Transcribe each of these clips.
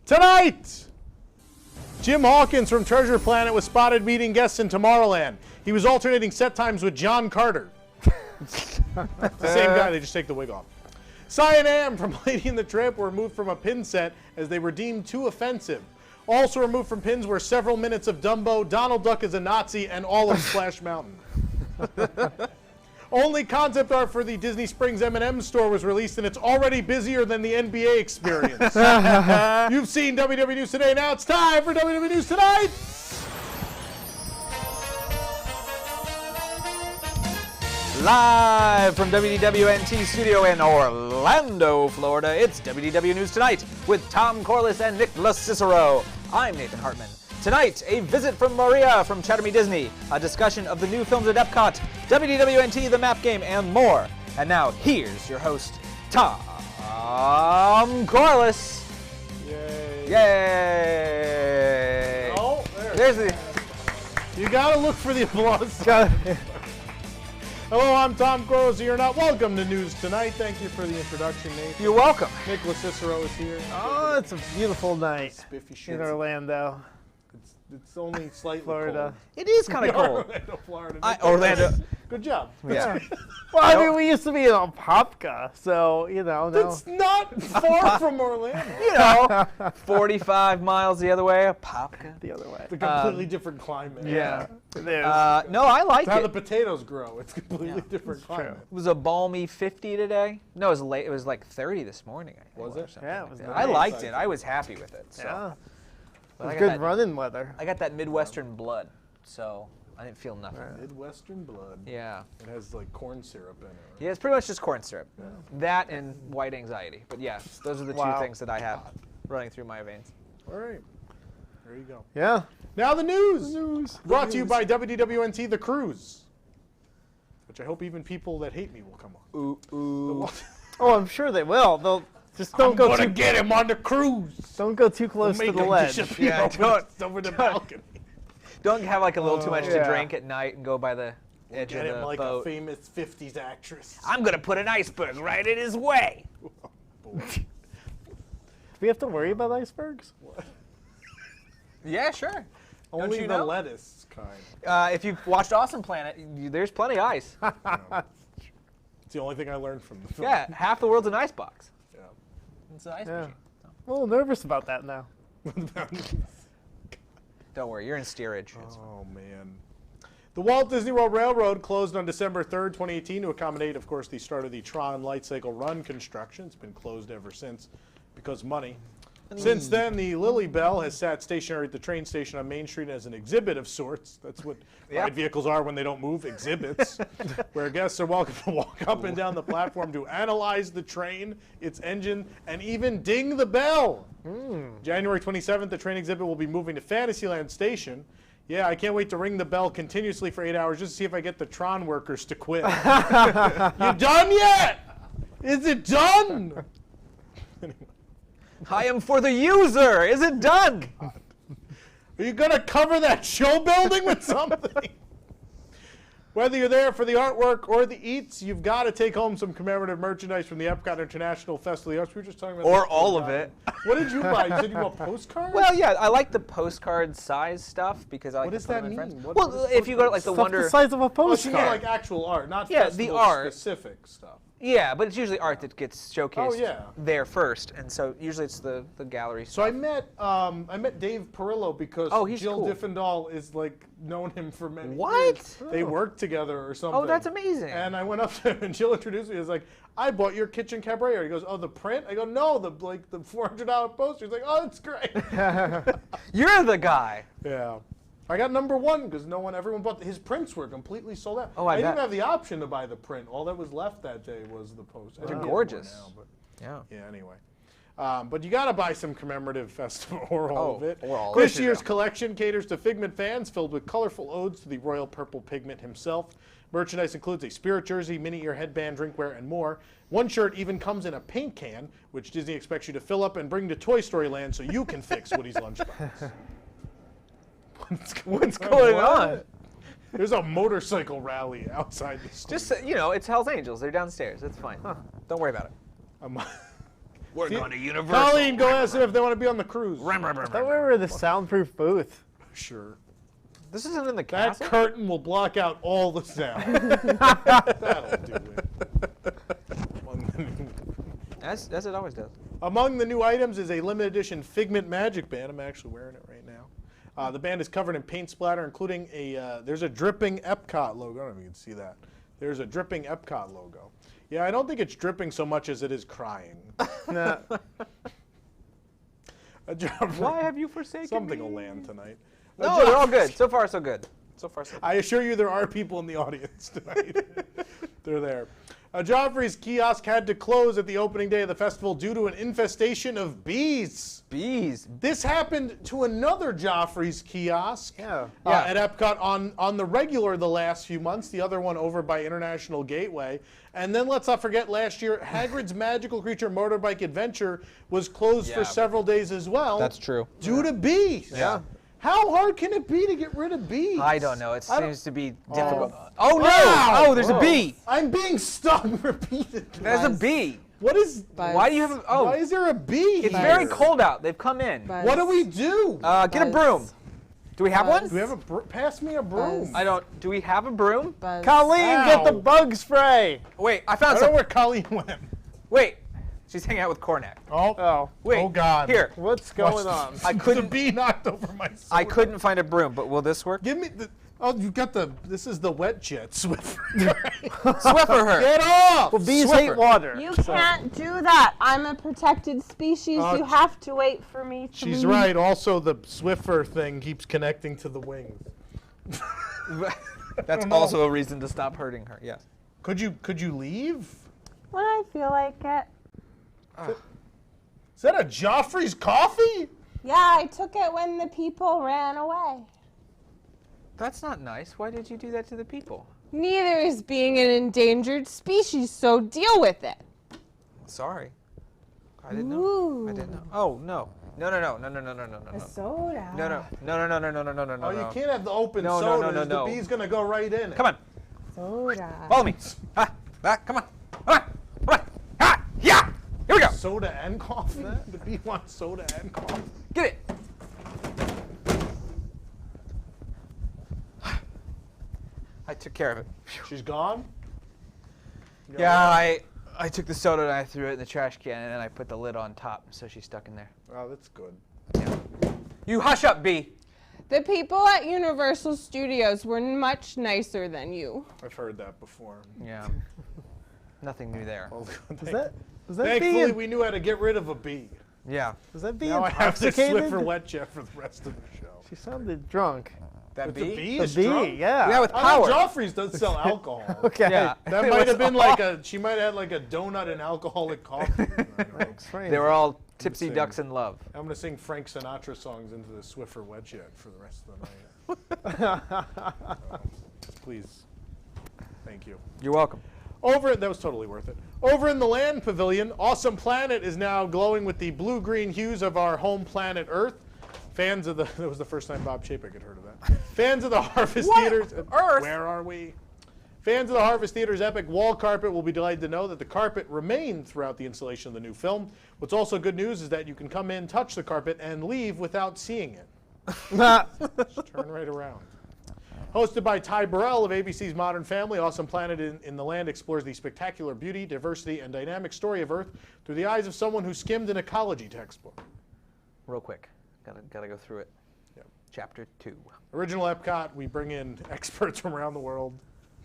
Tonight, Jim Hawkins from Treasure Planet was spotted meeting guests in Tomorrowland. He was alternating set times with John Carter. It's the same guy, they just take the wig off. Cy and Am from Lady and the Tramp were removed from a pin set as they were deemed too offensive. Also removed from pins were several minutes of Dumbo, Donald Duck as a Nazi, and all of Splash Mountain. Only concept art for the Disney Springs M&M store was released, and it's already busier than the NBA experience. You've seen WDW News Today. Now it's time for WDW News Tonight. Live from WDWNT studio in Orlando, Florida, it's WDW News Tonight with Tom Corliss and Nicholas Cicero. I'm Nathan Hartman. Tonight, a visit from Maria from Chatty Disney, a discussion of the new films at Epcot, WDWNT, the map game, and more. And now, here's your host, Tom Corliss. Yay. Yay! Oh, there's the... You gotta look for the applause. Hello, I'm Tom Corliss. You're not welcome to News Tonight. Thank you for the introduction, Nathan. You're welcome. Nicholas Cicero is here. Oh, it's a beautiful night Spiffy shits. in Orlando. It's only slightly Florida. It is kind of cold. Orlando, Florida. Orlando. Good job. Yeah. Well, I mean, we used to be in Apopka, so, you know. That's not far from Orlando. You know, 45 miles the other way, Apopka. The other way. It's a completely different climate. Yeah. It is. No, I like It's how it. the potatoes grow. It's a completely different climate. true. It was a balmy 50 today. No, it was late. It was like 30 this morning. I think, Was or it? something Yeah, it like was that. nice. I liked it. I was happy with it. So. Yeah. But It I was got good that- running weather. I got that Midwestern blood, so I didn't feel nothing. Midwestern blood. Yeah. It has like corn syrup in it. Right? Yeah, it's pretty much just corn syrup. That and white anxiety. But yeah, those are the two Wow. things that I have running through my veins. All right. There you go. Yeah. Now the news. Brought to you by WWNT The Cruise, which I hope even people that hate me will come on. Ooh. Oh, I'm sure they will. They'll just don't go too. get him on the cruise. Don't go too close to the ledge. Yeah, over the balcony. Don't have like a little too much to Yeah. drink at night and go by the edge Get of him the like boat. a famous 50s actress. I'm gonna put an iceberg right in his way. Boy. Do we have to worry about icebergs? Yeah, sure. Only you the know? lettuce kind. If you've watched Awesome Planet, there's plenty of ice. It's the only thing I learned from the film. Yeah, half the world's an ice box. Yeah. It's an ice Yeah. machine. I'm a little nervous about that now. Don't worry, you're in steerage. Oh, man. The Walt Disney World Railroad closed on December 3rd, 2018 to accommodate, of course, the start of the Tron Light Cycle Run construction. It's been closed ever since because money. Since then, the Lily Bell has sat stationary at the train station on Main Street as an exhibit of sorts. That's what ride vehicles are when they don't move, exhibits, where guests are welcome to walk up and down the platform to analyze the train, its engine, and even ding the bell. January 27th, the train exhibit will be moving to Fantasyland Station. Yeah, I can't wait to ring the bell continuously for 8 hours just to see if I get the Tron workers to quit. You done yet? Is it done? I am for the user. Is it done? Are you going to cover that show building with something? Whether you're there for the artwork or the eats, you've got to take home some commemorative merchandise from the Epcot International Festival of the Arts. We were just talking about Or this all before. of it. What did you buy? You said you bought postcards? Well, yeah, I like the postcard size stuff because I like What to does put that them in mean? friends. What Well, is if you go to like the Stuff Wonder, the size of a Oh, so you postcard. mean like actual art, not Yeah, the art. specific stuff. yeah, but it's usually art that gets showcased Oh, yeah. there first, and so usually it's the gallery. So I met Dave Perillo because Oh, he's Jill cool. Diffendahl is like known him for many What? years. They worked together or something. Oh, that's amazing. And I went up to him and Jill introduced me. He was like, I bought your Kitchen Cabaret art. He goes, oh, the print? I go, no, the $400 poster. He's like, oh, that's great. You're the guy. Yeah. I got #1 because everyone bought his prints were completely sold out. Oh, I didn't bet. have the option to buy the print. All that was left that day was the poster. They're I get more gorgeous. now, but Yeah. yeah, anyway. But you got to buy some commemorative festival or all of it. or all of it. This year's collection caters to Figment fans filled with colorful odes to the royal purple pigment himself. Merchandise includes a spirit jersey, mini ear headband, drinkware, and more. One shirt even comes in a paint can, which Disney expects you to fill up and bring to Toy Story Land so you can fix Woody's lunchbox. What's going on? There's a motorcycle rally outside the studio. Just, it's Hell's Angels. They're downstairs. It's fine. Don't worry about it. We're going to Universal. Colleen, go ask them if they want to be on the cruise. I thought we were in the soundproof booth. Sure. This isn't in the That castle? curtain will block out all the sound. That'll do it. As it always does. Among the new items is a limited edition Figment Magic Band. I'm actually wearing it right now. The band is covered in paint splatter, including there's a dripping Epcot logo. I don't know if you can see that. There's a dripping Epcot logo. Yeah, I don't think it's dripping so much as it is crying. Nah. Why have you forsaken Something me? will land tonight. No, they're all good. So far, so good. So far, so good. I assure you there are people in the audience tonight. They're there. Joffrey's kiosk had to close at the opening day of the festival due to an infestation of bees. Bees. This happened to another Joffrey's kiosk Yeah. at Epcot on the regular the last few months, the other one over by International Gateway. And then let's not forget last year, Hagrid's Magical Creature Motorbike Adventure was closed for Yeah. several days as well. That's true. Due to bees. Yeah. How hard can it be to get rid of bees? I don't know. It I don't- seems to be difficult. Oh. Oh, no! Wow. Oh, there's a bee! I'm being stung repeatedly. There's a Buzz. bee. What is? Buzz. Why do you have a... Oh, Why is there a bee it's here? very cold out. They've come in. Buzz. What do we do? Get a Buzz. broom. Do we have Buzz. one? Do we have pass me a broom? Buzz. I don't... Do we have a broom? Buzz. Colleen, get the Ow. bug spray. Wait, I I found don't know some... where Colleen went. Wait. She's hanging out with Cornac. Oh, Wait. Oh, God. Here. what's going on? I The couldn't... bee knocked over my sword. I couldn't find a broom, but will this work? Give me the... Oh, you got the... This is the wet jet Swiffer. Swiffer her. Get off! Well, bees Swiffer. hate water. You so- can't do that. I'm a protected species. Oh, You have to wait for me to She's leave. right. Also, the Swiffer thing keeps connecting to the wings. That's know. also a reason to stop hurting her, yes. Could you leave? When I feel like it. Is that a Joffrey's coffee? Yeah, I took it when the people ran away. That's not nice. Why did you do that to the people? Neither is being an endangered species, so deal with it. Sorry. I didn't know. Ooh. I didn't know. Oh, no. No, no, no, no, no, no, no, no, no. A soda. No, no, no, no, no, no, no, no, no, no. Oh, you can't have the open No, no, no, sodas. no, no. The bee's gonna go right in it. Come on. Soda. Follow me. Back. Come on. Come on. Come on. Ah, yeah. Here we go. Soda and coffee? The bee wants soda and coffee. Get it. I took care of it. She's gone? Yeah, I took the soda and I threw it in the trash can and then I put the lid on top, so she's stuck in there. Oh, that's good. You hush up, Bee. The people at Universal Studios were much nicer than you. I've heard that before. Yeah. Nothing new there. Well, Was that thankfully, bee? we knew how to get rid of a bee. Yeah. Was that bee Now I have to intoxicated? Swiffer wet jet for the rest of the show. She sounded drunk. That But bee? the bee The is bee, drunk? yeah. Yeah, with I know power. Joffrey's does sell alcohol. Okay. Yeah. That It might was have been like she might have had like a donut and alcoholic coffee. I don't know. Strange. They were all tipsy Insane. ducks in love. I'm going to sing Frank Sinatra songs into the Swiffer wet jet for the rest of the night. Please. Thank you. You're welcome. That was totally worth it. Over in the Land Pavilion, Awesome Planet is now glowing with the blue-green hues of our home planet Earth. Fans of that was the first time Bob Chapek had heard of that. Fans of the Harvest Theater's Earth? Where are we? Fans of the Harvest Theater's epic wall carpet will be delighted to know that the carpet remained throughout the installation of the new film. What's also good news is that you can come in, touch the carpet, and leave without seeing it. Just turn right around. Hosted by Ty Burrell of ABC's Modern Family, Awesome Planet in the Land explores the spectacular beauty, diversity, and dynamic story of Earth through the eyes of someone who skimmed an ecology textbook. Real quick. Gotta go through it. Yep. Chapter 2. Original Epcot, we bring in experts from around the world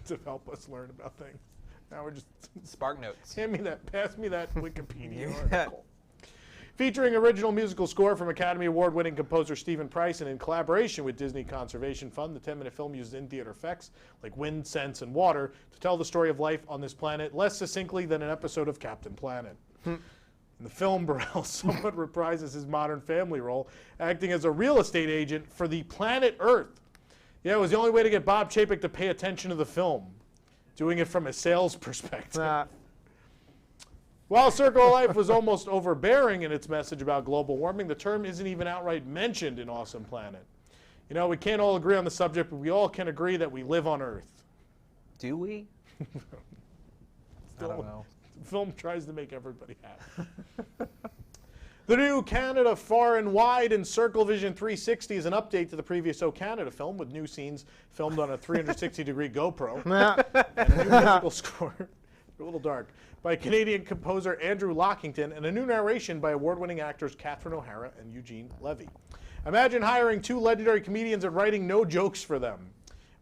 to help us learn about things. Now we're just Spark notes. pass me that Wikipedia Yeah. article. Featuring original musical score from Academy Award-winning composer Stephen Price, and in collaboration with Disney Conservation Fund, the 10-minute film uses in-theater effects like wind, scents, and water to tell the story of life on this planet less succinctly than an episode of Captain Planet. In the film, Burrell somewhat reprises his Modern Family role, acting as a real estate agent for the planet Earth. Yeah, it was the only way to get Bob Chapek to pay attention to the film, doing it from a sales perspective. While Circle of Life was almost overbearing in its message about global warming, the term isn't even outright mentioned in Awesome Planet. You know, we can't all agree on the subject, but we all can agree that we live on Earth. Do we? I don't know. The film tries to make everybody happy. The new Canada Far and Wide in Circle Vision 360 is an update to the previous O Canada film with new scenes filmed on a 360-degree GoPro and a new musical score, a little dark, by Canadian composer Andrew Lockington and a new narration by award-winning actors Catherine O'Hara and Eugene Levy. Imagine hiring two legendary comedians and writing no jokes for them.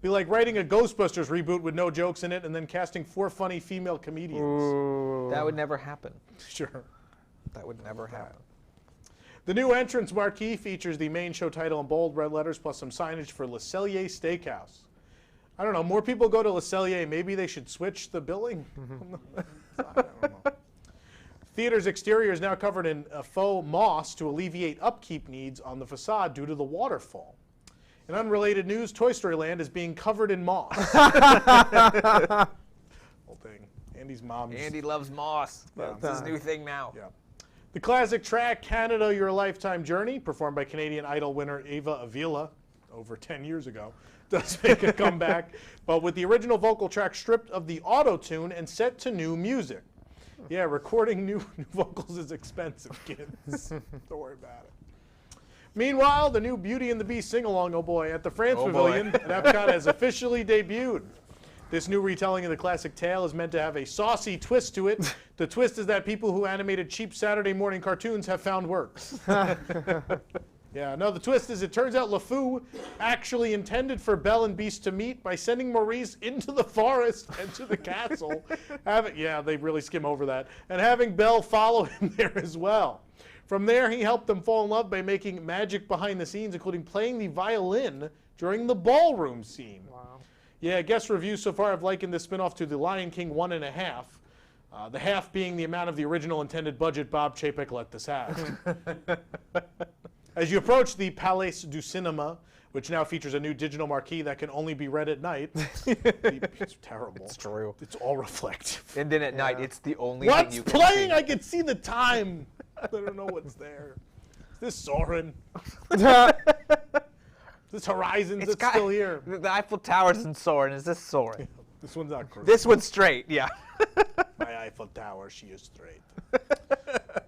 Be like writing a Ghostbusters reboot with no jokes in it and then casting 4 funny female comedians. Ooh. That would never happen. Sure. That would never happen. The new entrance marquee features the main show title in bold red letters plus some signage for Le Cellier Steakhouse. I don't know, more people go to Le Cellier. Maybe they should switch the billing? I don't know. Theater's exterior is now covered in faux moss to alleviate upkeep needs on the facade due to the waterfall. In unrelated news, Toy Story Land is being covered in moss. Whole thing. Andy's mom's. Andy loves moss. Yeah. It's his new thing now. Yeah. The classic track, Canada, Your Lifetime Journey, performed by Canadian Idol winner Ava Avila over 10 years ago, does make a comeback, but with the original vocal track stripped of the auto-tune and set to new music. Yeah, recording new vocals is expensive, kids. Don't worry about it. Meanwhile, the new Beauty and the Beast sing-along, oh boy, at the France Pavilion at Epcot has officially debuted. This new retelling of the classic tale is meant to have a saucy twist to it. The twist is that people who animated cheap Saturday morning cartoons have found works. Yeah, no, the twist is it turns out LeFou actually intended for Belle and Beast to meet by sending Maurice into the forest and to the castle. Yeah, they really skim over that. And having Belle follow him there as well. From there, he helped them fall in love by making magic behind the scenes, including playing the violin during the ballroom scene. Wow. Yeah, guest reviews so far have likened this spinoff to The Lion King 1.5. The half being the amount of the original intended budget Bob Chapek let this have. As you approach the Palais du Cinema, which now features a new digital marquee that can only be read at night. It's terrible. It's true. It's all reflective. And then at night, it's the only What's thing you can playing? see. I can see the time. I don't know what's there. Is this Soren? Is this Horizons that's still here? The Eiffel Tower's in Soren. Is this Soren? This one's not correct. This one's straight, yeah. My Eiffel Tower, she is straight.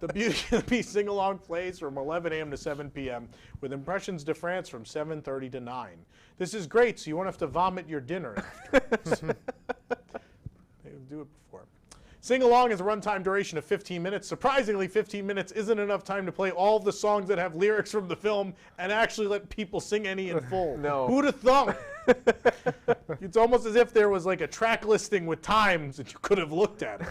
The Beauty and the Beast sing-along plays from 11 a.m. to 7 p.m. with Impressions de France from 7:30 to 9. This is great, so you won't have to vomit your dinner afterwards. They do it before. Sing-along has a runtime duration of 15 minutes. Surprisingly, 15 minutes isn't enough time to play all of the songs that have lyrics from the film and actually let people sing any in full. No. Who'd have thought? It's almost as if there was like a track listing with times and you could have looked at it.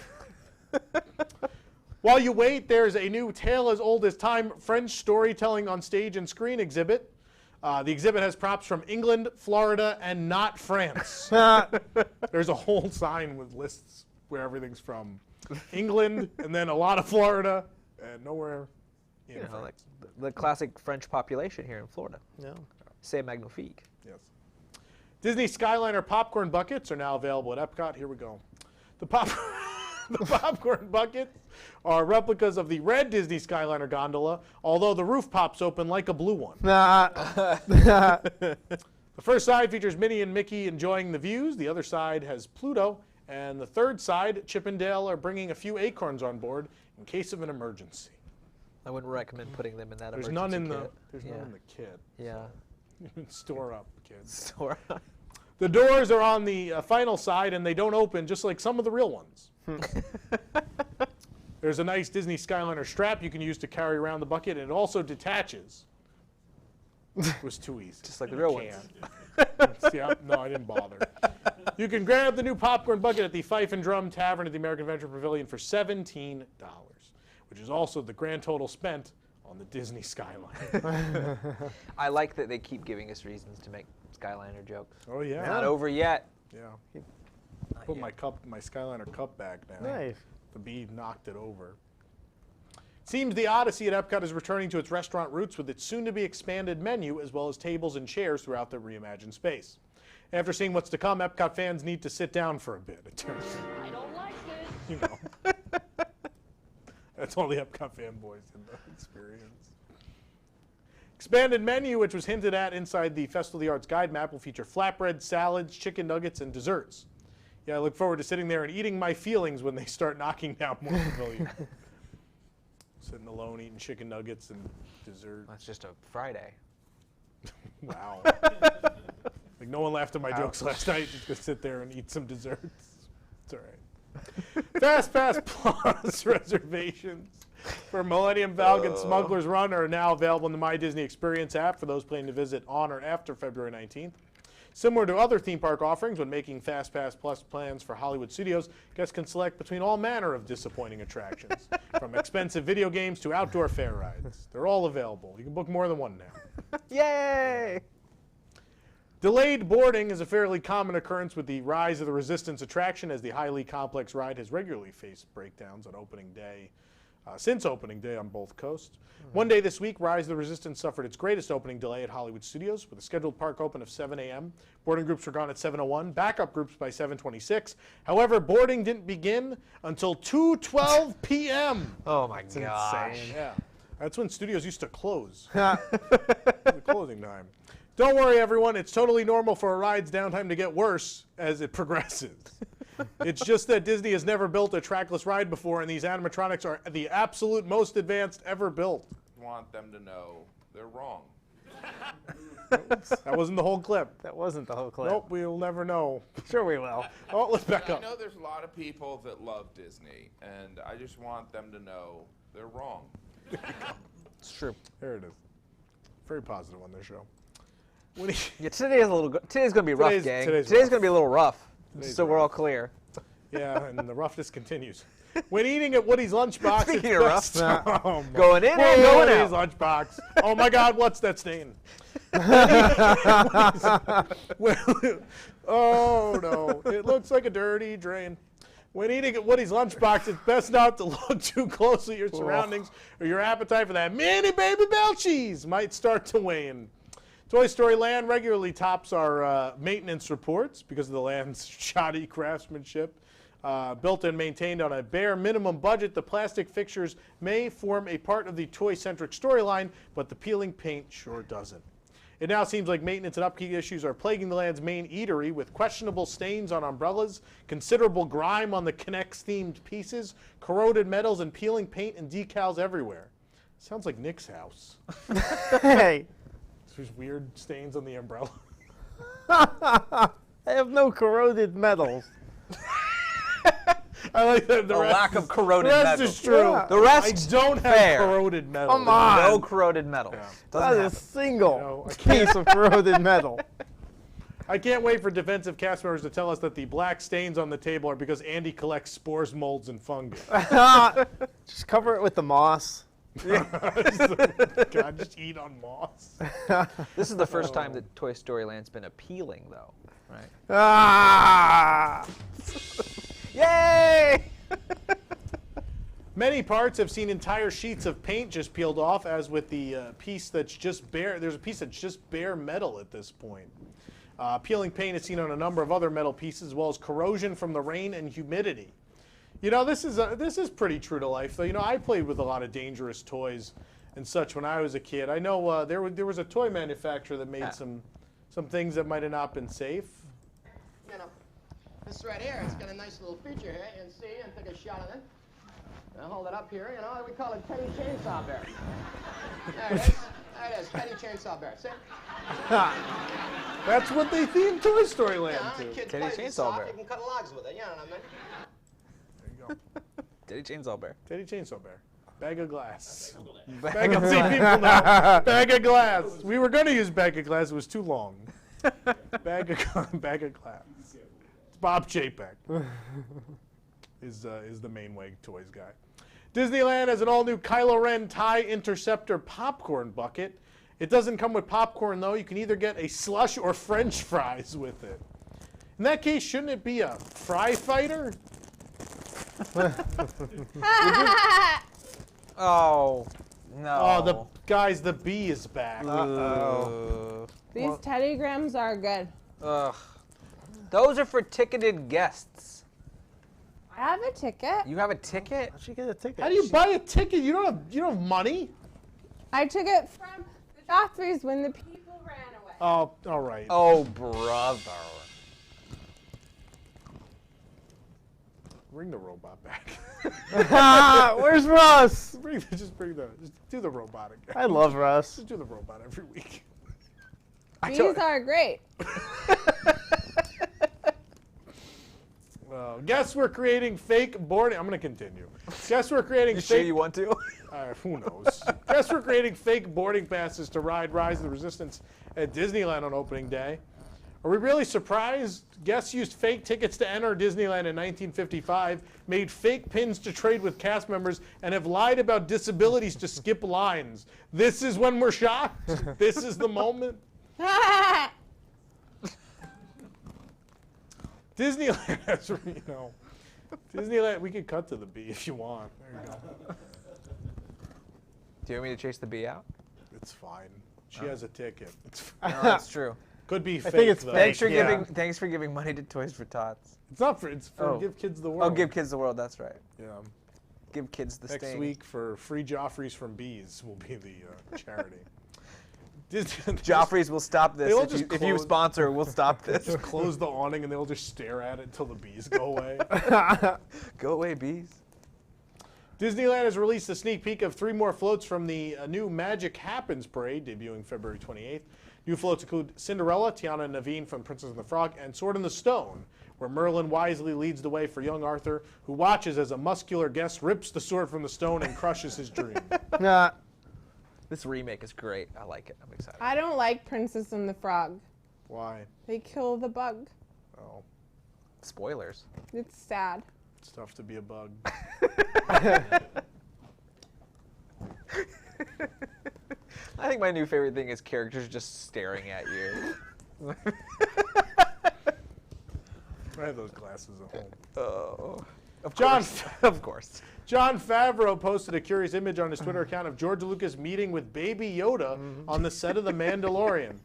While you wait, there's a new Tale as Old as Time French storytelling on stage and screen exhibit. The exhibit has props from England, Florida, and not France. There's a whole sign with lists where everything's from. England, and then a lot of Florida, and nowhere in France. Like the classic French population here in Florida. Yeah. C'est magnifique. Yes. Disney Skyliner popcorn buckets are now available at Epcot. Here we go. The popcorn buckets are replicas of the red Disney Skyliner gondola, although the roof pops open like a blue one. The first side features Minnie and Mickey enjoying the views. The other side has Pluto. And the third side, Chip and Dale are bringing a few acorns on board in case of an emergency. I wouldn't recommend putting them in that There's emergency none in kit. There's none in the kit. Yeah. You can store up, kids. Store. The doors are on the final side, and they don't open, just like some of the real ones. There's a nice Disney Skyliner strap you can use to carry around the bucket, and it also detaches. It was too easy. Just like the real ones. Yeah, no, I didn't bother. You can grab the new popcorn bucket at the Fife and Drum Tavern at the American Adventure Pavilion for $17, which is also the grand total spent on the Disney Skyliner. I like that they keep giving us reasons to make Skyliner jokes. Oh, yeah. Not over yet. Yeah. Not Put yet. my Skyliner cup back down. Nice. The bee knocked it over. It seems the Odyssey at Epcot is returning to its restaurant roots with its soon-to-be expanded menu as well as tables and chairs throughout the reimagined space. After seeing what's to come, Epcot fans need to sit down for a bit, it turns out. I don't like this. You know. That's all the Epcot fanboys in the experience. Expanded menu, which was hinted at inside the Festival of the Arts guide map, will feature flatbread, salads, chicken nuggets, and desserts. Yeah, I look forward to sitting there and eating my feelings when they start knocking down more pavilions. Sitting alone eating chicken nuggets and dessert. That's just a Friday. Wow. Like no one laughed at my jokes last night. Just gonna sit there and eat some desserts. It's all right. Fast Pass Plus reservations for Millennium Falcon Smuggler's Run are now available in the My Disney Experience app for those planning to visit on or after February 19th. Similar to other theme park offerings, when making Fast Pass Plus plans for Hollywood Studios, guests can select between all manner of disappointing attractions, from expensive video games to outdoor fair rides. They're all available. You can book more than one now. Yay! Delayed boarding is a fairly common occurrence with the Rise of the Resistance attraction, as the highly complex ride has regularly faced breakdowns on opening day. Since opening day on both coasts. One day this week, Rise of the Resistance suffered its greatest opening delay at Hollywood Studios with a scheduled park open of 7 a.m. Boarding groups were gone at 7:01, backup groups by 7:26. However, boarding didn't begin until 2:12 p.m. Oh my gosh. Insane. Yeah, that's when studios used to close. The closing time. Don't worry, everyone. It's totally normal for a ride's downtime to get worse as it progresses. It's just that Disney has never built a trackless ride before, and these animatronics are the absolute most advanced ever built. I want them to know they're wrong. That wasn't the whole clip. That wasn't the whole clip. Nope, we'll never know. Sure we will. Oh, let's back I up. know there's a lot of people that love Disney, and I just want them to know they're wrong. It's true. There it is. Very positive on this show. Yeah, today is a little. Today's gonna be rough, Today's- gang. today's Today's rough. gonna be a little rough. Today's So we're all rough. clear. Yeah, and the roughness continues. When eating at Woody's lunchbox, Speaking it's of best- Oh, my- Going in and going Woody's out. lunchbox. Oh my God, what's that stain? Oh no, it looks like a dirty drain. When eating at Woody's lunchbox, it's best not to look too closely at your surroundings, or your appetite for that mini baby bell cheese might start to wane. Toy Story Land regularly tops our maintenance reports because of the land's shoddy craftsmanship. Built and maintained on a bare minimum budget, the plastic fixtures may form a part of the toy-centric storyline, but the peeling paint sure doesn't. It now seems like maintenance and upkeep issues are plaguing the land's main eatery, with questionable stains on umbrellas, considerable grime on the K'NEX-themed pieces, corroded metals, and peeling paint and decals everywhere. Sounds like Nick's house. Hey, There's weird stains on the umbrella. I have no corroded metals. I like that. A lack of corroded the rest metal. is true. Yeah. The rest, I don't have fair. corroded metal. Come on. No corroded metal. Yeah. Doesn't Not a happen. single No, I piece of corroded metal. I can't wait for defensive cast members to tell us that the black stains on the table are because Andy collects spores, molds, and fungus. Just cover it with the moss. God, just eat on moss. This is the first time that Toy Story Land's been appealing, though. Right? Ah! Yay! Many parts have seen entire sheets of paint just peeled off, as with the piece that's just bare. There's a piece that's just bare metal at this point. Peeling paint is seen on a number of other metal pieces, as well as corrosion from the rain and humidity. You know, this is pretty true to life, though. You know, I played with a lot of dangerous toys and such when I was a kid. I know there was a toy manufacturer that made some things that might have not been safe. You know, this right here, it's got a nice little feature here. You can see and take a shot of it. I'll hold it up here. You know, we call it Teddy Chainsaw Bear. There it is. There it is, Teddy Chainsaw Bear. See? That's what they themed Toy Story Land Yeah, to. kid Teddy plays it Chainsaw soft, Bear. You can cut logs with it. You know what I mean? There you go. Teddy Chainsaw Bear. Teddy Chainsaw Bear. Bag of glass. Bag of, see, people know. Bag of glass. We were going to use bag of glass. It was too long. Bag of glass. It's Bob Chapek. is the main way toys guy. Disneyland has an all-new Kylo Ren TIE Interceptor popcorn bucket. It doesn't come with popcorn, though. You can either get a slush or French fries with it. In that case, shouldn't it be a fry fighter? Oh, no. Oh, the bee is back. These teddygrams are good. Ugh. Those are for ticketed guests. I have a ticket. You have a ticket? How'd she get a ticket? How do you buy a ticket? You don't have money. I took it from the Joffrey's when the people ran away. Oh, all right. Oh, brother. Bring the robot back. Where's Russ? Just do the robot again. I love Russ. Just do the robot every week. Bees are great. Guess we're creating fake boarding. I'm going to continue. Guess we're creating You fake. sure you want to? Who knows? Guess we're creating fake boarding passes to ride Rise of the Resistance at Disneyland on opening day. Are we really surprised? Guests used fake tickets to enter Disneyland in 1955, made fake pins to trade with cast members, and have lied about disabilities to skip lines. This is when we're shocked. This is the moment. Disneyland has, Disneyland, we could cut to the bee if you want. There you go. Do you want me to chase the bee out? It's fine. She has a ticket. It's No, that's true. could be fake, think it's though. fake. Thanks for giving money to Toys for Tots. It's not for, it's for Oh. Give Kids the World. Oh, give kids the world. That's right. Yeah. Give kids the Next sting. week for Free Joffreys from Bees will be the charity. Joffrey's will stop this. They'll If just you close- sponsor, we'll stop this. Just close the awning and they'll just stare at it until the bees go away. Go away, bees. Disneyland has released a sneak peek of 3 more floats from the new Magic Happens parade, debuting February 28th. New floats include Cinderella, Tiana and Naveen from Princess and the Frog, and Sword in the Stone, where Merlin wisely leads the way for young Arthur, who watches as a muscular guest rips the sword from the stone and crushes his dream. Nah. This remake is great. I like it. I'm excited. I don't like Princess and the Frog. Why? They kill the bug. Oh, Spoilers. It's sad. it's tough to be a bug. I think my new favorite thing is characters just staring at you. I have those glasses at home. Oh, of John, course. Of course. John Favreau posted a curious image on his Twitter account of George Lucas meeting with Baby Yoda on the set of The Mandalorian.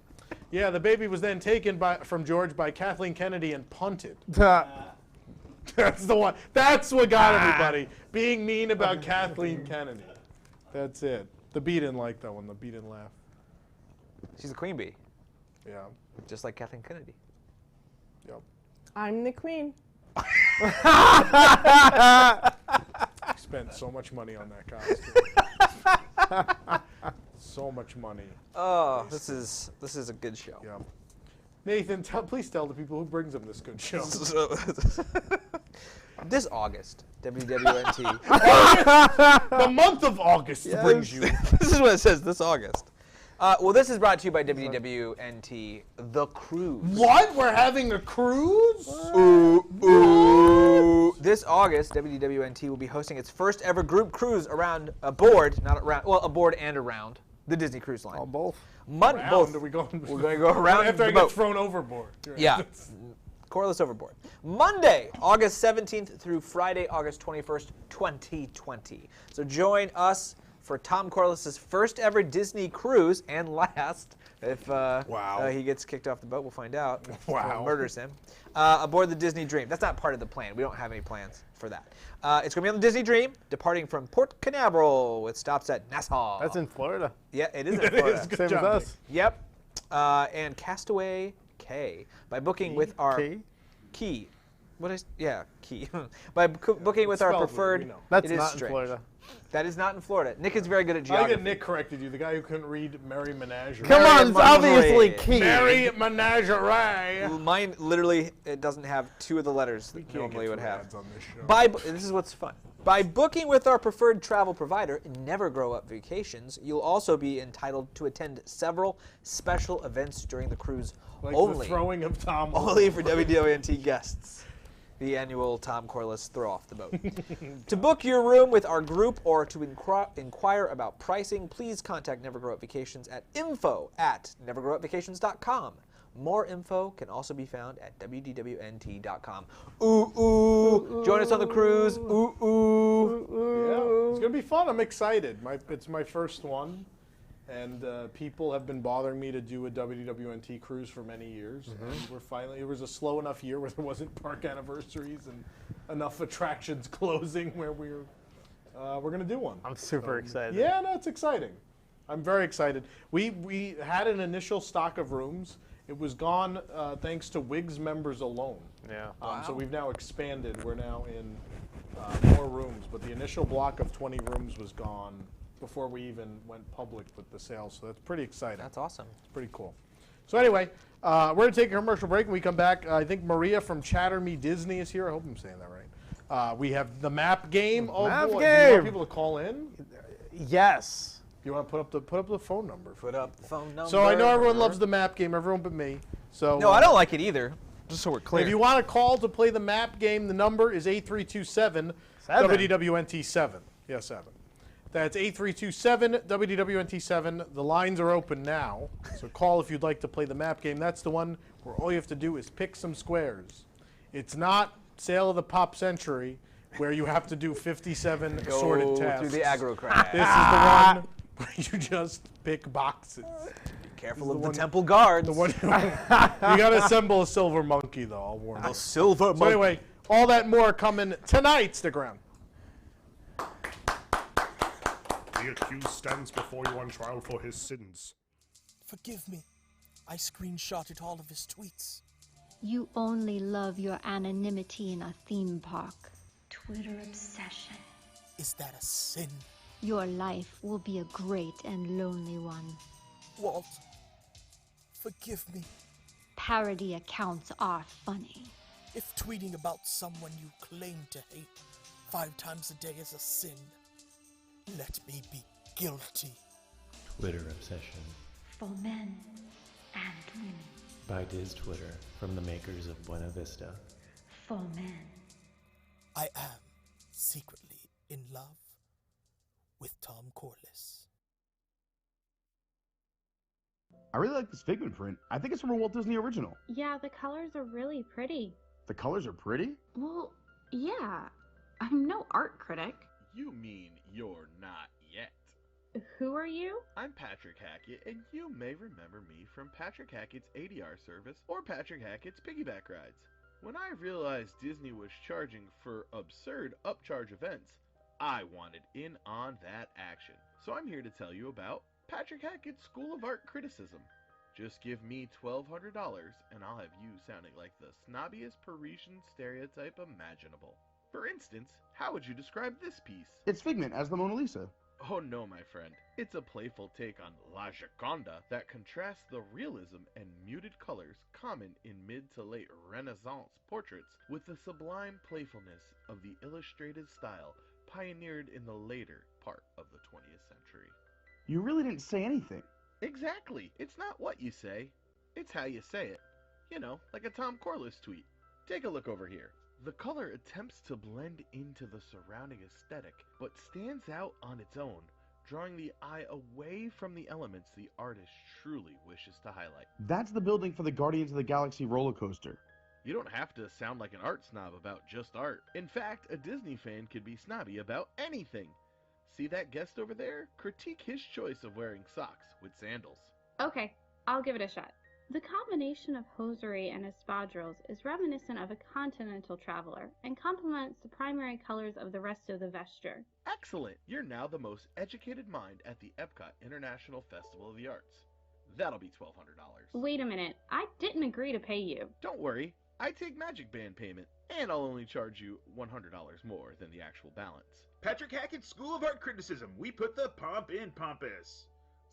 Yeah, the baby was then taken from George by Kathleen Kennedy and punted. That's the one. That's what got everybody. Being mean about Kathleen Kennedy. That's it. The bee didn't like that one. The bee didn't laugh. She's a queen bee, Yeah. just like Kathleen Kennedy. Yep. I'm the queen. Spent so much money on that costume. So much money. Oh, this is a good show. Yeah. Nathan, please tell the people who brings them this good show. This August, WWNT. The month of August brings you. This is what it says. This August. Well, this is brought to you by WWNT, The Cruise. What? We're having a cruise? Ooh. This August, WDWNT will be hosting its first ever group cruise aboard and around the Disney Cruise Line. Oh, both. Round, Both. are we going? We're going to go around after the I boat. get thrown overboard. Yeah. Coreless overboard. Monday, August 17th through Friday, August 21st, 2020. So join us for Tom Corliss's first ever Disney cruise and last. If he gets kicked off the boat, we'll find out. Wow. Murders him. Aboard the Disney Dream. That's not part of the plan. We don't have any plans for that. It's going to be on the Disney Dream, departing from Port Canaveral with stops at Nassau. That's in Florida. Yeah, it is in It Florida. is. Good Same job, with us. Yep. And Castaway K. By booking with our Key? key. What is key? By booking with our Spelled weird, preferred. we know. That's it is not in strange. Florida. That is not in Florida. Nick is very good at I geography. think Nick corrected you, the guy who couldn't read Merry Menagerie. Come on, it's Menagerie. obviously Key. Merry Menagerie. Mine literally it doesn't have 2 of the letters that Can't normally get would through have. ads on this show. This is what's fun. By booking with our preferred travel provider, Never Grow Up Vacations, you'll also be entitled to attend several special events during the cruise Like only. the throwing of Tom. Only for WWNT guests. The annual Tom Corliss throw off the boat. To book your room with our group or to inquire about pricing, please contact Never Grow Up Vacations at info@nevergrowupvacations.com. More info can also be found at WDWNT.com. Ooh, ooh. Join us on the cruise. Ooh, ooh. Yeah, it's gonna be fun. I'm excited. It's my first one, and people have been bothering me to do a WWNT cruise for many years. And we're finally. It was a slow enough year where there wasn't park anniversaries and enough attractions closing where we're gonna do one. I'm super excited. Yeah, no, it's exciting. I'm very excited. We had an initial stock of rooms. It was gone thanks to WIGS members alone. Yeah. So we've now expanded. We're now in more rooms, but the initial block of 20 rooms was gone before we even went public with the sale. So that's pretty exciting. That's awesome. It's pretty cool. So anyway, we're going to take a commercial break. When we come back, I think Maria from Chatty Disney is here. I hope I'm saying that right. We have the map game. Oh Map boy, game. do you want people to call in? Yes. You want to put up the phone number? Put up the phone number. So I know everyone loves the map game, everyone but me. So No, I don't like it either. Just so we're clear. If you want to call to play the map game, the number is 8327 WDWNT 7. Yeah, 7. That's 8327 WDWNT 7. The lines are open now, so call if you'd like to play the map game. That's the one where all you have to do is pick some squares. It's not Sale of the Pop Century, where you have to do 57 assorted tasks. through the aggro crash. This is the one where you just pick boxes. Careful of the temple guards. The one you got to assemble a silver monkey, though. I'll warn you. Silver So monkey. anyway, all that and more coming tonight. Stick around. The accused stands before you on trial for his sins. Forgive me. I screenshotted all of his tweets. You only love your anonymity in a theme park. Twitter obsession. Is that a sin? Your life will be a great and lonely one. Walt, forgive me. Parody accounts are funny. If tweeting about someone you claim to hate 5 times a day is a sin, let me be guilty. Twitter Obsession For men and women. by Diz Twitter from the makers of Buena Vista. For men. I am secretly in love with Tom Corliss. I really like this Figment print. I think it's from a Walt Disney original. Yeah, the colors are really pretty. The colors are pretty? Well, yeah. I'm no art critic. You mean you're not yet. Who are you? I'm Patrick Hackett, and you may remember me from Patrick Hackett's ADR service or Patrick Hackett's piggyback rides. When I realized Disney was charging for absurd upcharge events, I wanted in on that action. So I'm here to tell you about Patrick Hackett's School of Art Criticism. Just give me $1,200 and I'll have you sounding like the snobbiest Parisian stereotype imaginable. For instance, how would you describe this piece? It's Figment as the Mona Lisa. Oh no, my friend. It's a playful take on La Gioconda that contrasts the realism and muted colors common in mid to late Renaissance portraits with the sublime playfulness of the illustrated style pioneered in the later part of the 20th century. You really didn't say anything. Exactly. It's not what you say, it's how you say it. You know, like a Tom Corliss tweet. Take a look over here. The color attempts to blend into the surrounding aesthetic, but stands out on its own, drawing the eye away from the elements the artist truly wishes to highlight. That's the building for the Guardians of the Galaxy roller coaster. You don't have to sound like an art snob about just art. In fact, a Disney fan could be snobby about anything. See that guest over there? Critique his choice of wearing socks with sandals. Okay, I'll give it a shot. The combination of hosiery and espadrilles is reminiscent of a continental traveler and complements the primary colors of the rest of the vesture. Excellent! You're now the most educated mind at the Epcot International Festival of the Arts. That'll be $1,200. Wait a minute, I didn't agree to pay you. Don't worry, I take Magic Band payment, and I'll only charge you $100 more than the actual balance. Patrick Hackett's School of Art Criticism. We put the pomp in pompous.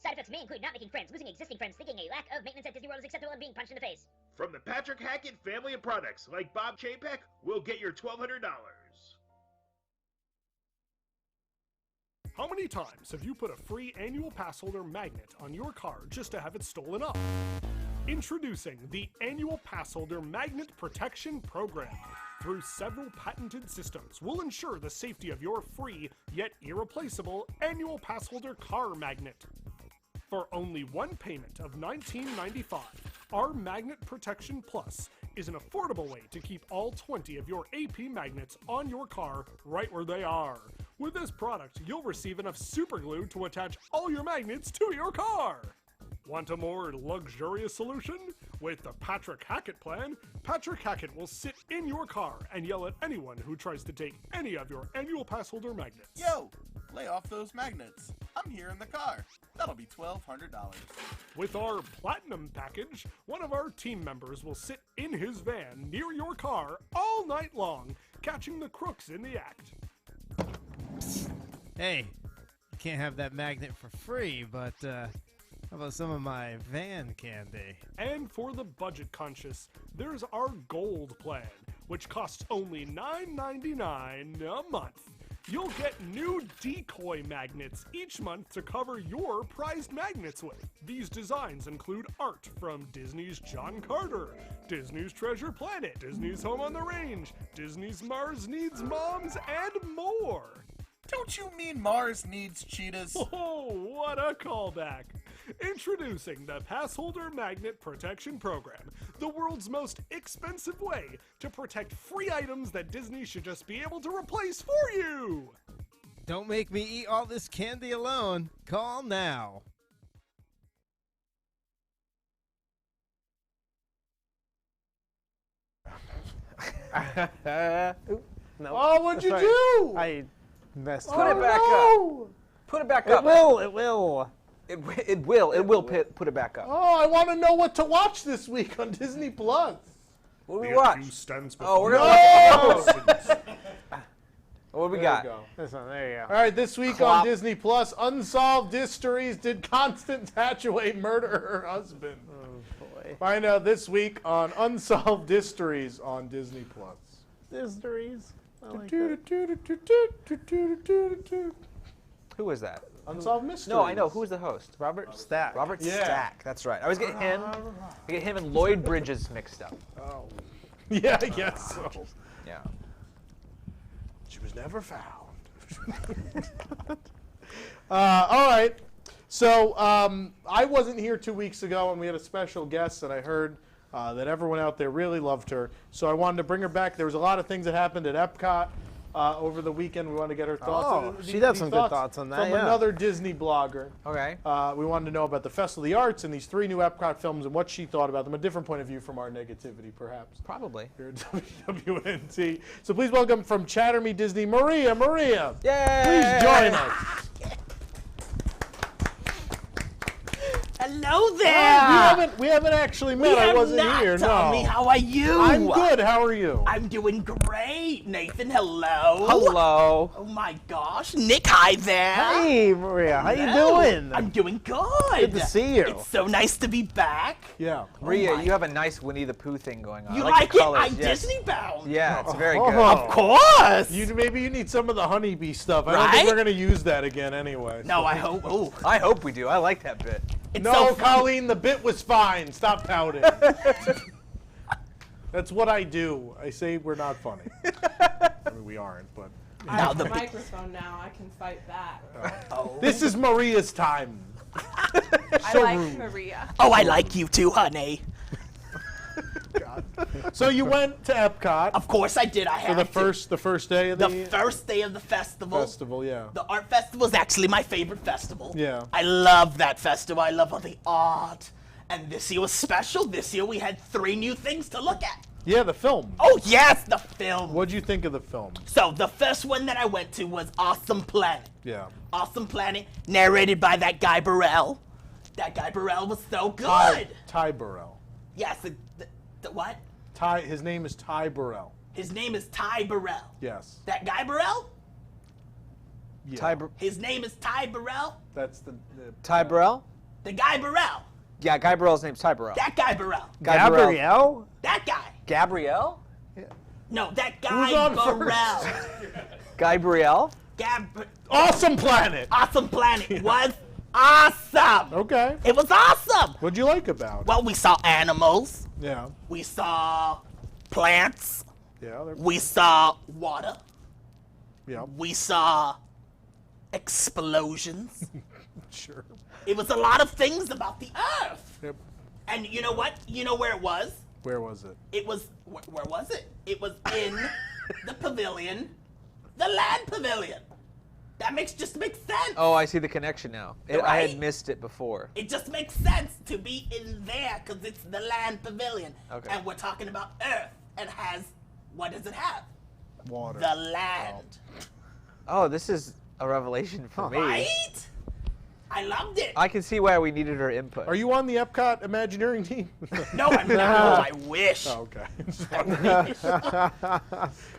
Side effects may include not making friends, losing existing friends, thinking a lack of maintenance at Disney World is acceptable, and being punched in the face. From the Patrick Hackett family of products, like Bob Chapek, we'll get your $1,200. How many times have you put a free annual pass holder magnet on your car just to have it stolen off? Introducing the Annual Pass Holder Magnet Protection Program. Through several patented systems, will ensure the safety of your free, yet irreplaceable, annual pass holder car magnet. For only one payment of $19.95, our Magnet Protection Plus is an affordable way to keep all 20 of your AP magnets on your car right where they are. With this product, you'll receive enough super glue to attach all your magnets to your car. Want a more luxurious solution? With the Patrick Hackett plan, Patrick Hackett will sit in your car and yell at anyone who tries to take any of your annual pass holder magnets. Yo, lay off those magnets. I'm here in the car. That'll be $1,200. With our Platinum package, one of our team members will sit in his van near your car all night long, catching the crooks in the act. Hey, you can't have that magnet for free, but how about some of my van candy? And for the budget conscious, there's our Gold plan, which costs only $9.99 a month. You'll get new decoy magnets each month to cover your prized magnets with. These designs include art from Disney's John Carter, Disney's Treasure Planet, Disney's Home on the Range, Disney's Mars Needs Moms, and more. Don't you mean Mars needs cheetahs? Oh, what a callback. Introducing the Passholder Magnet Protection Program, the world's most expensive way to protect free items that Disney should just be able to replace for you. Don't make me eat all this candy alone. Call now. No. Oh, what'd you Sorry. do? I messed Put up. it back up. Put it back up. It will. It will. It will put it back up. Oh, I want to know what to watch this week on Disney Plus. What do we The watch? accused stands Oh, we're before gonna watch you. What do we There got? you go. This one, there you go. All right, this week Clop. on Disney Plus, Unsolved Mysteries. Did Constance Hatchaway murder her husband? Oh, boy. Find out this week on Unsolved Mysteries on Disney Plus. Mysteries. I like Who is that? Unsolved Mysteries. No, I know. Who is the host? Robert Stack. Robert Yeah. Stack. That's right. I was getting him. I get him and Lloyd Bridges mixed up. Oh. Yeah, I guess so. Yeah. She was never found. All right. So I wasn't here 2 weeks ago, and we had a special guest, and I heard that everyone out there really loved her. So I wanted to bring her back. There was a lot of things that happened at Epcot over the weekend. We wanted to get her thoughts. Oh, she had some good thoughts on that, From yeah. another Disney blogger. Okay. We wanted to know about the Festival of the Arts and these 3 new Epcot films and what she thought about them. A different point of view from our negativity, perhaps. Probably. Here at WWNT. So please welcome from Chatter Me Disney, Maria. Maria. Yay! Please join us. Hello there. We haven't actually met. I wasn't here. Tommy, No. how are you? I'm good. How are you? I'm doing great. Nathan, hello. Hello. Oh my gosh. Nick, hi there. Hey, Maria. How you Hello. doing? I'm doing good. Good to see you. It's so nice to be back. Yeah. Maria, you have a nice Winnie the Pooh thing going on. You I like the it? colors. I'm Yes. Disney bound. Yeah, it's very good. Of course. Maybe you need some of the honeybee stuff. I don't think Right? we're going to use that again anyway. No, so. I hope. Oh, I hope we do. I like that bit. it's No, so fun. Colleen, the bit was fine. Stop pouting. That's what I do. I say we're not funny. I mean, we aren't, but. I have the microphone now. I can fight that. This is Maria's time. I So like rude. Maria. Oh, I like you too, honey. So you went to Epcot Of course I did. I for had the to. first day of The the first day of the festival. yeah. The art festival is actually my favorite festival. Yeah. I love that festival. I love all the art. And this year was special. This year we had 3 new things to look at. Yeah, the film. Oh, yes, the film. What'd you think of the film? So the first one that I went to was Awesome Planet. Yeah. Awesome Planet, narrated by that guy Burrell. That guy Burrell was so good. Ty Burrell. Yes, the what? His name is Ty Burrell. His name is Ty Burrell. Yes. That guy Burrell? Yeah. His name is Ty Burrell? That's the Ty Burrell? The guy Burrell. Yeah, Guy Burrell's name's Ty Burrell. That guy Burrell. Guy Burrell. Gabrielle? That guy. Gabrielle? No, that Who's guy on Burrell. Gabrielle? Awesome Planet. Awesome Planet was awesome. Okay. It was awesome. What'd you like about it? Well, we saw animals. Yeah. We saw plants. Yeah. We saw water. Yeah. We saw explosions. Sure. It was a lot of things about the Earth. Yep. And you know what? You know where it was? Where was it? It was, where was it? It was in the pavilion, the land pavilion. That just makes sense. Oh, I see the connection now. I Right? had missed it before. It just makes sense to be in there because it's the land pavilion. Okay. And we're talking about Earth and what does it have? Water. The land. Oh, this is a revelation for me. Right? I loved it. I can see why we needed her input. Are you on the Epcot Imagineering team? No, I'm not. Oh, I wish. Oh, okay.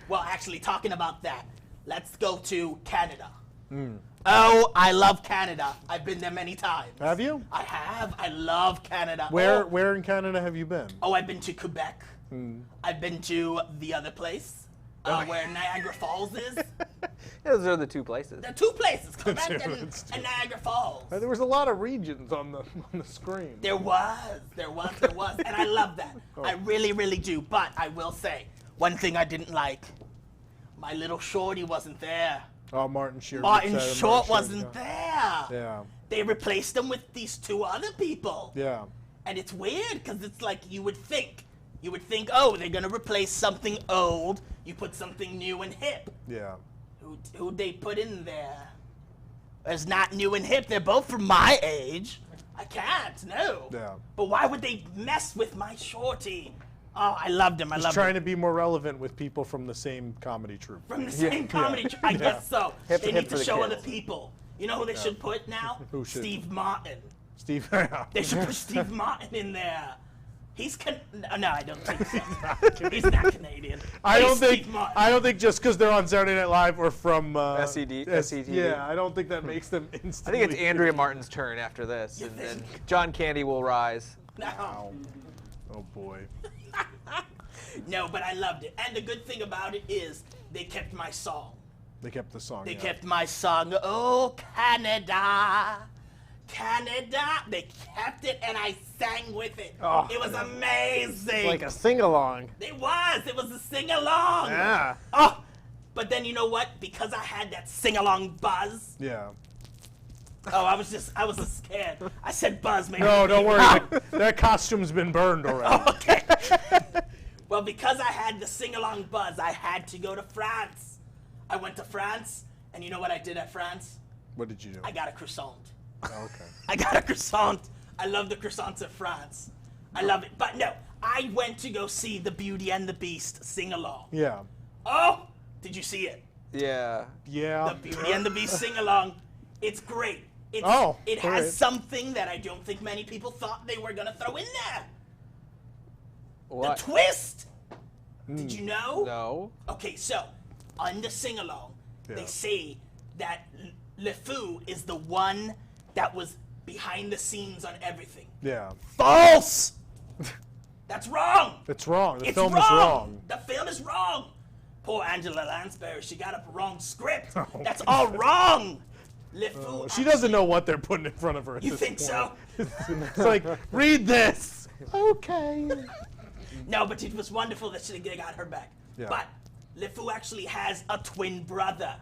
Well, actually, talking about that, let's go to Canada. Mm. Oh, I love Canada. I've been there many times. Have you? I have. I love Canada. Where in Canada have you been? Oh, I've been to Quebec. Mm. I've been to the other place where Niagara Falls is. Those are the two places. There are two places, Quebec and Niagara Falls. There was a lot of regions on the screen. There was, and I love that. I really, really do. But I will say, one thing I didn't like, my little shorty wasn't there. Oh, Martin Short. Martin Short wasn't there. Yeah. They replaced him with these two other people. Yeah. And it's weird, because it's like you would think, oh, they're going to replace something old, you put something new and hip. Yeah. Who'd they put in there? It's not new and hip. They're both from my age. I can't, no. Yeah. But why would they mess with my shorty? Oh, I loved him. He's trying to be more relevant with people from the same comedy troupe. From the same comedy troupe. I guess so. They need to show other people. You know who they should put now? Who should? Steve Martin. Steve. They should put Steve Martin in there. He's no, I don't think so. He's not Canadian. I don't think just because they're on Saturday Night Live or from SCTV. Yeah, I don't think that makes them I instantly. think it's Andrea Martin's turn after this, and then John Candy will rise. No. Oh boy. No, but I loved it. And the good thing about it is they kept my song. They kept the song. They yeah. kept my song. Oh, Canada. Canada. They kept it, and I sang with it. Oh, it was amazing. It's like a sing-along. It was a sing-along. Yeah. Oh, but then you know what? Because I had that sing-along buzz. Yeah. Oh, I was just scared. I said buzz, maybe. No, don't worry. That costume's been burned already. Oh, okay. Well, because I had the sing-along buzz, I had to go to France. I went to France, and you know what I did at France? What did you do? I got a croissant. Oh, okay. I got a croissant. I love the croissants of France. I love it. But no, I went to go see the Beauty and the Beast sing-along. Yeah. Oh, did you see it? Yeah. Yeah. The Beauty and the Beast sing-along. It's great. It has great. something that I don't think many people thought they were going to throw in there. What? The twist. Did you know? No. Okay, so on the sing-along, they say that LeFou is the one that was behind the scenes on everything. Yeah. False! That's wrong! It's wrong. The It's film is wrong. The film is wrong. Poor Angela Lansbury, she got a wrong script. That's all wrong. LeFou. She doesn't know what they're putting in front of her. At You this think point. so? It's like, read this. Okay. No, but it was wonderful that they got her back. Yeah. But LeFou actually has a twin brother.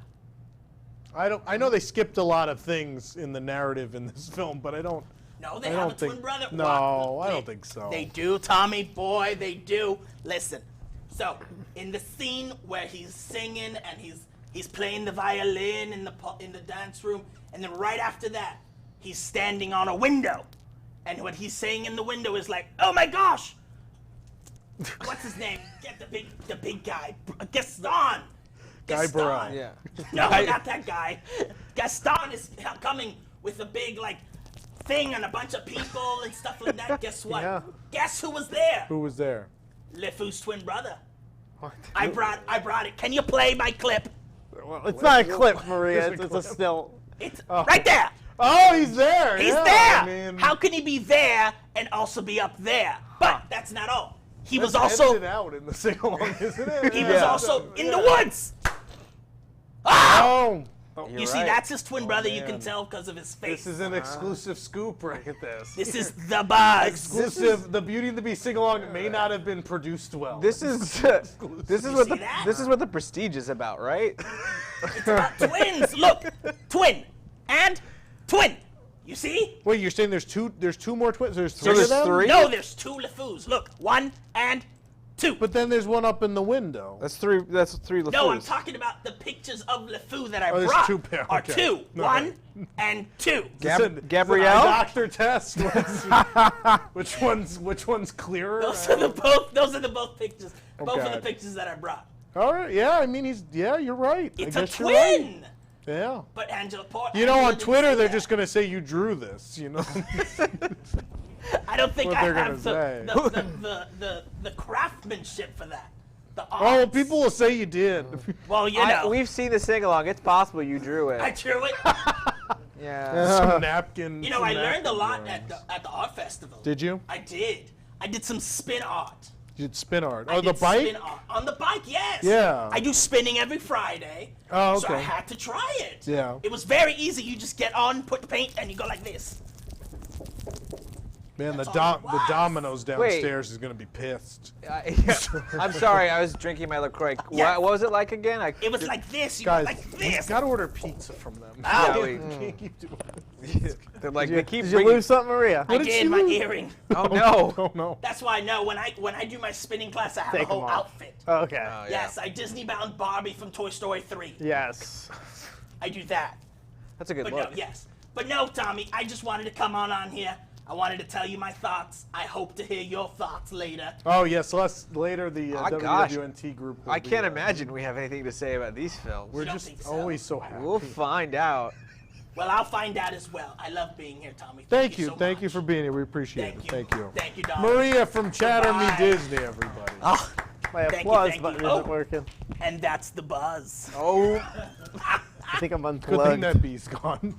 I know they skipped a lot of things in the narrative in this film, but I don't. No, they I have don't a twin think- brother. No, I don't think so. They do, Tommy boy, they do. Listen, so in the scene where he's singing and he's playing the violin in the dance room, and then right after that, he's standing on a window, and what he's saying in the window is like, "Oh my gosh, what's his name? Get the big guy, Gaston." Guy Gaston. Barat. Yeah. No, not that guy. Gaston is coming with a big thing and a bunch of people and stuff like that. Guess what? Yeah. Guess who was there? Who was there? LeFou's twin brother. I brought it. Can you play my clip? Well, it's not a clip, Maria. It's a still. It's right there. Oh, he's there. He's yeah, there. I mean, How can he be there and also be up there? But that's not all. He was that's also edited out in the sing-along, isn't it? he was also in the woods. Oh. You see, that's his twin brother. You can tell because of his face. This is an exclusive scoop right at this. This is the buzz. Exclusive. The Beauty and the Beast sing-along may not have been produced well. This is what the Prestige is about, right? It's about twins. Look, twin and twin. You see? Wait, you're saying there's two more twins? There's So three there's of them? three? No, there's two LeFous. Look, 1 and 2. But then there's one up in the window. That's three LeFous. No, I'm talking about the pictures of LeFou that I there's brought. two pairs. Are Okay. two. No. 1 and 2. Gabrielle? Doctor test. which one's clearer? Those are the both pictures. Both of Okay. the pictures that I brought. All right. Yeah. I mean, you're right. It's I a guess you're right. twin. Yeah. But Angela You know, on didn't Twitter, say they're that. just going to say you drew this, you know? I don't think what I they're have gonna the craftsmanship for that. The Oh, arts. people will say you did. Well, you know. We've seen the sing-along. It's possible you drew it. I drew it. Yeah. Some napkins. You know, some I learned a napkin lot drawings. at the art festival. Did you? I did. I did some spin art. You did spin art. I Oh, the did bike? Spin art. On the bike, yes. Yeah. I do spinning every Friday. Oh, So I okay. had to try it. Yeah. It was very easy. You just get on, put the paint, and you go like this. Man, the That's all it the Domino's Wait. downstairs is going to be pissed. I'm sorry, I was drinking my LaCroix. Yeah. What was it like again? It was like this. You Guys, went like we this. got to order pizza from them. Yeah, We we- can't keep doing this. They're like, Did they you, keep did you bringing. lose something, Maria? I did my earring. Oh no! Oh no! That's why I know when I do my spinning class, I have Take a whole 'em off. outfit. Okay. Oh, yeah. Yes, I Disney bound Barbie from Toy Story 3. Yes. I do that. That's a good But look. no, yes. But no, Tommy, I just wanted to come on here. I wanted to tell you my thoughts. I hope to hear your thoughts later. Oh, yes. Later, the Oh, gosh. WWNT group. will I be, can't imagine we have anything to say about these films. We're You don't just think so? always so happy. We'll find out. Well, I'll find out as well. I love being here, Tommy. Thank you. so Thank you much. for being here. We appreciate Thank it. you. Thank you. Thank you, Don. Maria from Chatter Me Goodbye. Disney, everybody. Oh, My Thank you, applause thank button you. isn't Oh. working. And that's the buzz. oh. I think I'm Good thing unplugged. that bee's gone.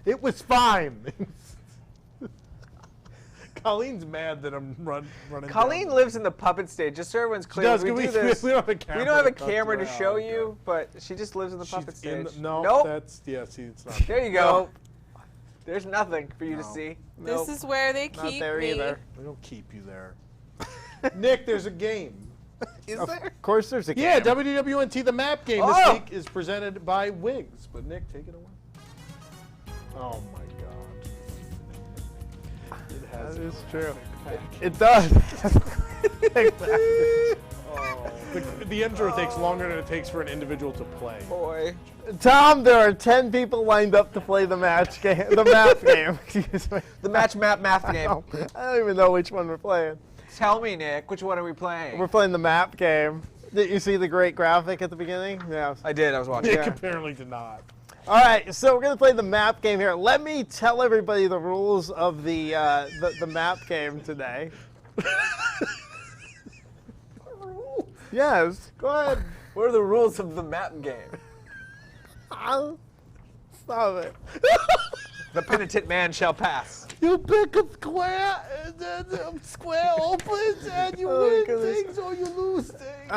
It was fine. Colleen's mad that I'm running. Colleen down. lives in the puppet stage. Just so everyone's clear, does, when we we- do this. we don't have a camera We don't have a to cut camera to to her. show Oh, you, but she just lives in the puppet She's in stage. the- no, nope. that's see, it's not. There you go. There's nothing for you to No. see. This is where they Not keep there me. either. We don't keep you there. Nick, there's a game. Is Of there? course there's a game. Yeah, WWNT the map game Oh. this week is presented by Wigs. But Nick, take it away. Oh my God. It has That a is true. graphic It does. Oh, the intro takes longer than it takes for an individual to play. Boy. Tom, there are 10 people lined up to play the match game. The math game. Excuse me. The math game. I don't even know which one we're playing. Tell me, Nick, which one are we playing? We're playing the map game. Did you see the great graphic at the beginning? Yeah. I did. I was watching. Nick Yeah. apparently did not. All right, so we're gonna play the map game here. Let me tell everybody the rules of the map game today. Yes, go ahead. What are the rules of the map game? Stop it. The penitent man shall pass. You pick a square, and then the square opens, and you Oh, win goodness. things or you lose things.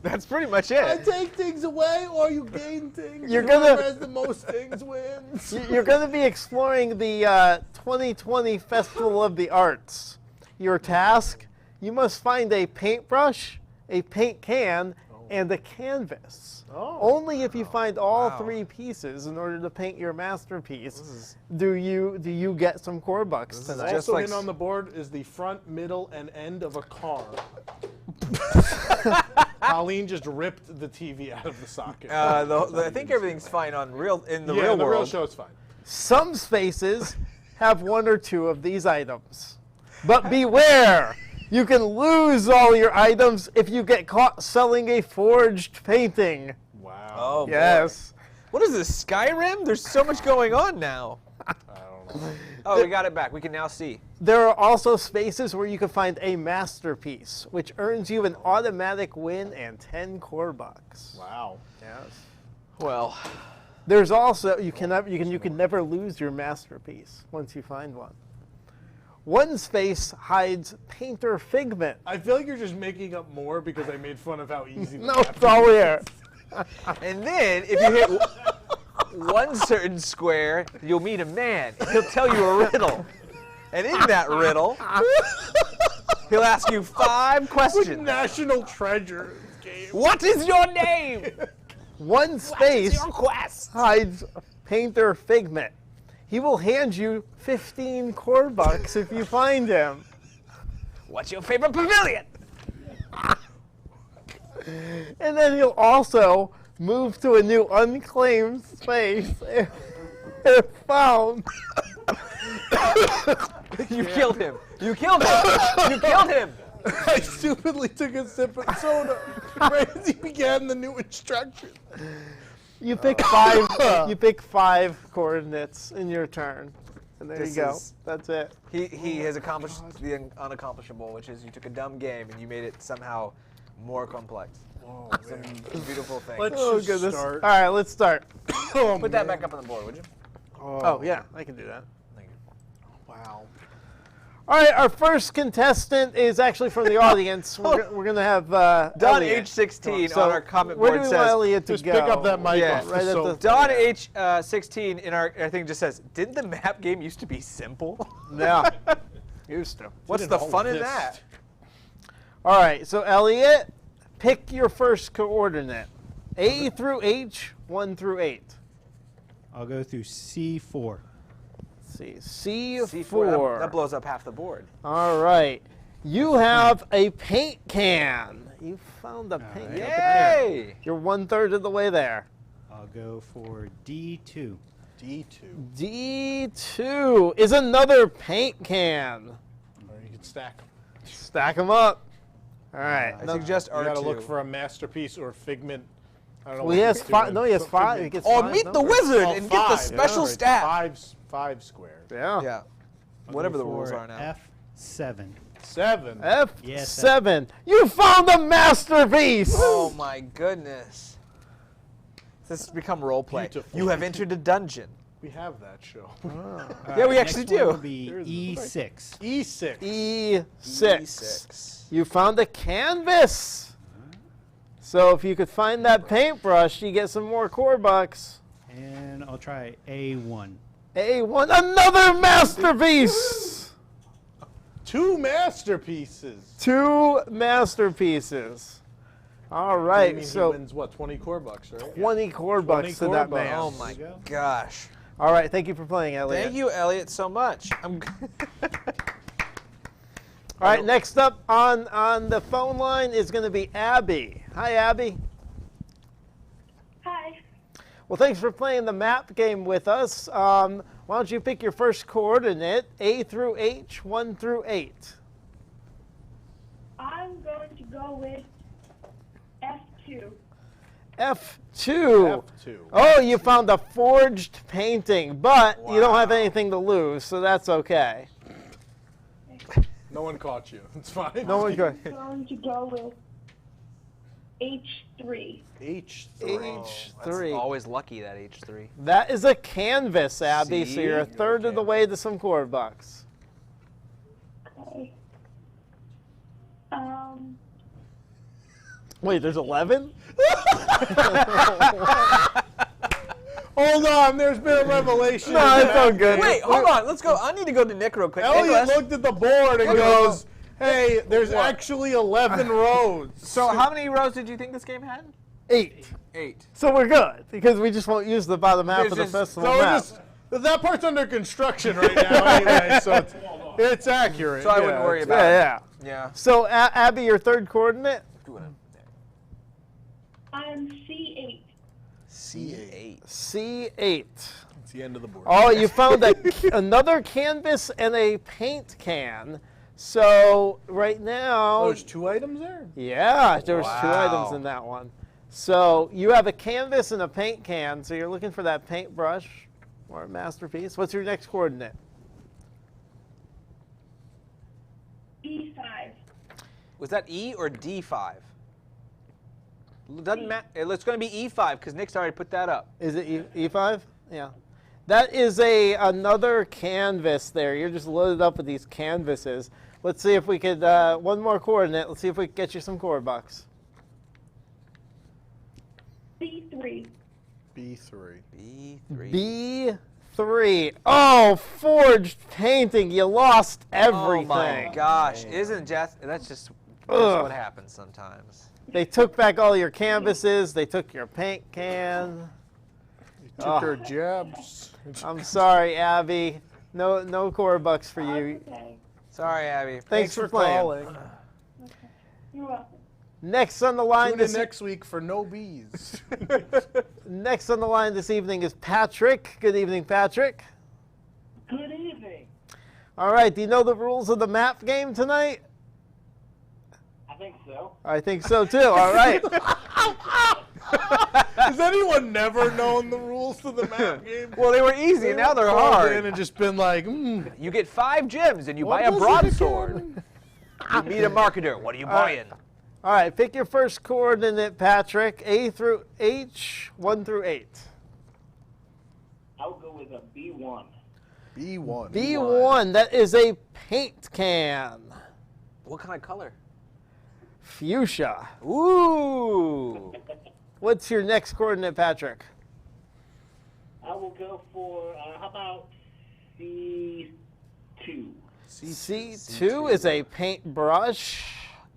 That's pretty much I it. take things away or you gain things. You're Whoever gonna- has the most things wins. You're going to be exploring the 2020 Festival of the Arts. Your task, you must find a paintbrush, a paint can, and a canvas. Oh. Only if you find all Wow. 3 pieces in order to paint your masterpiece do you get some core bucks tonight. just Also like in on the board is the front, middle, and end of a car. Colleen just ripped the TV out of the socket. I think everything's fine in the real the world. real show's fine. Some spaces have 1 or 2 of these items. But beware! You can lose all your items if you get caught selling a forged painting. Wow. Oh, boy. Yes. What is this, Skyrim? There's so much going on now. I don't know. Oh, we got it back. We can now see. There are also spaces where you can find a masterpiece, which earns you an automatic win and 10 core bucks. Wow. Yes. Well, There's also you can never lose your masterpiece once you find one. One space hides painter figment. I feel like you're just making up more because I made fun of how easy the No, map it's all here. and then if you hit one certain square, you'll meet a man. He'll tell you a riddle. And in that riddle, he'll ask you 5 questions. National treasure game. What is your name? One space your quest? hides painter figment. He will hand you 15 core bucks if you find him. What's your favorite pavilion? And then he'll also move to a new unclaimed space if found. You killed him. You killed him. You killed him. I stupidly took a sip of soda right as he began the new instruction. You pick five. You pick 5 coordinates in your turn, and there you go. That's it. He has accomplished the unaccomplishable, which is you took a dumb game and you made it somehow more complex. Oh, Some beautiful things. Let's just start. All right, let's start. Put that back up on the board, would you? Oh yeah, I can do that. Thank you. Wow. All right, our first contestant is actually from the audience. We're gonna have Don Elliot. H16 So on our comment where board do we says, want Elliot to just go? pick up that mic off the right at soap. the. Don H16 in our thing just says, didn't the map game used to be simple? Yeah, used to. What's the fun in that? All right, so Elliot, pick your first coordinate. A through H, 1 through 8. I'll go through C4. Let's see, C4. C4. That blows up half the board. All right. You have a paint can. You found a paint can. Yay! You're 1/3 of the way there. I'll go for D2. D2. D2 is another paint can. Or you can stack them. Stack them up. All right. I suggest You R2. gotta look for a masterpiece or figment. I don't know. Well, what he has he's 5. doing. No, he has Some 5. He figment. gets Oh, 5 meet the numbers. wizard Oh, and get the 5. special Right. stat. 5 squared. Yeah. Yeah. I'll Whatever go the rules for are now. F7. 7. F7. You found a masterpiece. Oh my goodness. This has become role play. Beautiful. You have entered a dungeon. We have that show. Yeah, we actually Next one do. will be E6. E6. E6. You found a canvas. So if you could find that paintbrush, you get some more core bucks. And I'll try A1. A1, another masterpiece. 2 masterpieces. 2 masterpieces. All I right, mean, so he wins what? 20 core bucks, right? 20 core bucks to core that bucks. man. Oh my gosh. All right, thank you for playing, Elliot. Thank you, Elliot, so much. All right, next up on the phone line is going to be Abby. Hi, Abby. Hi. Well, thanks for playing the map game with us. Why don't you pick your first coordinate, A through H, 1 through 8. I'm going to go with F2. F2. F2. Oh, you found a forged painting, but you don't have anything to lose, so that's okay. No one caught you. It's fine. No one got. I'm going to go with H3. H3. That's always lucky, that H3. That is a canvas, Abby, so you're a third of the way to some core bucks. Okay. Wait, there's 11? Hold on, there's been a revelation. No, it's all good. Wait, hold on. Let's go. I need to go to Nick real quick. Elliot Nicholas. looked at the board and goes, hey, there's actually 11 rows. So how many rows did you think this game had? 8. 8. So we're good, because we just won't use the bottom half There's of the just- festival So map. that part's under construction right now anyway, so it's accurate. So I wouldn't worry about it. Yeah. Yeah. So, Abby, your third coordinate? I'm C8. C8. C8. It's the end of the board. Oh, you found another canvas and a paint can. So right now, Oh, there's 2 items there? yeah, there's 2 Wow. items in that one. So you have a canvas and a paint can. So you're looking for that paintbrush or a masterpiece. What's your next coordinate? E5. Was that E or D5? Doesn't matter. It's going to be E5 because Nick's already put that up. Is it E5? Yeah. That is another canvas there. You're just loaded up with these canvases. Let's see if we could, one more coordinate. Let's see if we can get you some core bucks. B3. B3. B3. B3. Oh, forged painting. You lost everything. Oh my gosh. Isn't that's just what happens sometimes. They took back all your canvases. They took your paint can. They took our jabs. I'm sorry, Abby. No core bucks for you. Okay. Sorry, Abby. Thanks for playing. calling. You're welcome. Next on the line Tune in this next week for no bees. Next on the line this evening is Patrick. Good evening, Patrick. Good evening. All right. Do you know the rules of the map game tonight? think so. I think so too. All right. Has anyone never known the rules to the map game? Well, they were easy, and now they're hard. In and just been like, You get 5 gems, and you What buy a was it broadsword. You meet a marketer. What are you buying? All right, pick your first coordinate, Patrick. A through H, 1 through 8. I'll go with a B1. B1. B1, that is a paint can. What kind of color? Fuchsia. Ooh. What's your next coordinate, Patrick? I will go for, how about C2? C2 is a paintbrush.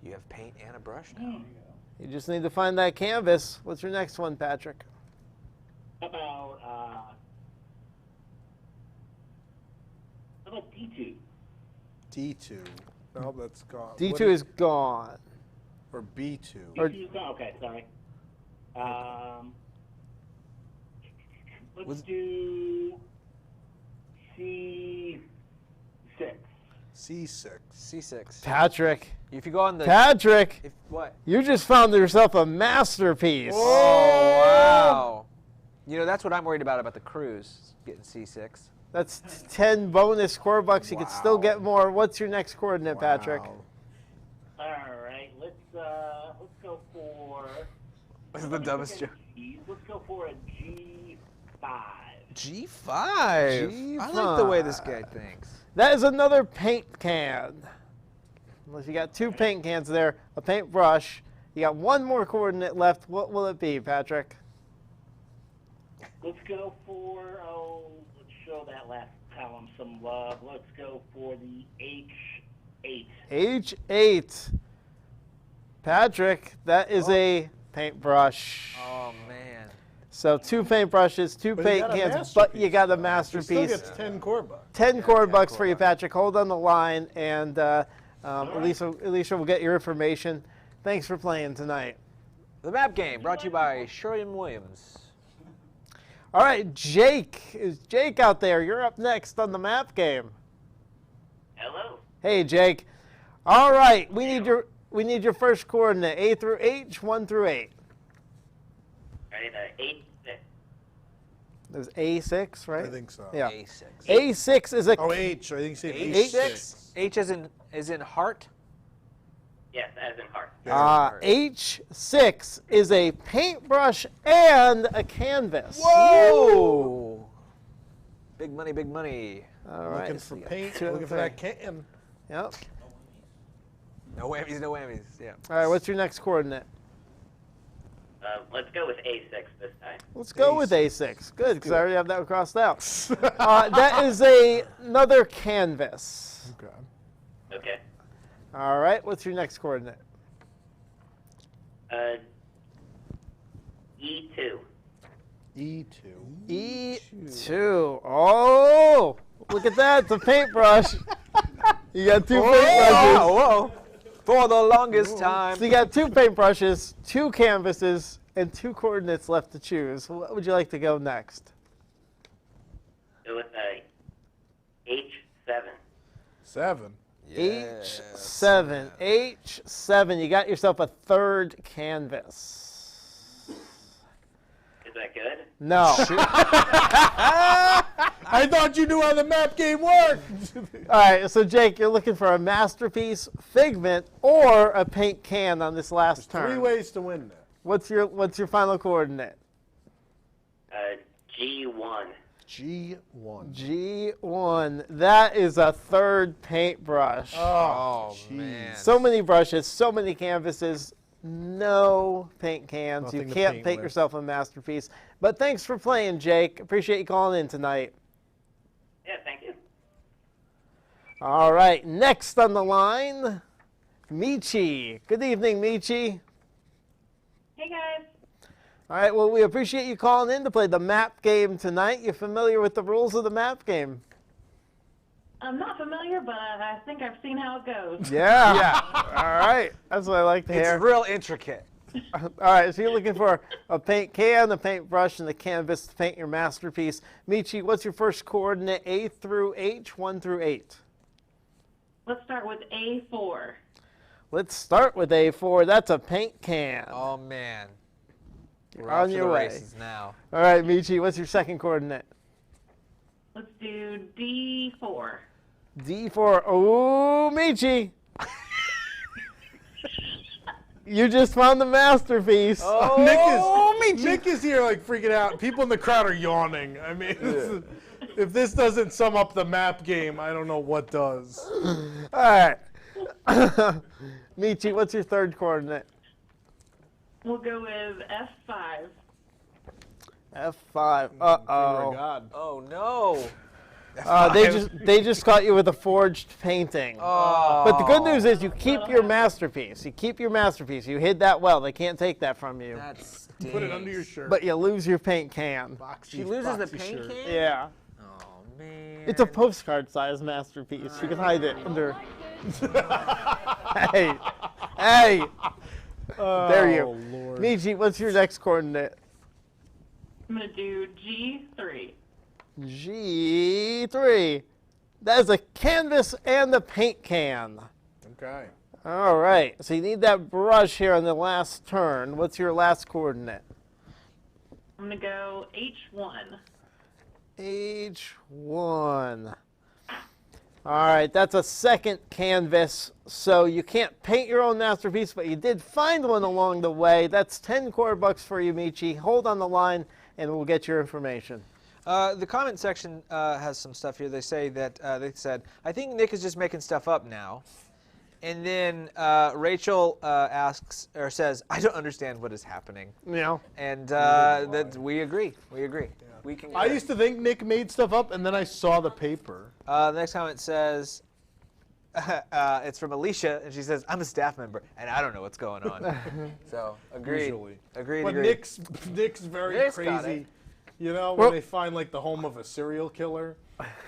You have paint and a brush now. You just need to find that canvas. What's your next one, Patrick? How about D2? D2. No, that's gone. D2 is gone. Or B2. D2 is gone. Okay, sorry. Let's do C6. C6. C6. Patrick. If you go on the... Patrick. What? You just found yourself a masterpiece. Oh, wow. You know, that's what I'm worried about the cruise, getting C6. That's 10 bonus core bucks. You could still get more. What's your next coordinate, Patrick? All right, let's go for. This is the dumbest joke. Let's go for a G5. G5. I like the way this guy thinks. That is another paint can. Unless you got 2 paint cans there, a paintbrush. You got 1 more coordinate left. What will it be, Patrick? Let's go for, let's show that last column some love. Let's go for the H8. H8. Patrick, that is a paintbrush. Oh, man. So 2 paintbrushes, 2 But you paint got a cans, but you got a He masterpiece. still gets 10 core bucks. 10 core bucks for you, Patrick. Hold on the line, and Alicia will get your information. Thanks for playing tonight. The map game brought to you by Sherwin-Williams. All right, Jake. Is Jake out there? You're up next on the map game. Hello. Hey, Jake. All right, we need your first coordinate, A through H, 1 through 8. All right, 8, 6. There's A6, right? I think so. Yeah. A6. A6 is a... Oh, H. I think you said H6? H as in heart? Yes, as in heart. H6 is a paintbrush and a canvas. Whoa! Big money, big money. All right. Looking for paint, Two, looking for that can. Yep. No whammies, no whammies. Yeah. All right, what's your next coordinate? Let's go with A6 this time. Let's go with A6. Good, because I already have that crossed out. That is another canvas. Okay. Okay. All right, what's your next coordinate? E2. E2. E2. Oh, look at that. It's a paintbrush. You got 2 paintbrushes. Whoa. For the longest time. So you got 2 paintbrushes, 2 canvases, and 2 coordinates left to choose. What would you like to go next? Go with H7. 7. Yes. H7. H7. You got yourself a 3rd canvas. Is that good? No. I thought you knew how the map game worked. All right, so Jake, you're looking for a masterpiece, figment, or a paint can on this last turn. 3 ways to win that. What's your final coordinate? G1. G1. G1. That is a 3rd paintbrush. Oh man. So many brushes, so many canvases, no paint cans. Nothing You to can't paint paint with. yourself a masterpiece. But thanks for playing, Jake. Appreciate you calling in tonight. Yeah, thank you. All right, next on the line, Michi. Good evening, Michi. Hey, guys. All right, well, we appreciate you calling in to play the map game tonight. You familiar with the rules of the map game? I'm not familiar, but I think I've seen how it goes. Yeah. All right, that's what I like to hear. It's real intricate. All right, so you're looking for a paint can, a paintbrush, and a canvas to paint your masterpiece. Michi, what's your first coordinate, A through H, 1 through 8? Let's start with A4. Let's start with A4. That's a paint can. Oh, man. You're We're off on to your the way. races now. All right, Michi, what's your second coordinate? Let's do D4. D4. Oh, Michi. You just found the masterpiece. Nick is here like freaking out. People in the crowd are yawning. I mean, if this doesn't sum up the map game, I don't know what does. All right. Michi, what's your third coordinate? We'll go with F5. F5. Uh-oh. God. Oh, no. They just caught you with a forged painting. Oh. But the good news is you keep your masterpiece. You keep your masterpiece. You hid that well. They can't take that from you. That's Put it under your shirt. But you lose your paint can. She loses the paint can? Yeah. Oh, man. It's a postcard-sized masterpiece. You can hide it under. Hey. There you. Lord. Michi, what's your next coordinate? I'm going to do G3. G3. That is a canvas and the paint can. Okay. All right. So you need that brush here on the last turn. What's your last coordinate? I'm going to go H1. H1. All right. That's a second canvas. So you can't paint your own masterpiece, but you did find one along the way. That's 10 core bucks for you, Michi. Hold on the line, and we'll get your information. The comment section has some stuff here. They say that they said, I think Nick is just making stuff up now. And then Rachel asks or says, I don't understand what is happening. Yeah. And that we agree. We agree. Yeah. We can. I used to think Nick made stuff up, and then I saw the paper. The next comment says, it's from Alicia, and she says, I'm a staff member, and I don't know what's going on. So, agreed. Usually. Agreed. But agreed. Nick's very Nick's got crazy. it. You know, when they find like the home of a serial killer,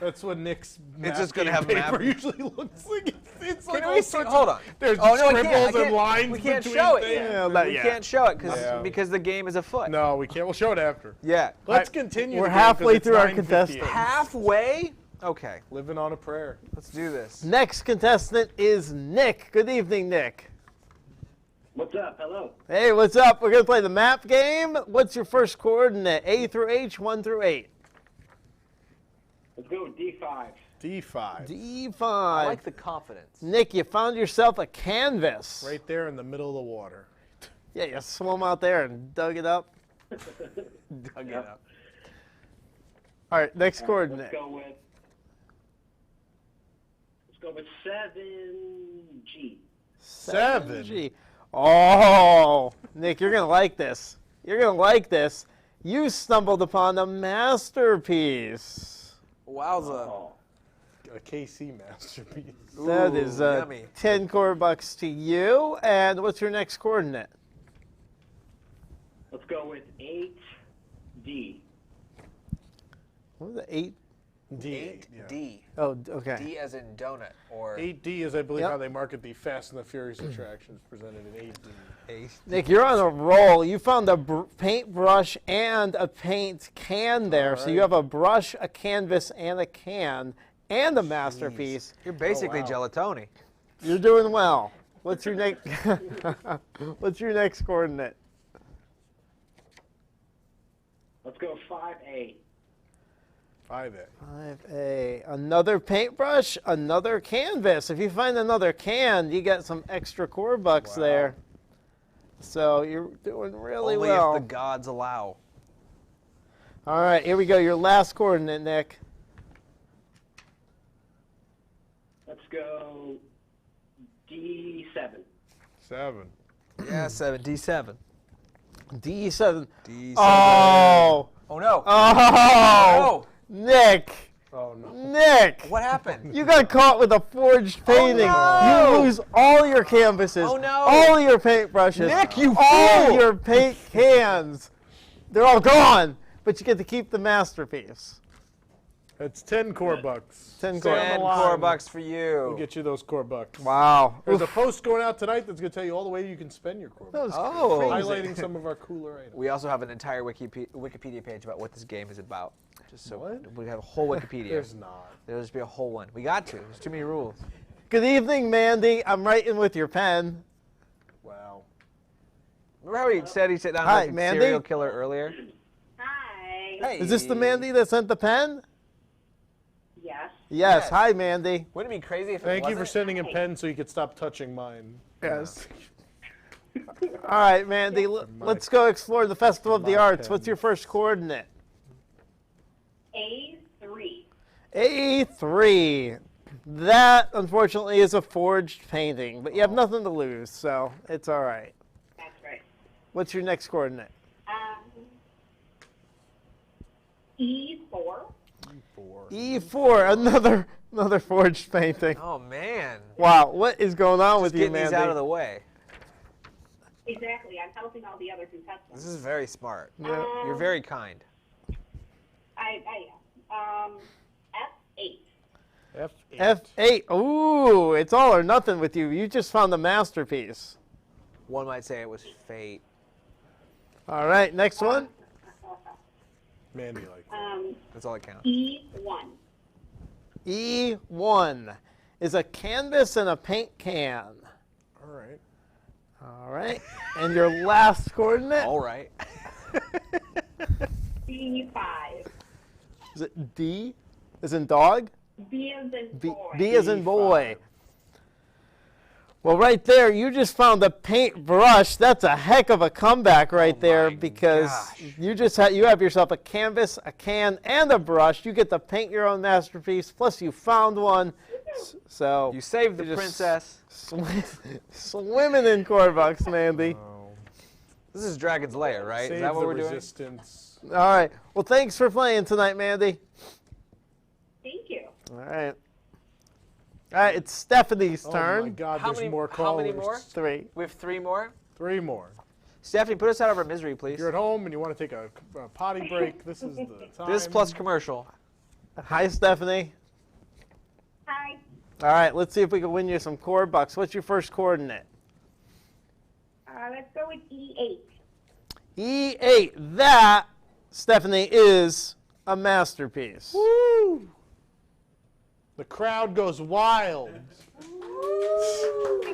that's what Nick's It's just going gonna to have paper map. usually looks like. It's like Can all we see? sorts Hold of, on. There's Oh, no, we scribbles can't. and lines We can't between show it things. yet. We can't show it because the game is afoot. No, we can't. We'll show it after. Yeah. Let's continue. We're the game 'cause halfway it's through our 9:58. contestant. Halfway? Okay. Living on a prayer. Let's do this. Next contestant is Nick. Good evening, Nick. What's up? Hello. Hey, what's up? We're going to play the map game. What's your first coordinate? A through H, 1 through 8. Let's go with D5. D5. D5. I like the confidence. Nick, you found yourself a canvas. Right there in the middle of the water. Yeah, you swam out there and dug it up. Dug it up. All right, next coordinate. Let's go with 7G. 7G. Oh, Nick, you're going to like this. You're going to like this. You stumbled upon a masterpiece. Wowza. A KC masterpiece. That is yummy. 10 core bucks to you. And what's your next coordinate? Let's go with 8D. What was it? 8? D. 8D. Oh, okay. D as in donut or 8D is, I believe, Yep. how they market the Fast and the Furious attractions presented in 8D. Nick, you're on a roll. You found a paintbrush and a paint can there. So you have a brush, a canvas, and a can, and a masterpiece. You're basically Gelatoni. You're doing well. What's your next? What's your next coordinate? Let's go 5A. 5A. 5A. Another paintbrush, another canvas. If you find another can, you get some extra core bucks there. So you're doing really Only well. if the gods allow. All right, here we go. Your last coordinate, Nick. Let's go D7. 7. Yeah, 7. D7. D7. D7. Oh. Oh, no. Oh. Nick. Oh, no. Nick. What happened? You got caught with a forged painting. no. You lose all your canvases. Oh, no. All your paintbrushes. Nick, you all fool. your paint cans. They're all gone, but you get to keep the masterpiece. That's 10 core bucks. 10 Stay core. on the 10 line. core bucks for you. We'll get you those core bucks. Wow. There's a post going out tonight that's going to tell you all the way you can spend your core bucks. Oh. Highlighting some of our cooler items. We also have an entire Wikipedia page about what this game is about. Just so we have a whole Wikipedia. There's not. There'll just be a whole one. We got to. There's too many rules. Good evening, Mandy. I'm writing with your pen. Wow. Remember how he said he sat down Hi, with a Mandy. serial killer earlier? Hi. Hey. Is this the Mandy that sent the pen? Yes. Yes. Hi, Mandy. Wouldn't it be crazy if it Thank you wasn't? for sending a pen so you could stop touching mine. Yes. All right, Mandy. Let's go explore the Festival of the Arts. What's your first coordinate? A3. A3. That, unfortunately, is a forged painting, but you have nothing to lose, so it's all right. That's right. What's your next coordinate? E4. E4, another forged painting. Oh, man. Wow, what is going on with you, Getting Mandy? these out of the way. Exactly. I'm helping all the other contestants. This is very smart. Yeah. You're very kind. I am. F8. F8. F8. Ooh, it's all or nothing with you. You just found a masterpiece. One might say it was fate. All right, next one. Mandy like That's all that counts. E1. E1 is a canvas and a paint can. All right. All right. And your last coordinate? All right. B5. Is it D as in dog? B as in boy. B as in boy. Well, right there, you just found a paintbrush. That's a heck of a comeback right there because you just you have yourself a canvas, a can, and a brush. You get to paint your own masterpiece. Plus, you found one. So you saved the you're just princess. Swimming in core bucks, Mandy. This is Dragon's Lair, right? Save is that what the we're doing? resistance. All right. Well, thanks for playing tonight, Mandy. Thank you. All right. All right, it's Stephanie's turn. Oh my God, How there's many more How callers. many more? 3. We have 3 more. 3 more. Stephanie, put us out of our misery, please. If you're at home and you want to take a potty break, this is the time. This plus commercial. Hi, Stephanie. Hi. All right, let's see if we can win you some core bucks. What's your first coordinate? Let's go with E8. E8. That, Stephanie, is a masterpiece. Woo! The crowd goes wild. I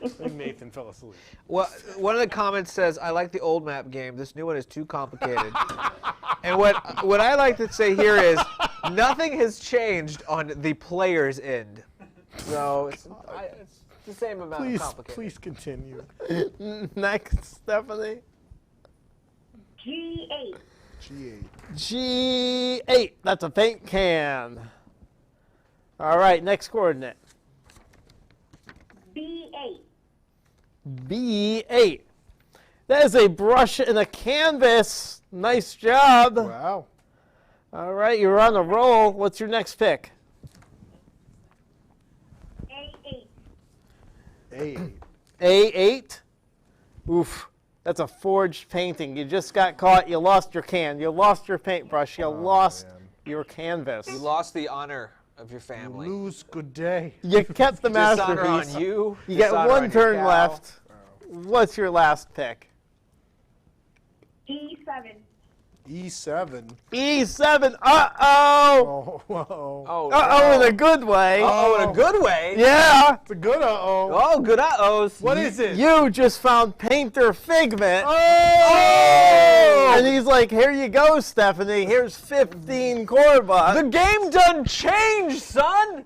think Nathan fell asleep. Well, one of the comments says, "I like the old map game. This new one is too complicated." And what I like to say here is, nothing has changed on the player's end. So it's the same amount of complicated. Please continue. Next, Stephanie. G8. G8. G8. That's a paint can. All right, next coordinate. B8. B8. That is a brush and a canvas. Nice job. Wow. All right, you're on a roll. What's your next pick? A8. A8. A8. Oof. That's a forged painting. You just got caught. You lost your can. You lost your paintbrush. You lost your canvas. You lost the honor of your family. Lose. Good day. You kept the Dishonor masterpiece. on you. You get dishonor one on your turn cow. left. What's your last pick? E7. E7. E7. Uh-oh. Oh, whoa. Oh, Uh-oh no. in a good way. Oh, in a good way. Yeah. It's a good uh-oh. Oh, good uh-ohs. What is it? You just found Painter Figment. Oh! And he's like, here you go, Stephanie. Here's 15 core bucks. The game done changed, son.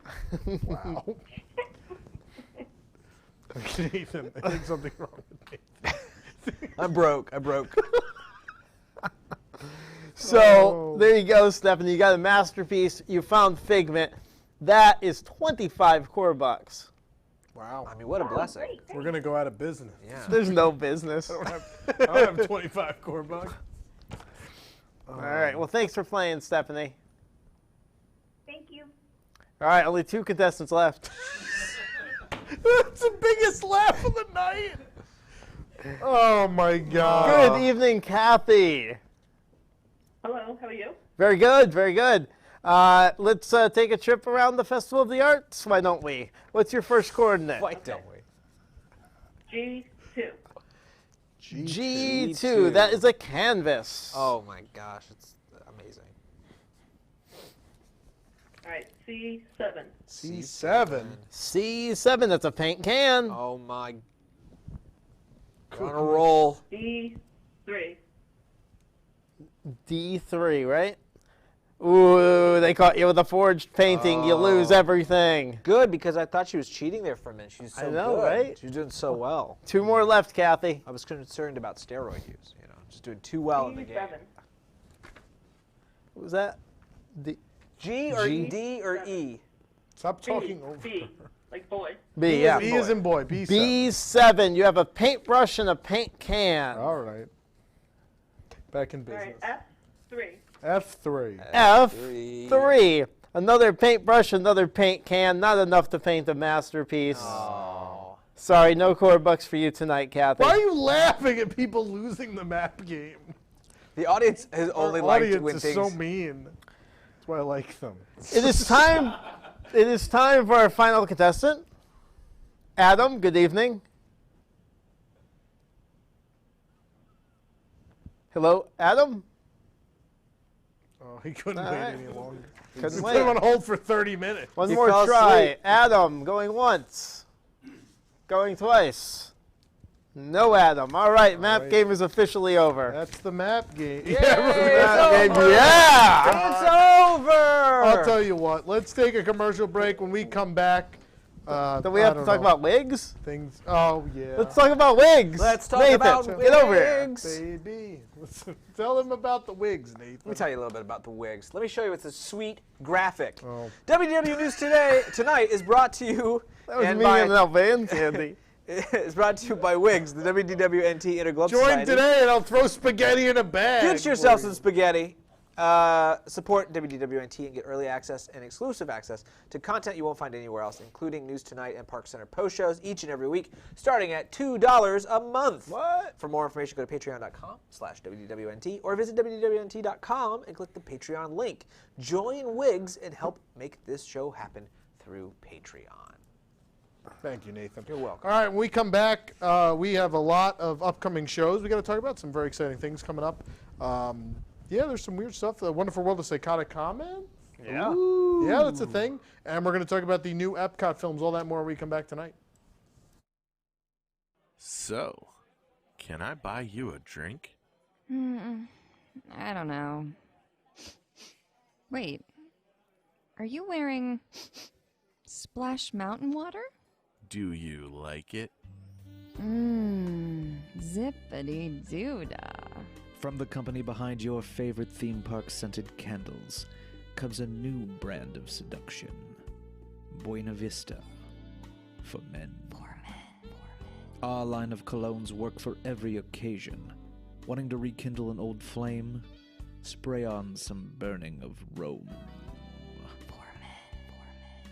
Wow. Okay, Nathan, I think something's wrong with Nathan. I'm broke. So there you go, Stephanie. You got a masterpiece. You found Figment. That is 25 core bucks. Wow. I mean, what a blessing. We're going to go out of business. Yeah. There's no business. I don't have 25 core bucks. All right. Well, thanks for playing, Stephanie. Thank you. All right. Only 2 contestants left. That's the biggest laugh of the night. Oh, my God. Good evening, Kathy. Hello, how are you? Very good. Very good. Let's take a trip around the Festival of the Arts. Why don't we? What's your first coordinate? Why don't we? G2. G2. That is a canvas. Oh my gosh, it's amazing. All right, C7. C7. C7, that's a paint can. Oh my. We're on a roll. D3. D3, right? Ooh, they caught you with a forged painting. You lose everything. Good, because I thought she was cheating there for a minute. She's so I know, good. right? She's doing so well. 2 more left, Kathy. I was concerned about steroid use, just doing too well in the game. What was that? G or G? D or E? Stop talking over. B, like boy. B, yeah. B is in boy. B7. B7. You have a paintbrush and a paint can. All right. Back in All business. right, F3. F3. F3. Another paintbrush, another paint can. Not enough to paint a masterpiece. Oh. Sorry, no core bucks for you tonight, Kathy. Why are you laughing at people losing the map game? The audience has only liked to win is things. so mean. That's why I like them. It is time. It is time for our final contestant. Adam, good evening. Hello, Adam? Oh, he couldn't All wait right. any longer. Couldn't He wait. put him on hold for 30 minutes. One He more fell try. asleep. Adam, going once. Going twice. No, Adam. All right, map right. game is officially over. That's the map game. Yay, Map it's game, over. yeah! It's over! I'll tell you what. Let's take a commercial break. When we come back, Do we have to talk about wigs? things? Oh yeah. Let's talk about wigs. Let's talk Nathan, about get over here. wigs. Baby, tell them about the wigs, Nathan. Let me tell you a little bit about the wigs. Let me show you it's a sweet graphic. Oh. WDW News Tonight is brought to you That was and me by, and Van Candy. It's brought to you by Wigs, the WDWNT Interglobe Join Society. today and I'll throw spaghetti in a bag. Get yourself some spaghetti. Support WDWNT and get early access and exclusive access to content you won't find anywhere else, including News Tonight and Park Center post shows each and every week, starting at $2 a month. What? For more information, go to patreon.com/WDWNT or visit WDWNT.com and click the Patreon link. Join Wigs and help make this show happen through Patreon. Thank you, Nathan. You're welcome. All right, when we come back, we have a lot of upcoming shows we got to talk about. Some very exciting things coming up. Yeah, there's some weird stuff. The Wonderful World of Psychotic Comment. Yeah. Ooh. Yeah, that's a thing. And we're going to talk about the new Epcot films. All that more when we come back tonight. So, can I buy you a drink? I don't know. Wait, are you wearing Splash Mountain water? Do you like it? Zippity-doo-dah. From the company behind your favorite theme park scented candles comes a new brand of seduction. Buena Vista. For men. Our line of colognes work for every occasion. Wanting to rekindle an old flame? Spray on some burning of Rome.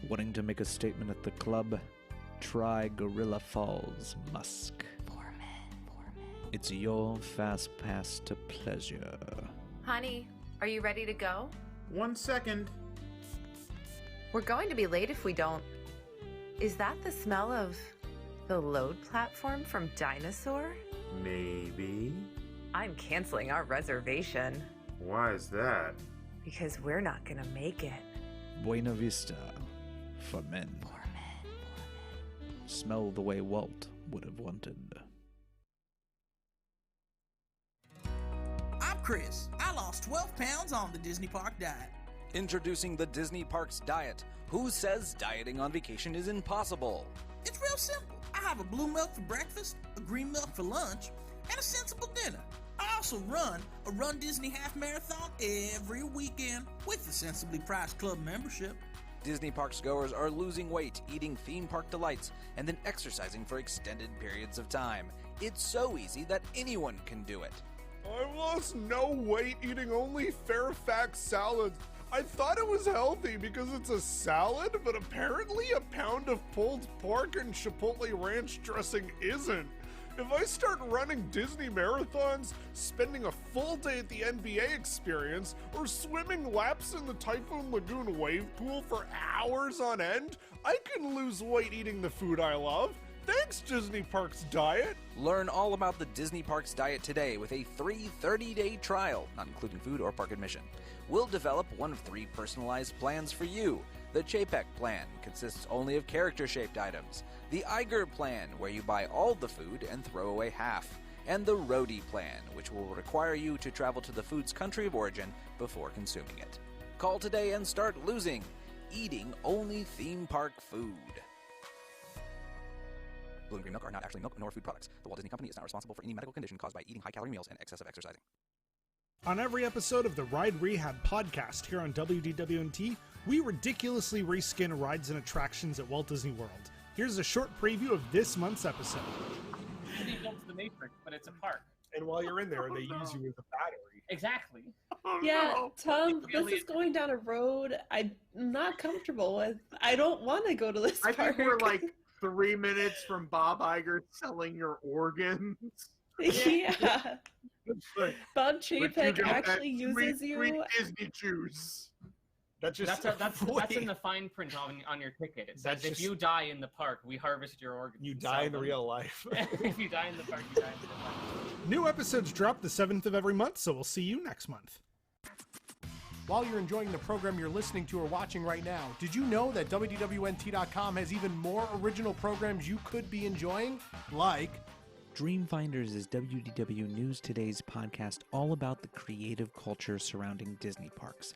Wanting to make a statement at the club? Try Gorilla Falls Musk. It's your fast pass to pleasure. Honey, are you ready to go? 1 second. We're going to be late if we don't. Is that the smell of the load platform from Dinosaur? Maybe. I'm canceling our reservation Why is that? because we're not gonna make it. Buena Vista. For men. Smell the way Walt would have wanted. I'm Chris. I lost 12 pounds on the Disney Park diet. Introducing the Disney Parks Diet. Who says dieting on vacation is impossible? It's real simple. I have a blue milk for breakfast, a green milk for lunch, and a sensible dinner. I also run a Run Disney Half Marathon every weekend with a sensibly priced club membership. Disney Parks goers are losing weight, eating theme park delights, and then exercising for extended periods of time. It's so easy that anyone can do it. I lost no weight eating only Fairfax salads. I thought it was healthy because it's a salad, but apparently a pound of pulled pork and Chipotle ranch dressing isn't. If I start running Disney marathons, spending a full day at the NBA experience, or swimming laps in the Typhoon Lagoon wave pool for hours on end, I can lose weight eating the food I love. Thanks, Disney Parks Diet. Learn all about the Disney Parks Diet today with a free 30-day trial, not including food or park admission. We'll develop one of 3 personalized plans for you. The Chapek plan consists only of character-shaped items. The Iger plan, where you buy all the food and throw away half. And the Roadie plan, which will require you to travel to the food's country of origin before consuming it. Call today and start losing. Eating only theme park food. Blue and green milk are not actually milk nor food products. The Walt Disney Company is not responsible for any medical condition caused by eating high-calorie meals and excessive exercising. On every episode of the Ride Rehab podcast here on WDWNT, we ridiculously reskin rides and attractions at Walt Disney World. Here's a short preview of this month's episode. They built the Matrix, but it's a park. And while you're in there, they use you as a battery. Exactly. Yeah, Tom, this is going down a road I'm not comfortable with. I don't want to go to this I park. think we're like 3 minutes from Bob Iger selling your organs. Yeah. Bob But you Chapek got that actually uses you. Sweet Disney juice. That's in the fine print on your ticket. It says That's if just- you die in the park, we harvest your organs. You and die sell in them. real life. If you die in the park, you die in the park. New episodes drop the 7th of every month, so we'll see you next month. While you're enjoying the program you're listening to or watching right now, did you know that WWNT.com has even more original programs you could be enjoying? Like Dreamfinders is WDW News Today's podcast all about the creative culture surrounding Disney parks.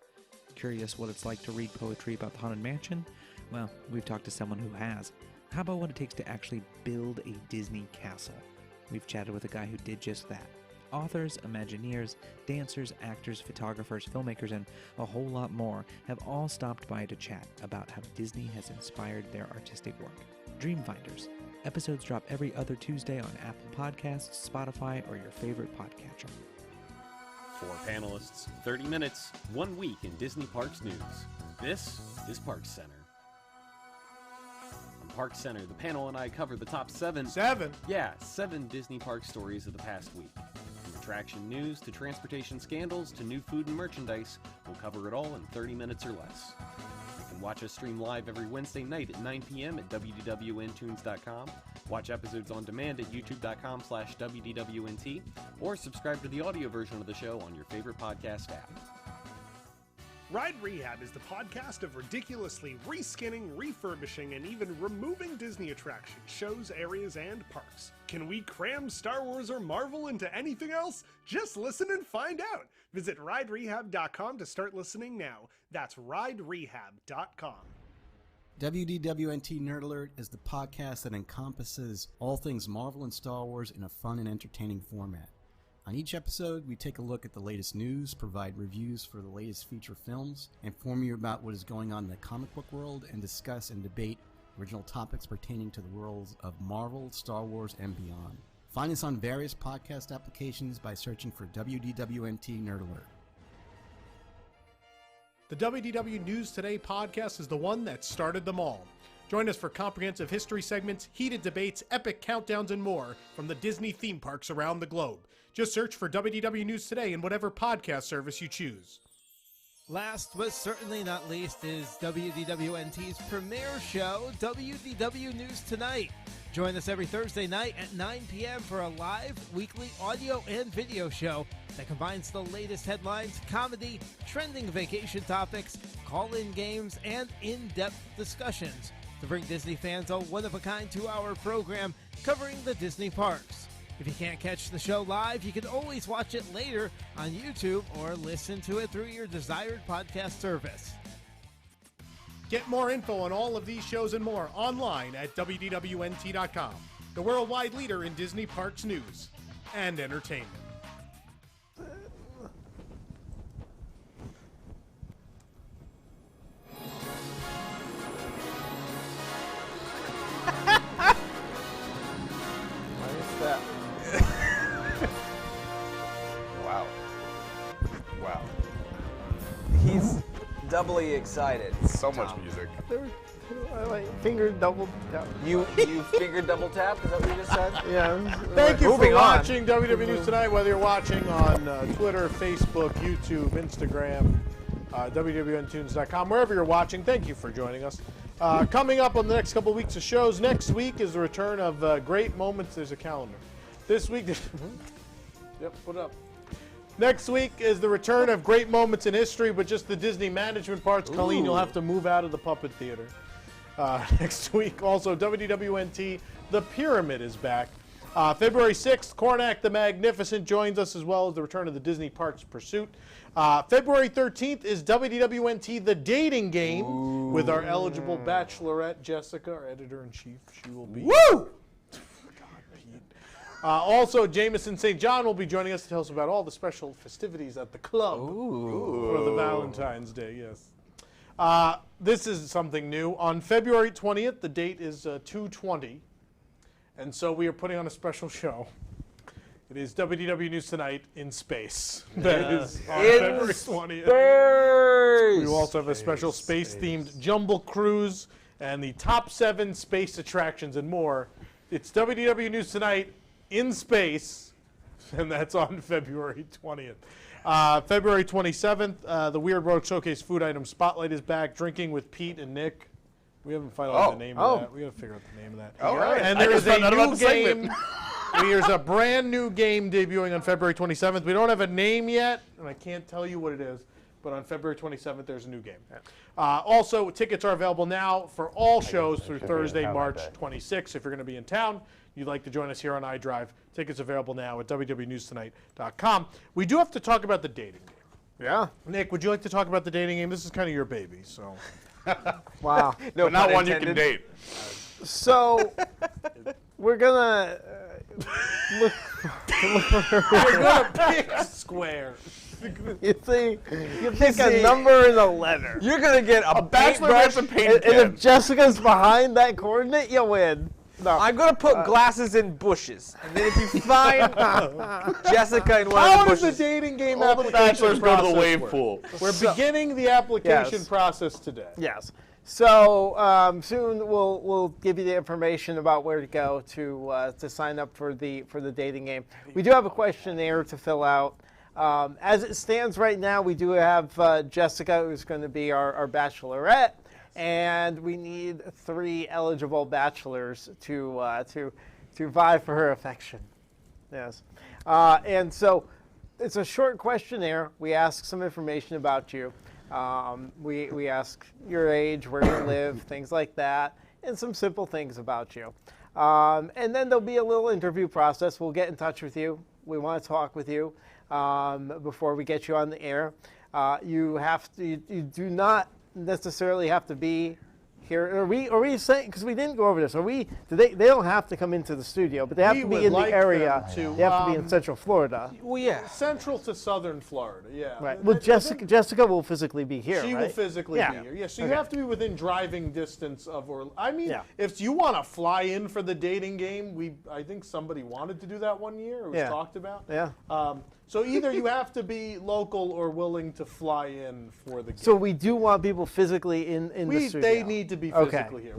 Curious what it's like to read poetry about the Haunted Mansion? Well, we've talked to someone who has. How about what it takes to actually build a Disney castle? We've chatted with a guy who did just that. Authors, Imagineers, dancers, actors, photographers, filmmakers, and a whole lot more have all stopped by to chat about how Disney has inspired their artistic work. Dreamfinders. Episodes drop every other Tuesday on Apple Podcasts, Spotify, or your favorite podcatcher. 4 panelists, 30 minutes, 1 week in Disney Parks news. This is Parks Center. On Parks Center, the panel and I cover the top 7... 7? Yeah, 7 Disney Park stories of the past week. From attraction news to transportation scandals to new food and merchandise, we'll cover it all in 30 minutes or less. You can watch us stream live every Wednesday night at 9 p.m. at WDWNtunes.com, watch episodes on demand at youtube.com/WDWNT, or subscribe to the audio version of the show on your favorite podcast app. Ride Rehab is the podcast of ridiculously reskinning, refurbishing, and even removing Disney attractions, shows, areas, and parks. Can we cram Star Wars or Marvel into anything else? Just listen and find out. Visit riderehab.com to start listening now. That's riderehab.com. WDWNT Nerd Alert is the podcast that encompasses all things Marvel and Star Wars in a fun and entertaining format. On each episode, we take a look at the latest news, provide reviews for the latest feature films, inform you about what is going on in the comic book world, and discuss and debate original topics pertaining to the worlds of Marvel, Star Wars, and beyond. Find us on various podcast applications by searching for WDWNT Nerd Alert. The WDW News Today podcast is the one that started them all. Join us for comprehensive history segments, heated debates, epic countdowns, and more from the Disney theme parks around the globe. Just search for WDW News Today in whatever podcast service you choose. Last but certainly not least is WDWNT's premiere show, WDW News Tonight. Join us every Thursday night at 9 p.m. for a live weekly audio and video show that combines the latest headlines, comedy, trending vacation topics, call-in games, and in-depth discussions to bring Disney fans a one-of-a-kind 2-hour program covering the Disney parks. If you can't catch the show live, you can always watch it later on YouTube or listen to it through your desired podcast service. Get more info on all of these shows and more online at WDWNT.com, the worldwide leader in Disney parks news and entertainment. Why is that? Wow. Wow. He's doubly excited. So much music. My finger double tap. You finger double tap? Is that what you just said? Yeah. Thank you for Moving on. watching WW News Tonight, whether you're watching on Twitter, Facebook, YouTube, Instagram, WWNtunes.com, wherever you're watching. Thank you for joining us. Coming up on the next couple of weeks of shows, next week is the return of Great Moments. There's a calendar. This week, yep, put it up. Next week is the return of great moments in history, but just the Disney management parts. Ooh. Colleen, you'll have to move out of the puppet theater. Next week, also, WWNT, The Pyramid is back. February 6th, Cornac the Magnificent joins us, as well as the return of the Disney Parks Pursuit. February 13th is WWNT, The Dating Game, with our eligible bachelorette, Jessica, our editor-in-chief. She will be... Woo! Also, Jameson St. John will be joining us to tell us about all the special festivities at the club for the Valentine's Day, yes. This is something new. On February 20th, the date is 2/20, and so we are putting on a special show. It is WDW News Tonight in space. That is on February 20th. We will also have a special space-themed Jumble Cruise and the top 7 space attractions and more. It's WDW News Tonight in space, and that's on February 20th. February 27th, the Weird World Showcase Food Item Spotlight is back. Drinking with Pete and Nick. We haven't finalized the name of that. We got to figure out the name of that. All right. And there is a new game. There's a brand new game debuting on February 27th. We don't have a name yet, and I can't tell you what it is. But on February 27th, there's a new game. Also, tickets are available now for all shows through Thursday, March 26th. If you're going to be in town, you'd like to join us here on iDrive, tickets available now at WWNewsTonight.com. We do have to talk about the dating game. Yeah. Nick, would you like to talk about the dating game? This is kind of your baby, so. Wow. No, but not one you can date. So, we're going to look for We're going to pick square. You see, you pick a number and a letter. You're going to get a bachelor paintbrush. has a paint And if Jessica's behind that coordinate, you win. No. I'm going to put glasses in bushes. And then if you find Jessica in one How of the does the bushes. dating game All the application bachelors go to the process wave work? pool. We're beginning the application process today. Yes. So soon we'll give you the information about where to go to sign up for the dating game. We do have a questionnaire to fill out. As it stands right now, we do have Jessica, who's going to be our bachelorette, and we need 3 eligible bachelors to vie for her affection. Yes, and so it's a short questionnaire. We ask some information about you. We ask your age, where you live, things like that, and some simple things about you. And then there'll be a little interview process. We'll get in touch with you. We want to talk with you before we get you on the air. You do not necessarily have to be here. Are we saying, because we didn't go over this, they don't have to come into the studio, but they have to be in the area. They have to be in Central Florida. Well, yeah. Central to Southern Florida, yeah. Right. Well, Jessica will physically be here, She right? will physically be here. Yeah, so you have to be within driving distance of Orlando. I mean, if you want to fly in for the dating game, I think somebody wanted to do that one year. It was talked about. Yeah. So either you have to be local or willing to fly in for the game. So we do want people physically in the studio. They need to be physically here.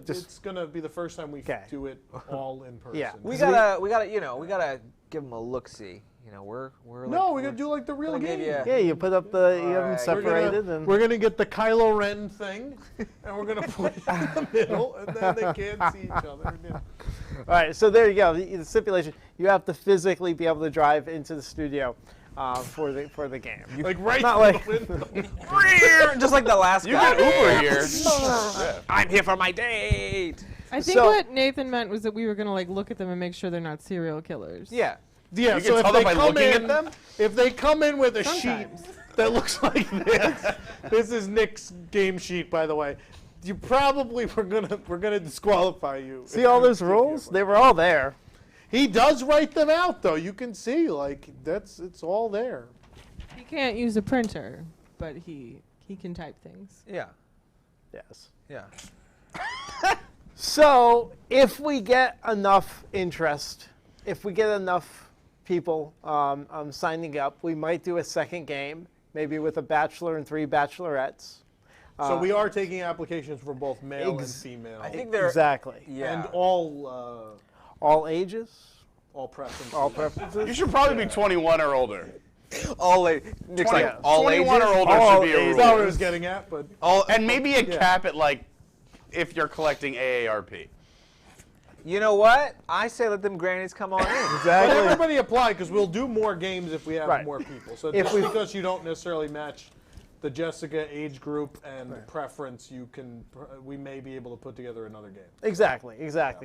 It's gonna be the first time we do it all in person. Yeah. We gotta give them a look-see. We're no, we gotta do like the real game. Yeah, you put up you have them separated. We're gonna get the Kylo Ren thing, and we're gonna put it in the middle, and then they can't see each other. All right, so there you go. The stipulation: you have to physically be able to drive into the studio for the game. Like right Not through like the window. Just like the last You guy. got Uber here. I'm here for my date. I think what Nathan meant was that we were going to look at them and make sure they're not serial killers. Yeah. Yeah, You so can tell them by looking at them? If they come in with a sheet that looks like this, this is Nick's game sheet, by the way. You probably we're gonna disqualify you. See all those rules? They were all there. He does write them out, though. You can see, it's all there. He can't use a printer, but he can type things. Yeah. Yes. Yeah. So if we get enough interest, if we get enough people signing up, we might do a second game, maybe with a bachelor and 3 bachelorettes. So we are taking applications for both male and female. I think they're exactly. And all ages, all preferences. all preferences. You should probably be 21 or older. Nick's like all 21 ages? or older All should be a ages. rule. That's what I was getting at, but And maybe a cap at if you're collecting AARP. You know what? I say let them grannies come on in. But everybody apply because we'll do more games if we have Right. more people. So If just we- because you don't necessarily match the Jessica age group and preference, we may be able to put together another game. Exactly.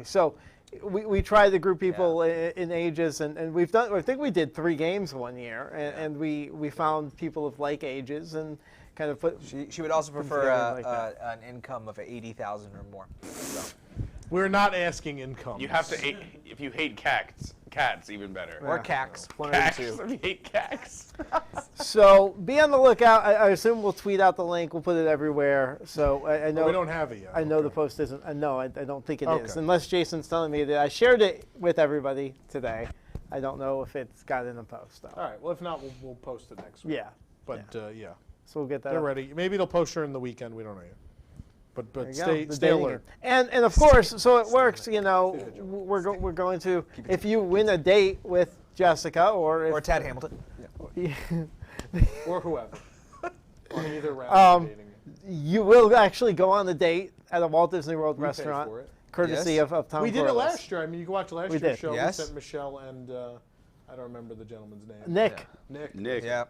So we try to group people in ages, and we've done. I think we did 3 games one year, and we found people of like ages and kind of put. She would also prefer like that. an income of 80,000 or more. So. We're not asking income. You have to if you hate cats, even better. Or cax, one Cax, or the two. if you hate cax. So be on the lookout. I assume we'll tweet out the link. We'll put it everywhere. So I know we don't have it yet. I know the post isn't. No, I don't think it is. Okay. Unless Jason's telling me that I shared it with everybody today. I don't know if it's got in the post though. All right. Well, if not, we'll post it next week. Yeah. But yeah. So we'll get that. They're up. ready. Maybe they'll post during the weekend. We don't know yet. There But you go, stay the stay dating alert. game. And of course, so it works. You know, we're going to if you win a date with Jessica or Tad Hamilton. Or whoever. On either round. You will actually go on a date at a Walt Disney World We pay restaurant, for it. courtesy of Tom. We did it Corliss. last year. I mean, you can watch last We year's did. show. Yes. We sent Michelle and I don't remember the gentleman's name. Nick. Nick. Yeah.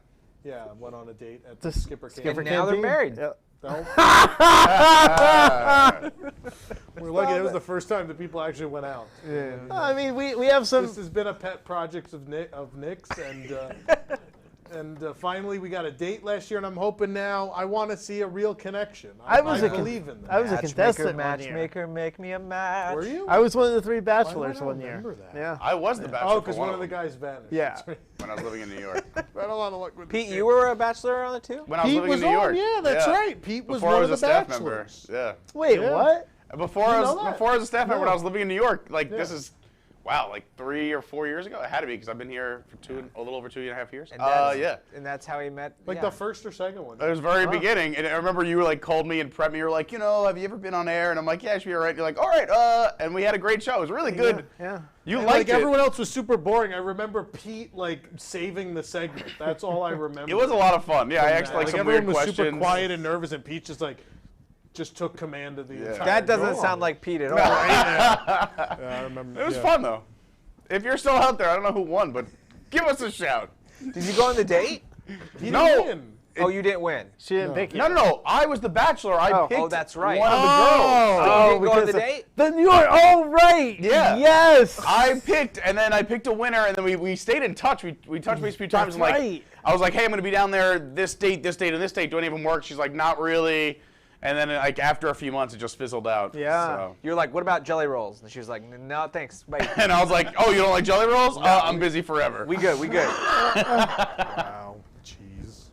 Yeah, went on a date at The the Skipper Camp. Skipper And now they're Canteen? married. Yeah. We're lucky that was the first time that people actually went out. Yeah. I mean, we have some. This has been a pet project of Nick's, and finally we got a date last year, and I'm hoping now I want to see a real connection. I believe in that. I was a contestant one year. Matchmaker, make me a match. Were you? I was one of the 3 Why bachelors don't I one year. remember that? Yeah. I was the bachelor. Oh, for because one of the guys vanished. Yeah. That's right. when I was living in New York. I had a lot of luck with Pete, this you kid. were a bachelor on it too? When I was Pete living was in New York. on, yeah, that's right. Pete was Before one I of was the a staff bachelors. member. Yeah. Wait, Yeah. what? Before I was a staff member, No. when I was living in New York, like Yeah. this is, wow, like 3 or 4 years ago. It had to be because I've been here for a little over 2.5 years. And that's, Yeah. And that's how he met. Like yeah. the first or second one. It was very beginning, and I remember you like called me and prepped me. You were like, have you ever been on air? And I'm like, yeah, I should be all right. You're like, all right, and we had a great show. It was really good. Yeah. You And, liked like it. everyone else was super boring. I remember Pete like saving the segment. That's all I remember. It was a lot of fun. Yeah, I from asked that. like some everyone weird was questions. super quiet and nervous, and Pete just took command of the entire. That doesn't show. sound like Pete at all. Yeah, I remember. It was fun though. If you're still out there, I don't know who won, but give us a shout. Did you go on the date? He No. didn't win. Oh, you didn't win. She didn't pick you. No. I was the bachelor. I picked that's right. one of the girls. Oh, you didn't go on the because date? The New York. Oh, right. Yeah. Yes. I picked, and then I picked a winner, and then we stayed in touch. We touched base a few times. That's And like, right. I was like, hey, I'm going to be down there this date, and this date. Do any of them work? She's like, not really. And then like after a few months, it just fizzled out. Yeah. So. You're like, what about jelly rolls? And she was like, no, thanks. Bye. And I was like, oh, you don't like jelly rolls? I'm busy forever. We good. Wow. Jeez.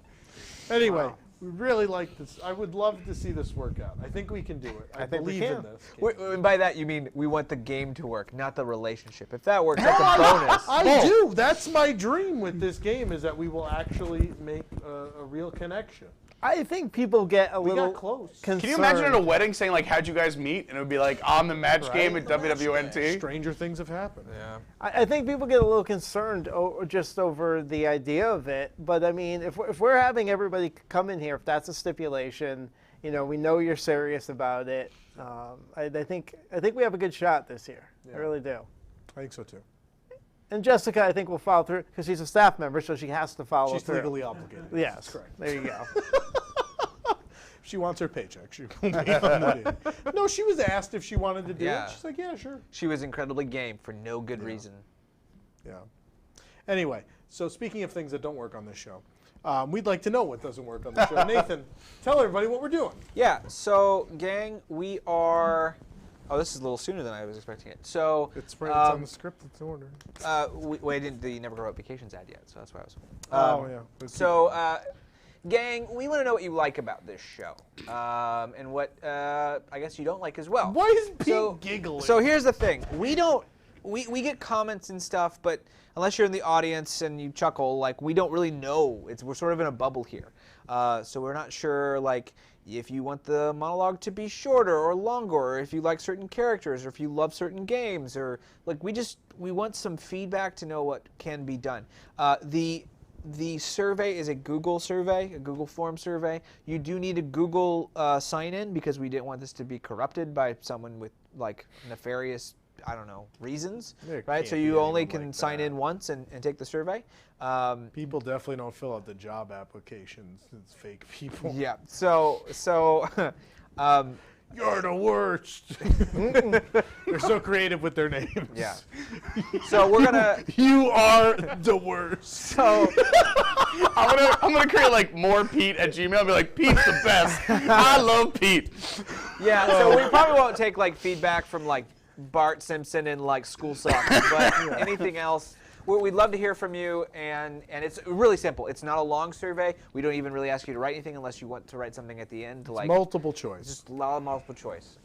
Anyway, we really like this. I would love to see this work out. I think we can do it. I think we believe in can. this. And by that, you mean we want the game to work, not the relationship. If that works, that's a bonus. I do. That's my dream with this game, is that we will actually make a real connection. I think people get a We little got close. concerned. Can you imagine at a wedding saying like, how'd you guys meet? And it would be like on the match game at WWNT. Stranger things have happened. Yeah. I think people get a little concerned just over the idea of it. But I mean, if we're having everybody come in here, if that's a stipulation, we know you're serious about it. I think we have a good shot this year. Yeah. I really do. I think so too. And Jessica, I think, will follow through because she's a staff member, so she has to follow She's through. legally obligated. Yes, That's correct. There you go. If she wants her paycheck, she will be obligated. No, she was asked if she wanted to do Yeah. it. She's like, yeah, sure. She was incredibly game for no good reason. Yeah. Anyway, so speaking of things that don't work on this show, we'd like to know what doesn't work on the show. Nathan, tell everybody what we're doing. Yeah, so, gang, we are... Oh, this is a little sooner than I was expecting it. So It's on the script. It's in order. We didn't the Never Grow Up Vacations ad yet, so that's why I was. Yeah. So, gang, we want to know what you like about this show, and what I guess you don't like as well. Why is Pete giggling? So here's the thing: we get comments and stuff, but unless you're in the audience and you chuckle, like we don't really know. We're sort of in a bubble here, so we're not sure like. If you want the monologue to be shorter or longer, or if you like certain characters, or if you love certain games, or like we want some feedback to know what can be done. The survey is a Google survey, a Google form survey. You do need a Google sign-in because we didn't want this to be corrupted by someone with like nefarious I don't know, reasons, There right? can't So be you only anyone can like sign that. in once and take the survey. People definitely don't fill out the job applications. It's fake people. Yeah. So You're the worst. They're so creative with their names. Yeah. So we're gonna. You are the worst. So I'm gonna create like more Pete at Gmail and be like, Pete's the best. I love Pete. Yeah. So we probably won't take like feedback from like Bart Simpson and like school sucks, but anything else. We'd love to hear from you, and it's really simple. It's not a long survey. We don't even really ask you to write anything unless you want to write something at the end. To, like, multiple choice. Just a lot of multiple choice.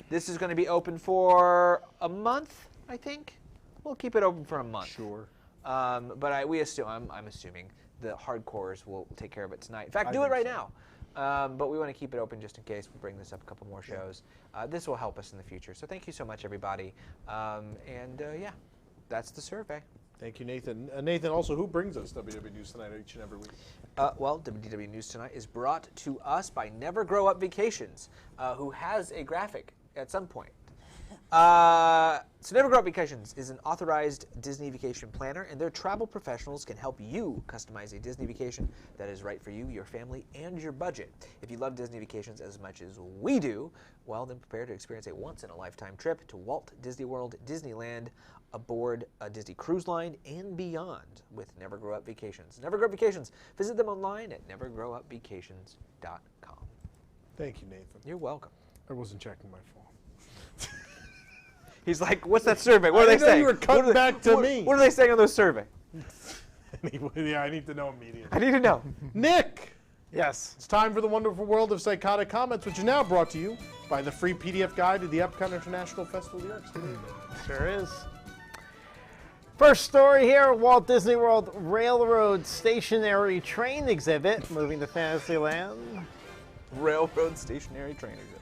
This is going to be open for a month, I think. We'll keep it open for a month. Sure. But I'm assuming the hardcores will take care of it tonight. In fact, I do it think right so. now. But we want to keep it open just in case we bring this up a couple more shows. This will help us in the future. So thank you so much, everybody. Yeah, that's the survey. Thank you, Nathan. Nathan, also, who brings us WW News Tonight each and every week? Well, WDW News Tonight is brought to us by Never Grow Up Vacations, who has a graphic at some point. So Never Grow Up Vacations is an authorized Disney vacation planner, and their travel professionals can help you customize a Disney vacation that is right for you, your family, and your budget. If you love Disney vacations as much as we do, well, then prepare to experience a once-in-a-lifetime trip to Walt Disney World, Disneyland, aboard a Disney Cruise Line, and beyond with Never Grow Up Vacations. Never Grow Up Vacations. Visit them online at nevergrowupvacations.com. Thank you, Nathan. You're welcome. I wasn't checking my phone. He's like, what's that survey? What are I they didn't know saying? you were cutting back to me. What are they saying on those survey? Anyway, yeah, I need to know immediately. I need to know. Nick! Yes. It's time for the wonderful world of Psychotic Comments, which is now brought to you by the free PDF guide to the Epcot International Festival of the Arts. Sure is. First story here, Walt Disney World Railroad Stationary Train Exhibit, moving to Fantasyland. Railroad Stationary Train Exhibit.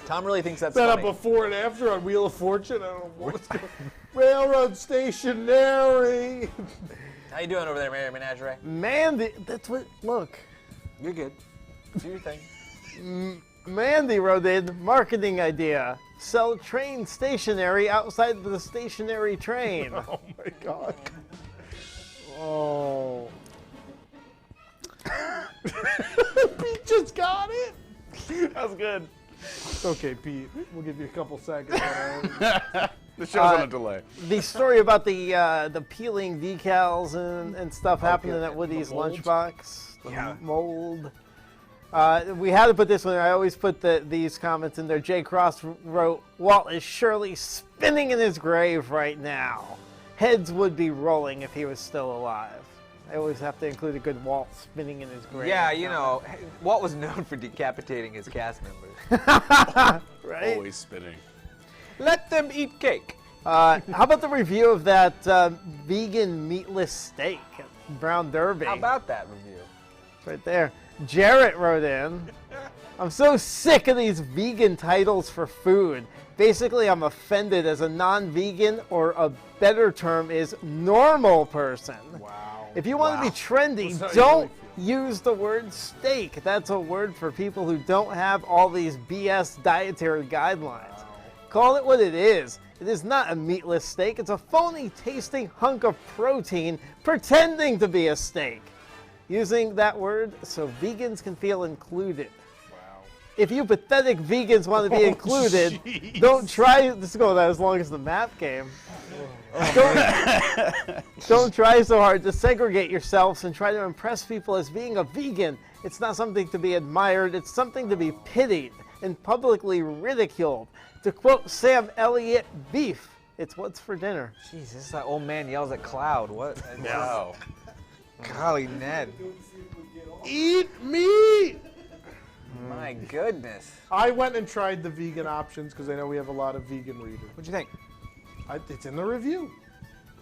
Tom really thinks that's Set funny. up before and after on Wheel of Fortune. I don't know what's going on. Railroad Stationary. How you doing over there, Mary Menagerie? Mandy, that's what, look. You're good. Do your thing. Mandy wrote in, marketing idea. Sell train stationery outside the stationary train. Oh my God. Oh. Pete just got it. That was good. It's okay, Pete. We'll give you a couple seconds. The show's on a delay. The story about the peeling decals and stuff happening at Woody's lunchbox. The mold. We had to put this one there. I always put these comments in there. Jay Cross wrote, Walt is surely spinning in his grave right now. Heads would be rolling if he was still alive. I always have to include a good Walt spinning in his grave. Yeah, you know, Walt was known for decapitating his cast members. Right? Always spinning. Let them eat cake. How about the review of that vegan meatless steak at Brown Derby? How about that review? Right there. Jarrett wrote in, I'm so sick of these vegan titles for food. Basically, I'm offended as a non-vegan, or a better term is normal person. Wow. If you want to be trendy, That's how you don't really use the word steak. That's a word for people who don't have all these BS dietary guidelines. Wow. Call it what it is. It is not a meatless steak. It's a phony tasting hunk of protein pretending to be a steak. Using that word so vegans can feel included. Wow. If you pathetic vegans want to be included, don't try. This is going on as long as the map game. Don't try so hard to segregate yourselves and try to impress people as being a vegan. It's not something to be admired. It's something to be pitied and publicly ridiculed. To quote Sam Elliott, beef, it's what's for dinner. Jeez, this is like old man yells at cloud. What? No. Golly, Ned. Eat meat. My goodness. I went and tried the vegan options because I know we have a lot of vegan readers. What'd you think? It's in the review.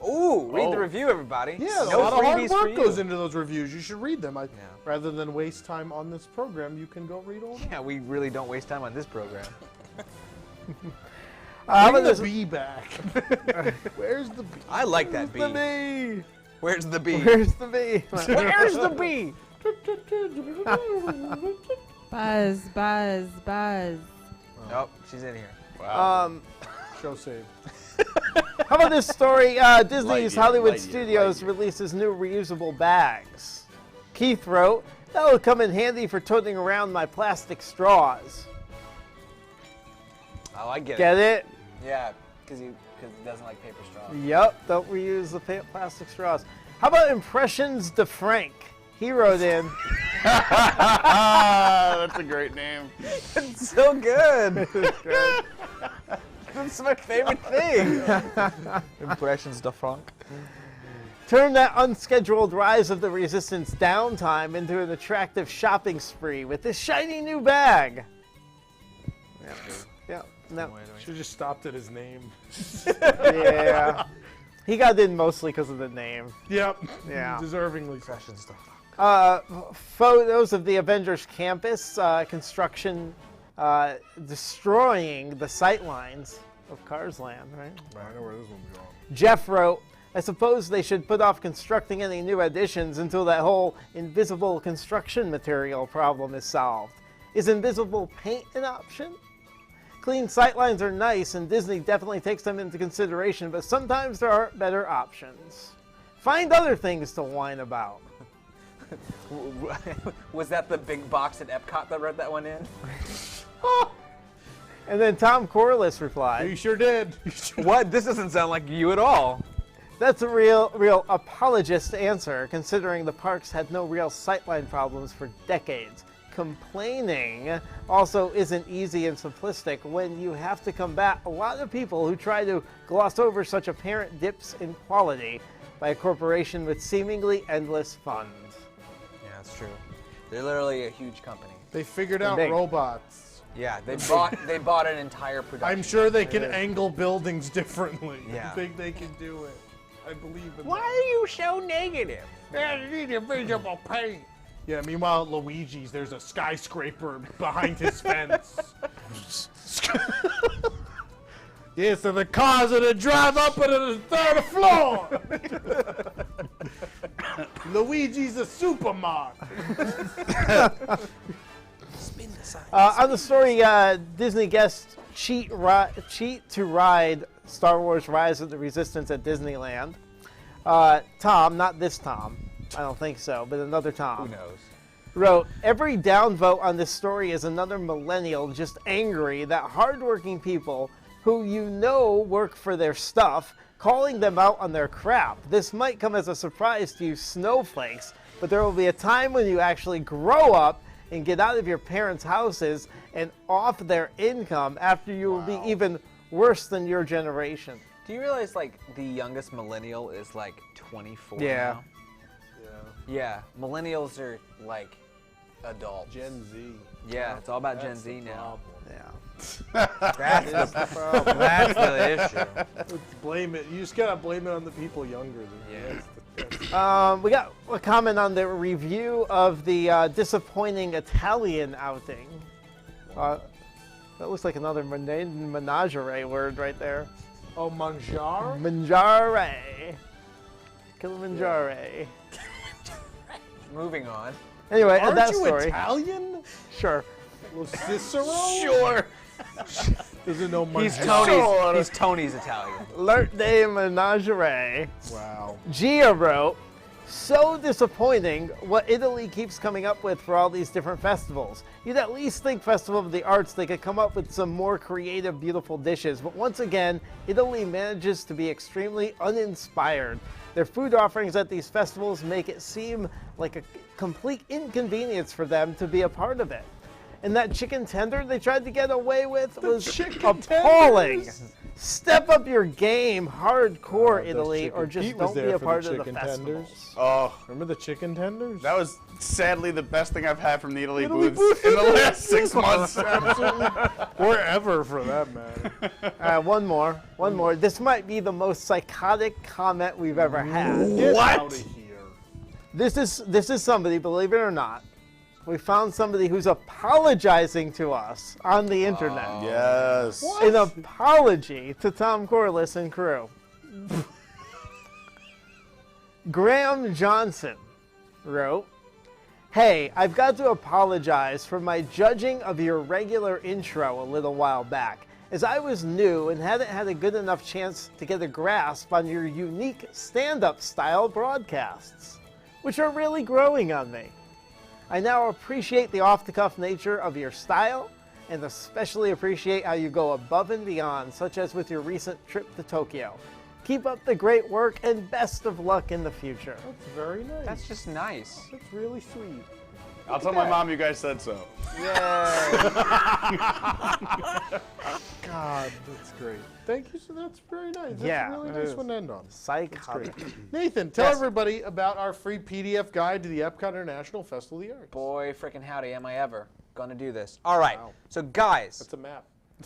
Ooh, read the review, everybody. Yeah, no a lot of hard freebies for work you. goes into those reviews. You should read them. Rather than waste time on this program, you can go read all of them. Yeah, we really don't waste time on this program. Bring the bee back. Where's the bee? I like that bee. The bee. Where's the bee? Where's the bee? Where's the bee? Buzz, buzz, buzz. Oh, she's in here. Wow. Show saved. How about this story? Disney's Lightyear, Hollywood Lightyear, Studios Lightyear. releases new reusable bags. Keith wrote, "That will come in handy for toting around my plastic straws." Oh, I get Get it? Yeah, because he doesn't like paper straws. Yep, don't reuse the plastic straws. How about Impressions de Frank? He wrote in. That's a great name. It's so good. That's my favorite thing. Impressions de Frank. Turn that unscheduled rise of the Resistance downtime into an attractive shopping spree with this shiny new bag. Yeah, no. Should have just stopped at his name. Yeah. He got in mostly because of the name. Yep. Yeah. Deservingly. Photos of the Avengers campus construction destroying the sightlines of Cars Land, right? I know where this one belongs. Jeff wrote, "I suppose they should put off constructing any new additions until that whole invisible construction material problem is solved. Is invisible paint an option? Clean sightlines are nice, and Disney definitely takes them into consideration, but sometimes there are better options. Find other things to whine about." Was that the big box at Epcot that wrote that one in? And then Tom Corliss replied, "You sure did." What? This doesn't sound like you at all. "That's a real apologist answer, considering the parks had no real sightline problems for decades. Complaining also isn't easy and simplistic when you have to combat a lot of people who try to gloss over such apparent dips in quality by a corporation with seemingly endless funds." Yeah, that's true. They're literally a huge company. They figured out big. robots. Yeah, they bought an entire production. I'm sure they can angle buildings differently. Yeah. I think they can do it. I believe in Why are you so negative? I need invisible paint. Yeah, meanwhile at Luigi's, there's a skyscraper behind his fence. Yeah, so the cars are to drive up into the third floor. Luigi's a supermarket. On the story, Disney guests cheat to ride Star Wars Rise of the Resistance at Disneyland. Tom, not this Tom, I don't think so, but another Tom. Who knows? Wrote, "Every downvote on this story is another millennial just angry that hardworking people who you know work for their stuff, calling them out on their crap. This might come as a surprise to you snowflakes, but there will be a time when you actually grow up and get out of your parents' houses and off their income after you will be even worse than your generation." Do you realize, like, the youngest millennial is, like, 24 Yeah. now? Yeah, millennials are, like, adults. Gen Z. Yeah, it's all about Gen Z now. Yeah. That's the problem. That's the issue. Let's blame it. You just gotta blame it on the people younger than you. Yeah. We got a comment on the review of the disappointing Italian outing. That looks like another menagerie word right there. Oh, mangiare? Mangiare. Kilimanjaro. Moving on. Anyway, Aren't that you story. Italian? Sure. Well, Cicero? Sure. Doesn't know He's mangiare. Tony's Italian. L'Art de Menagerie. Wow. Gia wrote, "So disappointing what Italy keeps coming up with for all these different festivals. You'd at least think Festival of the Arts they could come up with some more creative, beautiful dishes. But once again, Italy manages to be extremely uninspired. Their food offerings at these festivals make it seem like a complete inconvenience for them to be a part of it. And that chicken tender they tried to get away with was appalling. tenders? Step up your game, hardcore Those Italy, chicken- or just Pete was don't be there a for part of the chicken festivals." tenders. Oh, Remember the chicken tenders? that was sadly the best thing I've had from the Italy Italy booths in the last 6 months. Absolutely. Or ever, for that matter. One more. This might be the most psychotic comment we've ever had. Get What? out of here. This is somebody, believe it or not, we found somebody who's apologizing to us on the internet. Yes. An apology to Tom Corliss and crew. Graham Johnson wrote, "Hey, I've got to apologize for my judging of your regular intro a little while back. as I was new and hadn't had a good enough chance to get a grasp on your unique stand-up style broadcasts, which are really growing on me. I now appreciate the off-the-cuff nature of your style, and especially appreciate how you go above and beyond, such as with your recent trip to Tokyo. Keep up the great work, and best of luck in the future. That's very nice. That's just nice. That's really sweet. I'll tell my mom you guys said so. God, that's great. Thank you. So that's very nice. That's Yeah, a really it nice is. one to end on. Psychotic. Nathan, tell Yes. everybody about our free PDF guide to the Epcot International Festival of the Arts. Boy, frickin' howdy, am I ever gonna do this. All right, so guys, That's a map.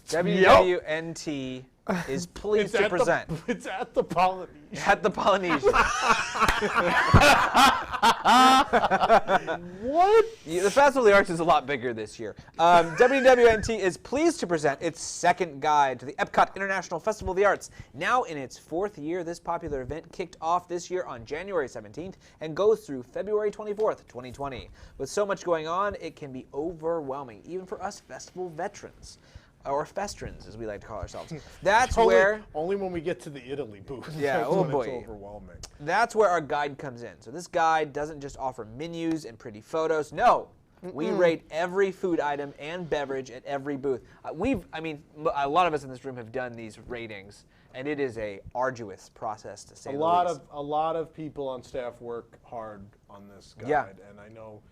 WWNT is pleased to present. It's at the Polynesian. At the Polynesian. What? The Festival of the Arts is a lot bigger this year. WWNT is pleased to present its second guide to the Epcot International Festival of the Arts. Now in its fourth year, this popular event kicked off this year on January 17th and goes through February 24th, 2020. With so much going on, it can be overwhelming, even for us festival veterans. Or festrans, as we like to call ourselves. That's where... Only when we get to the Italy booth. Yeah, That's oh when boy. It's overwhelming. That's where our guide comes in. So this guide doesn't just offer menus and pretty photos. No, we rate every food item and beverage at every booth. A lot of us in this room have done these ratings, and it is a arduous process to say the least. A lot of people on staff work hard on this guide, Yeah. and I know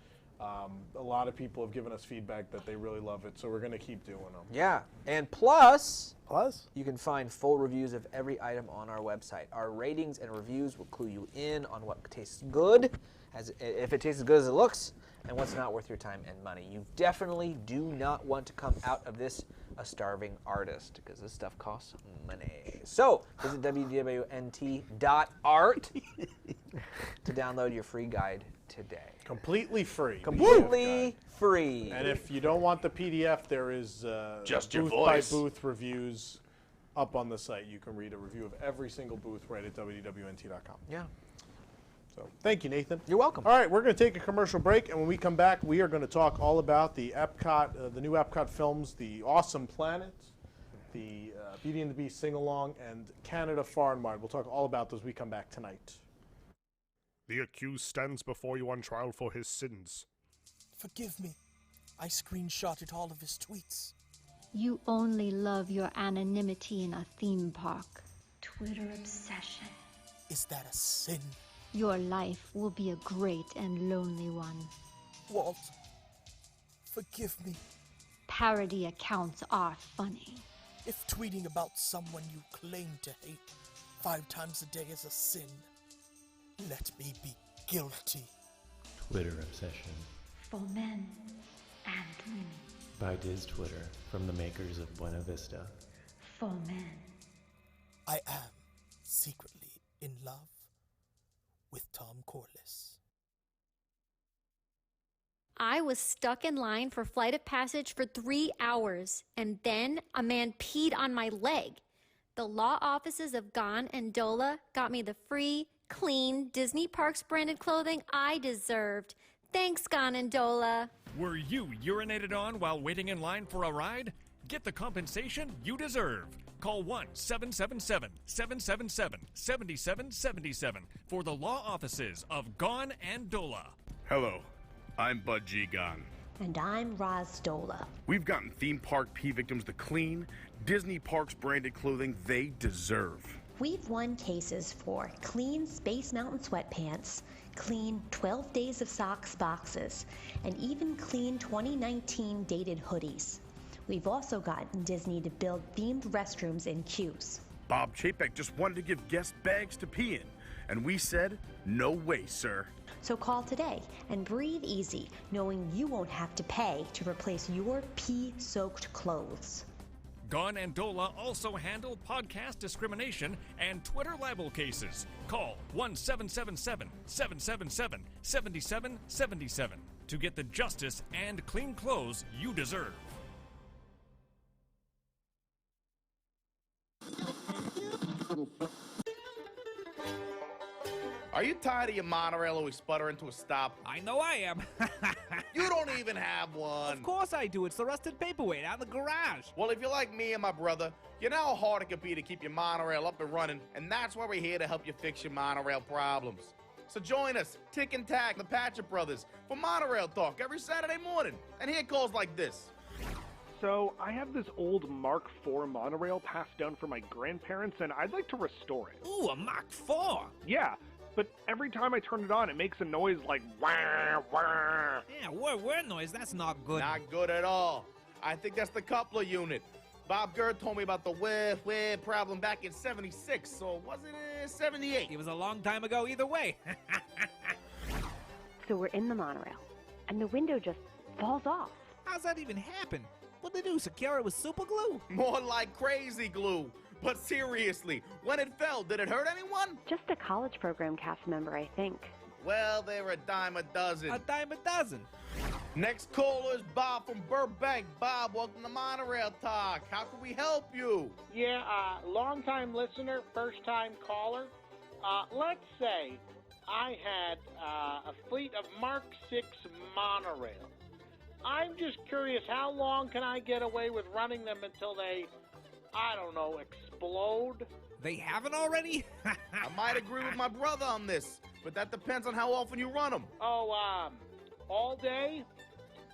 a lot of people have given us feedback that they really love it, so we're going to keep doing them. Yeah, and plus, Plus? you can find full reviews of every item on our website. Our ratings and reviews will clue you in on what tastes good, if it tastes as good as it looks, and what's not worth your time and money. You definitely do not want to come out of this a starving artist, because this stuff costs money. So visit www.nt.art to download your free guide today. Completely free. Completely free. And if you don't want the PDF, there is Just your booth voice. by booth reviews up on the site. You can read a review of every single booth right at WWNT.com. Yeah. So thank you, Nathan. You're welcome. All right, we're going to take a commercial break, and when we come back, we are going to talk all about the Epcot, the new Epcot films, The Awesome Planet, the Beauty and the Beast sing-along, and Canada Far and Wide. We'll talk all about those when we come back tonight. The accused stands before you on trial for his sins. Forgive me. I screenshotted all of his tweets. You only love your anonymity in a theme park. Twitter obsession. Is that a sin? Your life will be a great and lonely one. Walt, forgive me. Parody accounts are funny. If tweeting about someone you claim to hate 5 times a day is a sin, let me be guilty. Twitter Obsession For men and women. by Diz Twitter from the makers of Buena Vista. For men. I am secretly in love with Tom Corliss. I was stuck in line for Flight of Passage for 3 hours, and then a man peed on my leg. The law offices of Gon and Dola got me the free, clean Disney Parks branded clothing I deserved. Thanks, Gon and Dola. Were you urinated on while waiting in line for a ride? Get the compensation you deserve. Call 1-777-777-7777 for the law offices of Gon and Dola. Hello, I'm Bud G. Gon. And I'm Roz Dola. We've gotten theme park pee victims the clean Disney Parks branded clothing they deserve. We've won cases for clean Space Mountain sweatpants, clean 12 Days of Socks boxes, and even clean 2019 dated hoodies. We've also gotten Disney to build themed restrooms in queues. Bob Chapek just wanted to give guests bags to pee in, and we said, no way, sir. So call today and breathe easy, knowing you won't have to pay to replace your pee-soaked clothes. Gon and Dola also handle podcast discrimination and Twitter libel cases. Call 1-777-777-7777 to get the justice and clean clothes you deserve. Are you tired of your monorail always sputtering to a stop? I know I am. You don't even have one. Of course I do. It's the rusted paperweight out in the garage. Well, if you're like me and my brother, you know how hard it could be to keep your monorail up and running, and that's why we're here to help you fix your monorail problems. So join us, Tick and Tack, the Patchett Brothers, for Monorail Talk every Saturday morning. And hear calls like this. So, I have this old Mark IV monorail passed down from my grandparents, and I'd like to restore it. Ooh, a Mark IV? Yeah, but every time I turn it on, it makes a noise like wah, wah. Yeah, whir noise. That's not good. Not good at all. I think that's the coupler unit. Bob Gerd told me about the whir problem back in '76, so was it '78? It was a long time ago either way. So we're in the monorail, and the window just falls off. How's that even happen? What'd they do, secure it with super glue? More like crazy glue. But seriously, when it fell, did it hurt anyone? Just a college program cast member, I think. Well, they're a dime a dozen. A dime a dozen. Next caller is Bob from Burbank. Bob, welcome to Monorail Talk. How can we help you? Yeah, long-time listener, first-time caller. Let's say I had a fleet of Mark VI monorails. I'm just curious, how long can I get away with running them until they, I don't know, explode? They haven't already? I might agree with my brother on this, but that depends on how often you run them. Oh, all day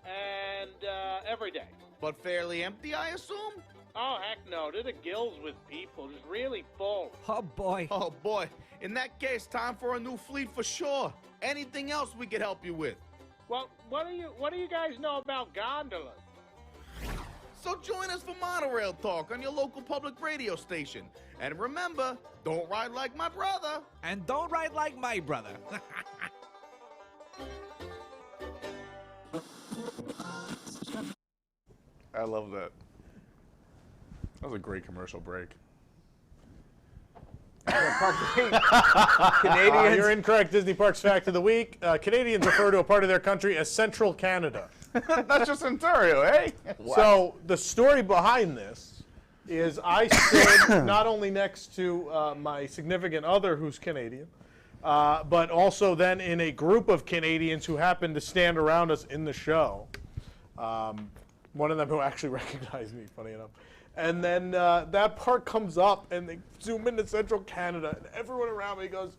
and every day. But fairly empty, I assume? Oh, heck no. They're the gills with people. Just really full. Oh, boy. Oh, boy. In that case, time for a new fleet for sure. Anything else we could help you with? Well, what do you guys know about gondolas? So join us for Monorail Talk on your local public radio station. And remember, don't ride like my brother. And don't ride like my brother. I love that. That was a great commercial break. Canadians. You're incorrect. Disney Parks fact of the week. Canadians refer to a part of their country as Central Canada. That's just Ontario, eh? Wow. So the story behind this is I stood not only next to my significant other who's Canadian, but also then in a group of Canadians who happened to stand around us in the show. One of them who actually recognized me, funny enough. And then that part comes up, and they zoom into Central Canada, and everyone around me goes,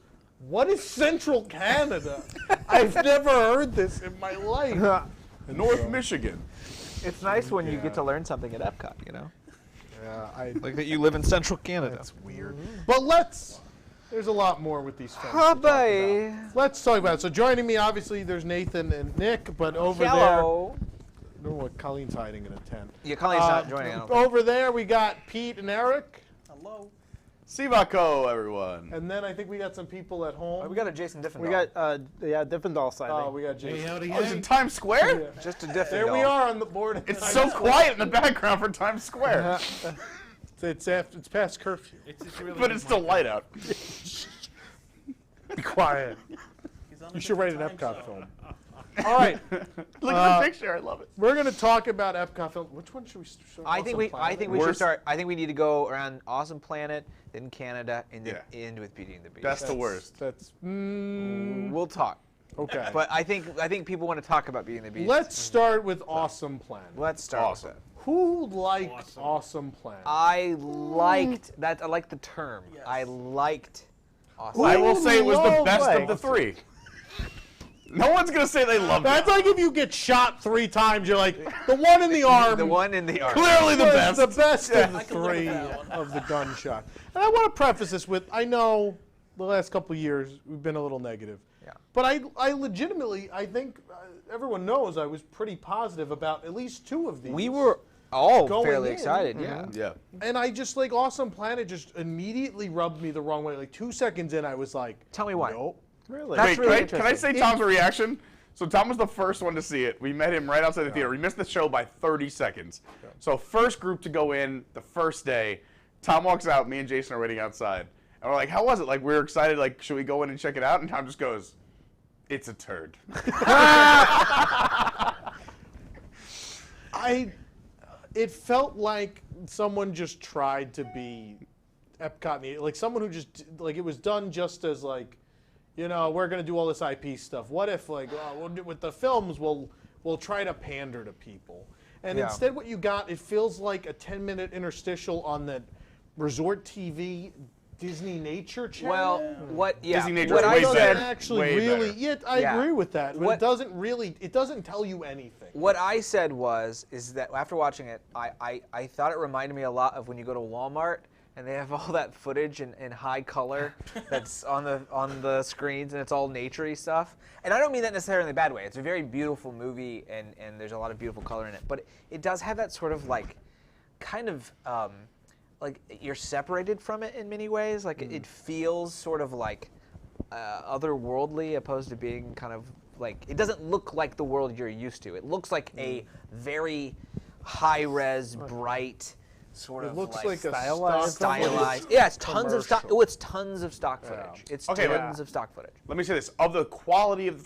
"What is Central Canada? I've never heard this in my life." North Michigan. It's nice when you get to learn something at Epcot, you know? Yeah, like that you live in Central Canada. That's weird. But there's a lot more with these films. Oh, boy. Let's talk about it. So joining me, obviously, there's Nathan and Nick, but over Hello. there, I don't know what Colleen's hiding in a tent. Yeah, Colleen's not joining. I don't think. Over there, we got Pete and Eric. Hello. Sivako, everyone. And then I think we got some people at home. We got a Jason Diffendahl. We got, Diffendahl sighting. Oh, we got Jason. Oh, it's in Times Square? Yeah. Just a Diffendahl. There we are on the board. It's so quiet in the background for Times Square. It's past curfew. It's really But it's still light out. Be quiet. You should write an Epcot film. All right. Look at the picture. I love it. We're going to talk about Epcot film. Which one should we start? I think we should start. I think we need to go around Awesome Planet, then Canada, and then end with Beauty and the Beast. That's the worst. That's. We'll talk. Okay. But I think people want to talk about Beauty and the Beast. Let's start with Awesome Planet. Let's start with that. Who liked Awesome Planet? I liked that. I liked the term. Yes. I liked Awesome. I will say it was the best of the three. No one's going to say they loved it. That's like if you get shot 3 times, you're like, the one in the arm. The one in the arm. Clearly the best. The best of the 3 of the gunshot. And I want to preface this with, I know the last couple of years we've been a little negative. Yeah. But I legitimately, I think everyone knows I was pretty positive about at least 2 of these. We were all going fairly in. excited, yeah. Yeah. And I just, like, Awesome Planet just immediately rubbed me the wrong way. Like, 2 seconds in, I was like, tell me why. Nope. Really? That's Wait, really can I say Tom's reaction? So Tom was the first one to see it. We met him right outside the theater. We missed the show by 30 seconds. So first group to go in the first day. Tom walks out. Me and Jason are waiting outside. And we're like, how was it? Like, we were excited. Like, should we go in and check it out? And Tom just goes, it's a turd. It felt like someone just tried to be Epcot, like someone who just, like, it was done just as, like, you know, we're going to do all this IP stuff. What if, like, with the films, we'll try to pander to people. And instead what you got, it feels like a 10-minute interstitial on the Resort TV Disney Nature channel. Well, Disney Nature what is I way said, better. Actually, Way really, better. I agree with that. But it doesn't tell you anything. What I said is that after watching it, I thought it reminded me a lot of when you go to Walmart and they have all that footage in high color that's on the screens, and it's all nature-y stuff. And I don't mean that necessarily in a bad way. It's a very beautiful movie, and there's a lot of beautiful color in it. But it does have that sort of like, kind of, like you're separated from it in many ways. Like it feels sort of like otherworldly, opposed to being kind of like, it doesn't look like the world you're used to. It looks like a very high-res, bright, sort of looks like a stylized. Yeah, it's tons of stock. Oh, it's tons of stock footage. It's tons of stock footage. Let me say this: of the quality of the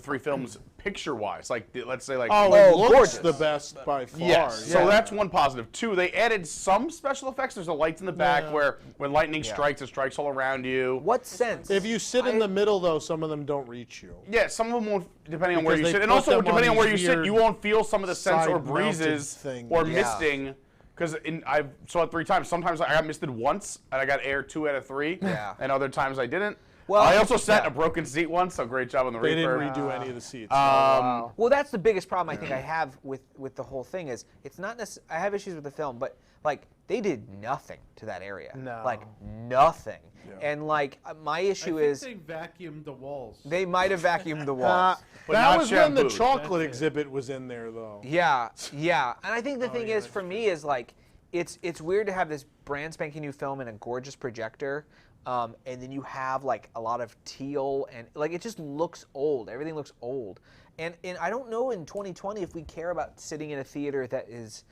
three films, picture-wise, like let's say, like it looks the best by far. Yes. So that's one positive. Two, they added some special effects. There's the lights in the back where when lightning strikes, it strikes all around you. What sense? If you sit in the middle, though, some of them don't reach you. Yeah, some of them won't, depending on where Because you they sit, and put also them depending on on where you these sit, you won't feel some of the scents or side-mounted breezes things. or Yeah. misting. Because I saw it 3 times. Sometimes I got misted once, and I got air 2 out of 3. Yeah. And other times I didn't. Well, I also sat in a broken seat once, so great job on the They Reaper. didn't redo any of the seats. Well, that's the biggest problem I think I have with the whole thing is it's not necessarily, I have issues with the film, but like they did nothing to that area. No. Like nothing. And like my issue is they vacuumed the walls. they might have vacuumed the walls. But that not was when the shampooed. chocolate exhibit was in there, though. Yeah, yeah. And I think the thing is, for me, is like, it's weird to have this brand spanking new film in a gorgeous projector, and then you have like a lot of teal, and like it just looks old. Everything looks old. And I don't know in 2020 if we care about sitting in a theater that is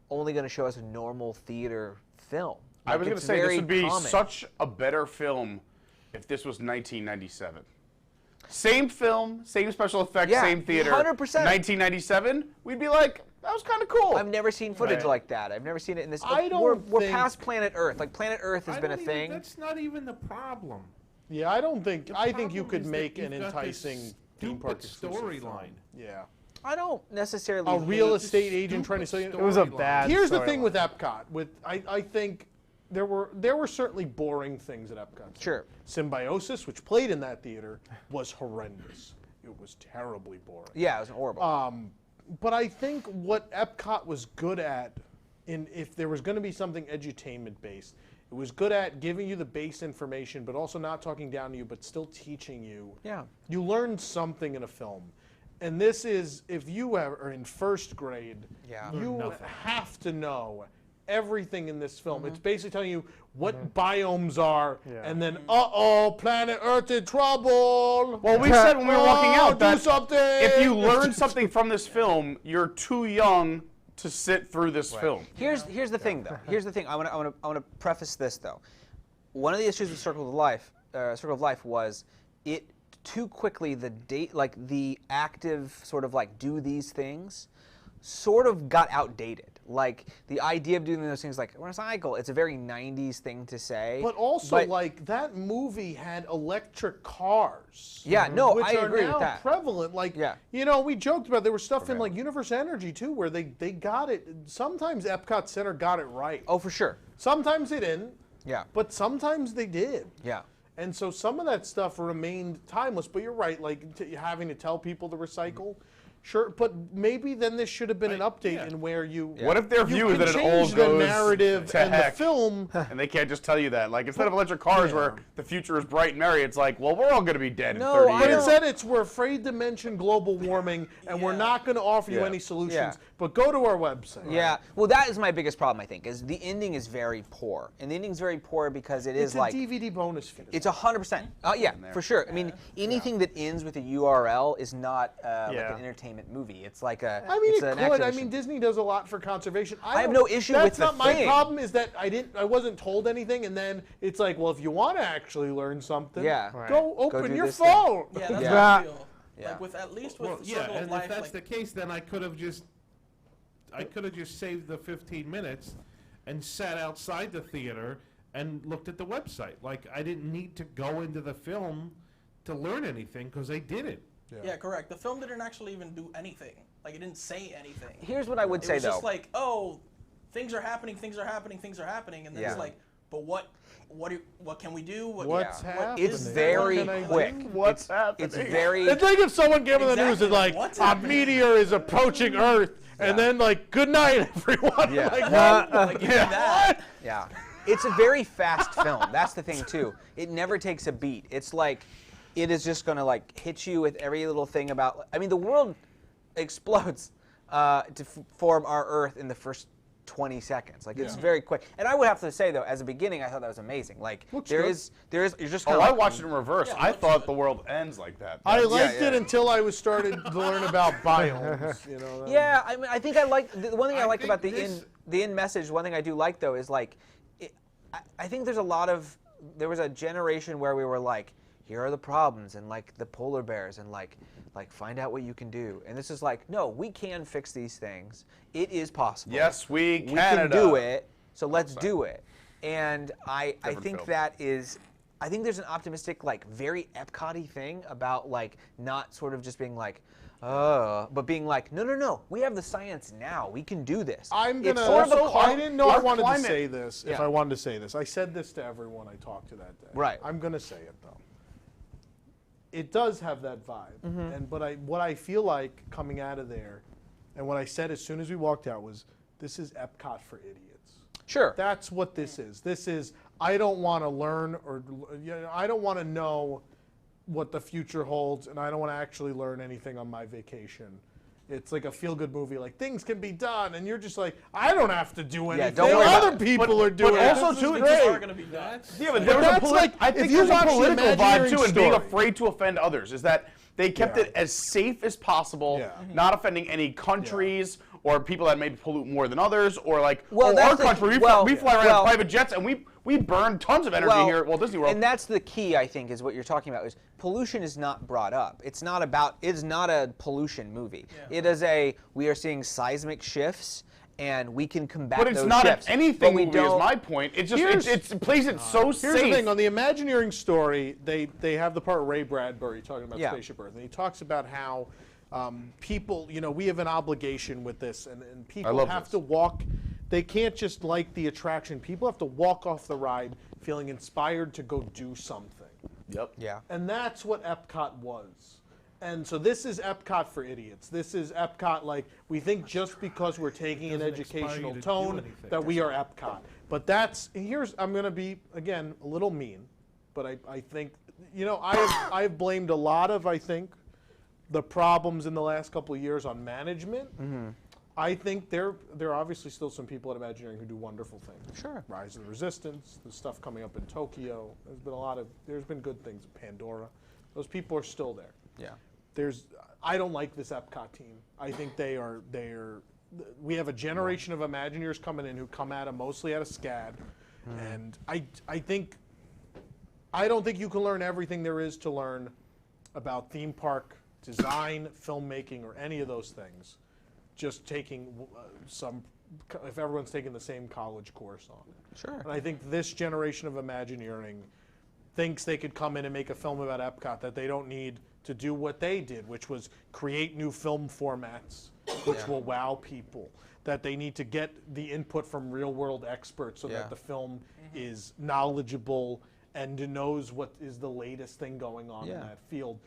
only going to show us a normal theater film. I Like, was going to it's say, this very would be common. such a better film if this was 1997. Same film, same special effects, Yeah, same theater. 100%. 1997, we'd be like, that was kind of cool. I've never seen footage Right. like that. I've never seen it in this. I don't we're think- past Planet Earth. Like Planet Earth has been a thing. That's not even the problem. Yeah, I don't think. I think you problem could is that make an you've got this enticing theme park stupid exclusive film. storyline. Yeah. I don't necessarily. A real hate- estate agent trying to sell you. It was a bad Here's the thing storyline. with Epcot. I think there were certainly boring things at Epcot. Sure. Symbiosis, which played in that theater, was horrendous. It was terribly boring. Yeah, it was horrible. But I think what Epcot was good at, if there was going to be something edutainment based, it was good at giving you the base information, but also not talking down to you, but still teaching you. Yeah. You learned something in a film. And this is, if you are in first grade, Yeah. you have to know everything in this film. It's basically telling you what biomes are, and then, planet Earth in trouble. Well, we said when we were walking out do that something. if you learn something from this film, you're too young to sit through this film. Here's the thing, though. Here's the thing. I want to preface this though. One of the issues with Circle of Life was it too quickly the active sort of like do these things sort of got outdated. Like the idea of doing those things like recycle, it's a very 90s thing to say. But also, like, that movie had electric cars. Yeah, no, which I agree are now with that. prevalent. Like, you know, we joked about there was stuff in like Universe Energy too, where they got it. Sometimes Epcot Center got it right. Oh, for sure. Sometimes they didn't. Yeah. But sometimes they did. Yeah. And so some of that stuff remained timeless. But you're right, like having to tell people to recycle. Sure, but maybe then this should have been an update in where you. What if their view is that it all change the goes narrative to and heck, the film, and they can't just tell you that? Like instead of electric cars where the future is bright and merry, it's like, well, we're all going to be dead in 30 years. But instead, we're afraid to mention global warming, and we're not going to offer you any solutions. Yeah. But go to our website. Yeah, well, that is my biggest problem. I think is the ending is very poor, and the ending is very poor because it's a like DVD bonus feed. It's 100%. Yeah, for sure. I mean, anything that ends with a URL is not like an entertainment movie. It's like a. I mean, it's it an could. I exhibition. mean, Disney does a lot for conservation. I have don't- no issue with That's the not my thing. problem. Is that I wasn't told anything, and then it's like, well, if you want to actually learn something, go open do your this thing. phone. Yeah, that's how I feel. Like with at least with Well, yeah, Circle of and Life, if that's like, the case, then I could have just saved the 15 minutes and sat outside the theater and looked at the website. Like, I didn't need to go into the film to learn anything because they did it. Yeah, correct. The film didn't actually even do anything. Like, it didn't say anything. Here's what I would say, It was just though. like, oh, things are happening, things are happening, things are happening, and then it's like, but what can we do? What's happening? It's very quick. What's happening? It's very. It's like if someone gave them the news is like, what's a happening? meteor is approaching Earth, and then like, good night, everyone. Yeah. Like, Like, give me that. Yeah. It's a very fast film. That's the thing, too. It never takes a beat. It's like, it is just going to, like, hit you with every little thing about. I mean, the world explodes to form our Earth in the first 20 seconds. Like, it's very quick. And I would have to say, though, as a beginning, I thought that was amazing. Like, there is, you're just kind of. I watched it in reverse. I thought the world ends like that. I liked it until I was started to learn about biomes. You know. Yeah, I mean, I think I like the one thing I liked about the end message. One thing I do like though is like, I think there was a generation where we were like, here are the problems and like the polar bears and like find out what you can do. And this is like, no, we can fix these things. It is possible. Yes, we can do it. So let's do it. And I think that is. I think there's an optimistic, like, very Epcot-y thing about, like, not sort of just being like, but being like, no, we have the science now. We can do this. I'm going to, I didn't know I wanted to say this, if I wanted to say this. I said this to everyone I talked to that day. Right. I'm going to say it, though. It does have that vibe. But what I feel like coming out of there, and what I said as soon as we walked out was, this is Epcot for idiots. Sure. That's what this is. This is, I don't want to learn I don't want to know what the future holds, and I don't want to actually learn anything on my vacation. It's like a feel-good movie, like things can be done, and you're just like, I don't have to do anything. Don't worry about Other people are doing but it. also, too, It's are going to be done. Yeah, but that's like, I think if you there's a watch the political vibe Imagineering too, and being story. afraid to offend others. Is that they kept it as safe as possible, not offending any countries or people that maybe pollute more than others, or like our country. We fly around in private jets, and we burn tons of energy here at Walt Disney World. And that's the key, I think, is what you're talking about. Is pollution is not brought up. It's not a pollution movie. Yeah. It is we are seeing seismic shifts, and we can combat those shifts. But it's not anything movie is my point. It's just, it plays it so safe. Here's the thing, on the Imagineering story, they have the part Ray Bradbury talking about Spaceship Earth, and he talks about how people, we have an obligation with this, and people have to walk. They can't just like the attraction. People have to walk off the ride feeling inspired to go do something. Yep. Yeah. And that's what Epcot was. And so this is Epcot for idiots. This is Epcot like, we think just because we're taking an educational tone that we are Epcot. But I'm going to be, again, a little mean, but I think, I've blamed a lot of, I think, the problems in the last couple of years on management. I think there are obviously still some people at Imagineering who do wonderful things. Sure. Rise of the Resistance, the stuff coming up in Tokyo. There's been good things. Pandora. Those people are still there. Yeah. I don't like this Epcot team. I think we have a generation of Imagineers coming in who come at them mostly out of SCAD. And I don't think you can learn everything there is to learn about theme park design, filmmaking, or any of those things. Just taking if everyone's taking the same college course on it. Sure. And I think this generation of Imagineering thinks they could come in and make a film about Epcot, that they don't need to do what they did, which was create new film formats, which will wow people, that they need to get the input from real-world experts so that the film is knowledgeable and knows what is the latest thing going on in that field.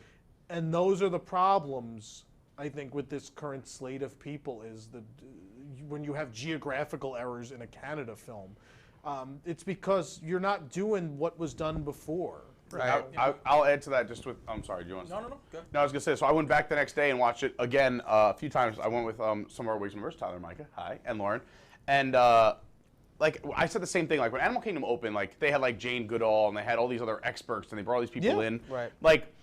And those are the problems, I think, with this current slate of people, is when you have geographical errors in a Canada film, it's because you're not doing what was done before. Right. I'll add to that just with, I'm sorry, do you want to say? No, good. No, I was going to say, so I went back the next day and watched it again a few times. I went with some of our Wigs members, Tyler and Micah, hi, and Lauren. And like, I said the same thing, like when Animal Kingdom opened, like they had like Jane Goodall and they had all these other experts and they brought all these people in. Right. Like,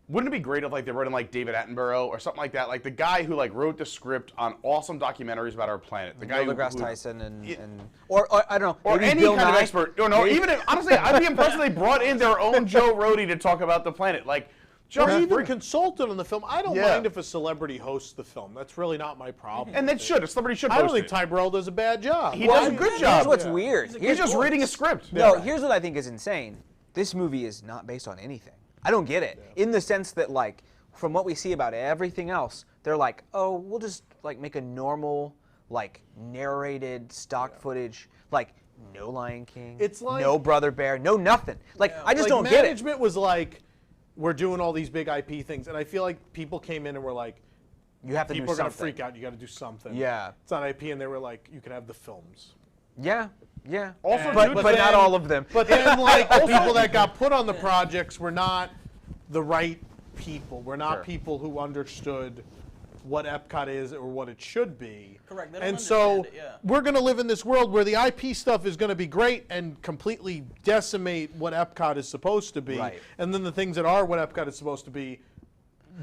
wouldn't it be great if like they brought in like David Attenborough or something like that? Like the guy who like wrote the script on awesome documentaries about our planet. The guy Neil deGrasse Tyson or I don't know. Or maybe any Bill kind of Nye. expert. No, even if, honestly, I'd be impressed if they brought in their own Joe Rohde to talk about the planet. Like, Or Just even bring- consulted on the film. I don't Yeah. mind if a celebrity hosts the film. That's really not my problem. And that should. A celebrity should I don't host think it. Ty Burrell does a bad job. He does a good job. Here's what's weird. He's just reading a script. No, here's what I think is insane. This movie is not based on anything. I don't get it. In the sense that, like, from what we see about everything else, they're like, oh, we'll just like make a normal, like, narrated stock footage, like no Lion King, It's like- no Brother Bear, no nothing. Like, I just don't get it. Management was like, we're doing all these big IP things, and I feel like people came in and were like, You have to do people are gonna something. freak out. You got to do something. Yeah. It's on IP, and they were like, you can have the films. Yeah, yeah. Also, but not then- all of them. But then, like, the people that got put on the projects were not the right people. We're not Sure. people who understood what Epcot is or what it should be. Correct. They don't And so understand it, yeah. we're going to live in this world where the IP stuff is going to be great and completely decimate what Epcot is supposed to be. Right. And then the things that are what Epcot is supposed to be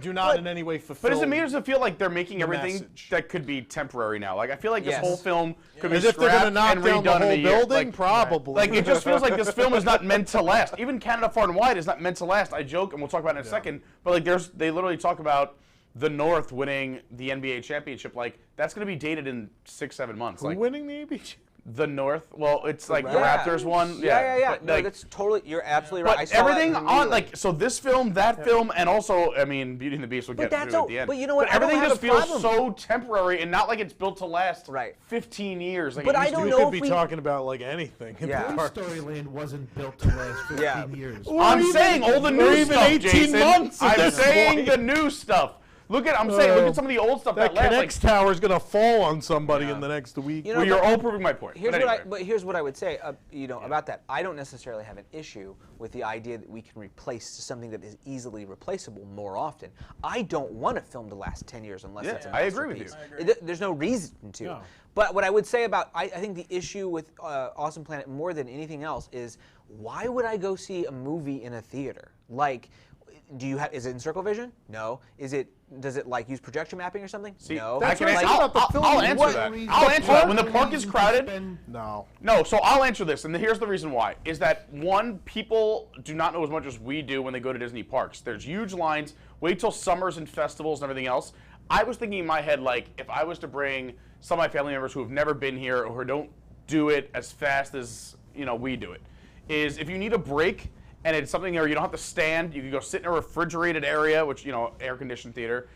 do not in any way fulfill. But does it mean, does it feel like they're making the everything message. that could be temporary now? Like, I feel like this Yes. whole film could As be if they're scrapped gonna knock and down the redone in whole a year. building? Like, Probably. Like, it just feels like this film is not meant to last. Even Canada Far and Wide is not meant to last. I joke, and we'll talk about it in a second, but like, they literally talk about the North winning the NBA championship. Like, that's going to be dated in 6-7 months. Who Like, winning the NBA? the North. Well, it's like the Yeah. Raptors won. Yeah. But, No, like, that's totally. You're absolutely right. I but saw everything that on, like, so this film, that film, and also, I mean, Beauty and the Beast, we'll But get that's to all- at the end. but you know what? But I don't everything have just a feels problem. so temporary and not like it's built to last 15 years. Like But it I used to don't be. know We if could be we- talking about like anything. in Yeah. the Toy park. Story Land wasn't built to last 15 years. Or I'm even- saying all the or new even stuff, 18 Jason. months at I'm this saying point. the new stuff. Look at some of the old stuff that lasts. Like, Connects tower is going to fall on somebody in the next week. You know, well, you're but- all proving my point. Here's But what anyway. but here's what I would say, about that. I don't necessarily have an issue with the idea that we can replace something that is easily replaceable more often. I don't want a film to last 10 years unless Yeah, it's a I agree with masterpiece. There's no reason to. No. But what I would say about, I think the issue with Awesome Planet more than anything else is, why would I go see a movie in a theater? Like, is it in Circle Vision? No. Does it like use projection mapping or something? See, no. that's Like, I'll answer that. I'll answer that. When the park is crowded, No. no. So I'll answer this, and here's the reason why: is that one, people do not know as much as we do when they go to Disney parks. There's huge lines. Wait till summers and festivals and everything else. I was thinking in my head, like, if I was to bring some of my family members who have never been here or who don't do it as fast as we do it, is if you need a break. And it's something where you don't have to stand. You can go sit in a refrigerated area, which, air-conditioned theater,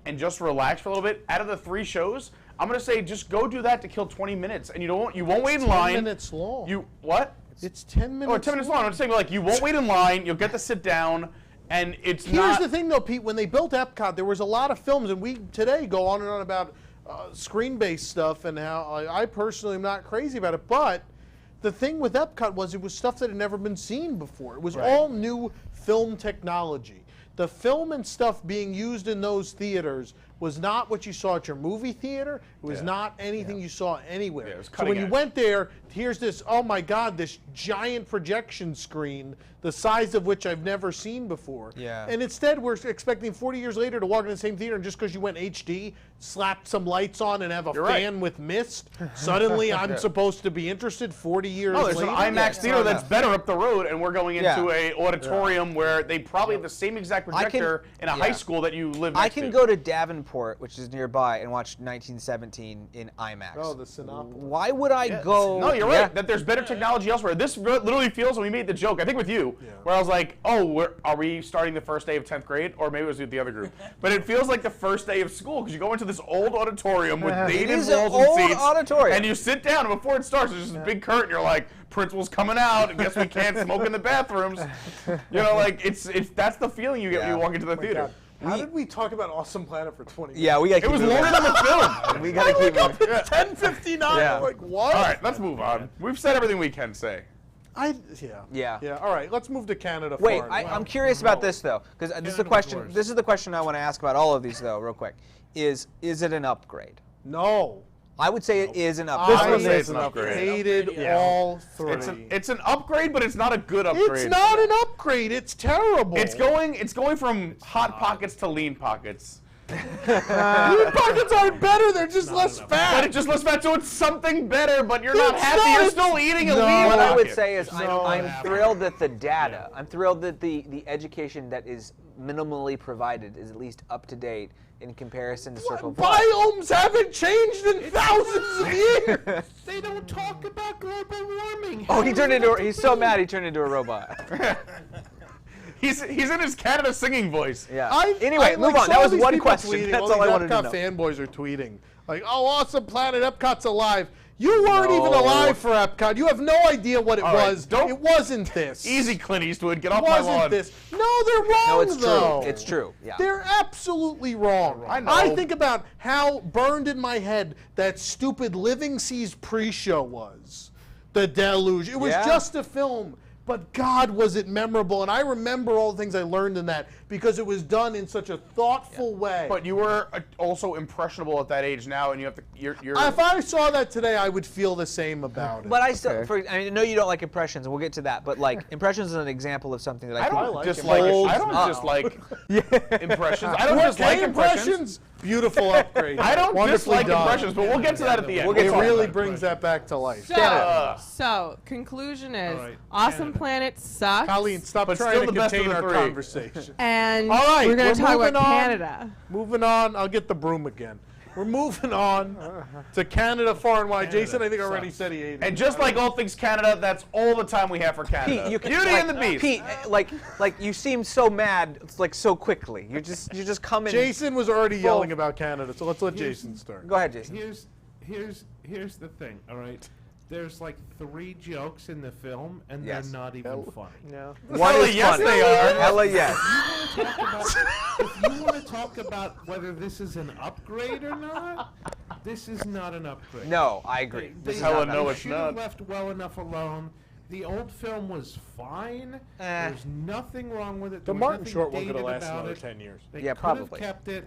and just relax for a little bit. Out of the 3 shows, I'm going to say just go do that to kill 20 minutes. And you won't wait in line. 10 minutes long. What? It's 10 minutes. Oh, 10 minutes long. I'm saying, you won't wait in line. You'll get to sit down. And it's Here's not. the thing, though, Pete. When they built Epcot, there was a lot of films, and we today go on and on about screen-based stuff and how I personally am not crazy about it. But the thing with Epcot was it was stuff that had never been seen before. It was all new film technology. The film and stuff being used in those theaters was not what you saw at your movie theater. It was not anything you saw anywhere. Yeah, it was So when cutting you edge. went there, here's this, oh my God, this giant projection screen, the size of which I've never seen before. Yeah. And instead, we're expecting 40 years later to walk in the same theater, and just because you went HD, slap some lights on, and have a You're right. fan with mist, suddenly I'm supposed to be interested 40 years No, there's later? an IMAX theater that's better up the road, and we're going into Yeah. a auditorium where they probably have the same exact projector in a high school that you live next I can to. go to Davenport, which is nearby, and watch 1917 in IMAX. Oh, the Sinopolis. Why would I go? No, you're Yeah. right. That there's better technology elsewhere. This literally feels, and we made the joke, I think with you, where I was like, oh, are we starting the first day of 10th grade? Or maybe it was with the other group. But it feels like the first day of school, because you go into this old auditorium with It dated is an walls and old seats. auditorium. And you sit down, and before it starts, there's this big curtain. You're like, principal's coming out. I guess we can't smoke in the bathrooms. It's that's the feeling you get when you walk into the theater. How did we talk about Awesome Planet for 20 minutes? Yeah, we got. It was longer than the film. We gotta keep moving. It's 10:59. Yeah. I'm like, what? All right, let's move on. We've said everything we can say. Yeah. All right, let's move to Canada. Wait, Foreign. I'm curious about this though, because this is the question. This is the question I want to ask about all of these though, real quick. Is it an upgrade? No. I would say it is an upgrade. I say it's an upgrade. hated all 3. It's an upgrade, but it's not a good upgrade. It's not an upgrade. It's terrible. It's going from hot pockets to lean pockets. Lean pockets aren't better. They're just less fat. But it's just less fat, so it's something better. But you're not happy. You're still eating a lean What I would pocket. say is I'm thrilled that the data, I'm thrilled that the education that is minimally provided is at least up to date in comparison to Circle of Life. Biomes haven't changed in thousands of years. They don't talk about global warming. Oh, he's so mad he turned into a robot. He's in his Canada singing voice. Yeah. Anyway, move on. That was one question. That's all I wanted to know. Epcot fanboys are tweeting like, "Oh, awesome planet! Epcot's alive." You weren't even alive for Epcot. You have no idea what it was. It wasn't this. Easy, Clint Eastwood. Get off my lawn. It wasn't this. No, they're wrong. No, it's though. true. It's true. Yeah. They're absolutely wrong. I know. I think about how burned in my head that stupid Living Seas pre-show was. The Deluge. It was just a film. But God, was it memorable. And I remember all the things I learned in that because it was done in such a thoughtful way. But you were also impressionable at that age now, and you have to. You're if I saw that today, I would feel the same about it. But I still, I know you don't like impressions, and we'll get to that. But like impressions is an example of something that I don't think dislike. I don't just like impressions. I don't just like impressions. Beautiful upgrade. I don't Wonderfully dislike done. impressions, but we'll get to that at the end. It really brings that back to life. So conclusion is, Awesome Planet sucks. Colleen, stop But trying still to the best of contain the our three. conversation. And all right, we're going to talk about moving on. Canada. Moving on. I'll get the broom again. We're moving on to Canada far and wide. Jason, I think already said he ate it. And just like all things Canada, that's all the time we have for Canada. Pete, Beauty and the Beast. Pete, like you seem so mad, like so quickly. You're just coming. Jason was already yelling about Canada, so let's let Jason start. Go ahead, Jason. Here's the thing. All right. There's like 3 jokes in the film, and they're not even funny. No. One is yes, funny. they are. Hella yes. If you want to talk about whether this is an upgrade or not, this is not an upgrade. No, I agree. They no, it's should not. have left well enough alone. The old film was fine. There's nothing wrong with it. The There was Martin nothing Short one could have dated lasted about another it. 10 years. They Yeah, could probably. have kept it.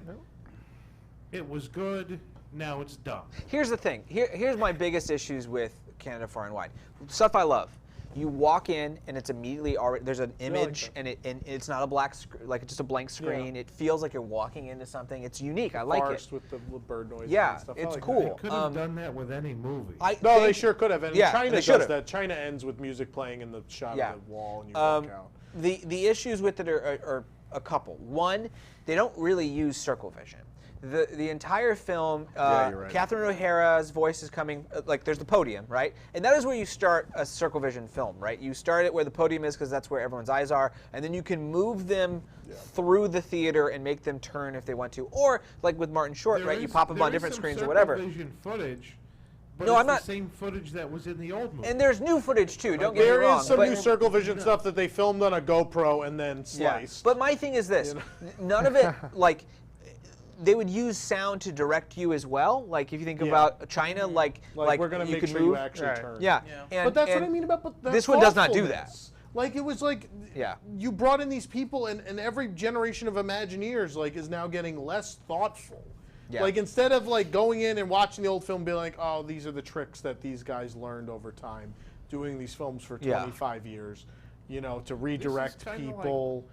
It was good. Now it's done. Here's the thing. Here's my biggest issues with Canada Far and Wide. Stuff I love. You walk in and it's immediately already there's an image and it's not a black like it's just a blank screen. It feels like you're walking into something. It's unique. I like it. With the bird noise. Yeah, and stuff. it's I like cool. They could have done that with any movie. No, they sure could have. And China they does should've. that. China ends with music playing in the shot of the wall and you walk out. The issues with it are a couple. One, they don't really use circle vision. The entire film, you're right. Catherine O'Hara's voice is coming, like there's the podium, right? And that is where you start a circle vision film, right? You start it where the podium is because that's where everyone's eyes are, and then you can move them through the theater and make them turn if they want to. Or, like with Martin Short, right? You pop them on different screens or whatever. Vision footage, but No, it's I'm not- the same footage that was in the old movie. And there's new footage too, don't get me There wrong. is some but- new circle vision stuff that they filmed on a GoPro and then sliced. But my thing is this: none of it, like, they would use sound to direct you as well. Like if you think about China, like we're gonna you make could sure move. you actually turn. Yeah. But that's what I mean about this one does not do that. thoughtfulness. Like it was like you brought in these people and every generation of Imagineers like is now getting less thoughtful. Yeah. Like instead of like going in and watching the old film and being like, oh, these are the tricks that these guys learned over time doing these films for 25 years, you know, to redirect people.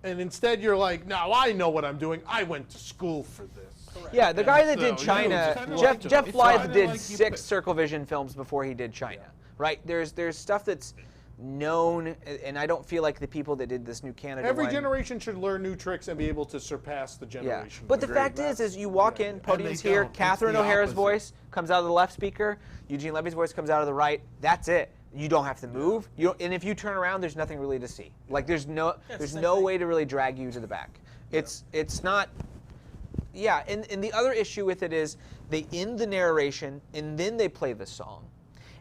And instead you're like, no, I know what I'm doing. I went to school for this. Yeah, the guy that did So, China, Jeff Blythe did 6 circle vision films before he did China, right? There's stuff that's known, and I don't feel like the people that did this new Canada Every one, generation should learn new tricks and be able to surpass the generation. But the fact is you walk in, podium's here, Catherine O'Hara's voice comes out of the left speaker, Eugene Levy's voice comes out of the right. That's it. You don't have to move. You don't, and if you turn around, there's nothing really to see. Like there's no way to really drag you to the back. It's not. Yeah, and the other issue with it is they end the narration and then they play the song.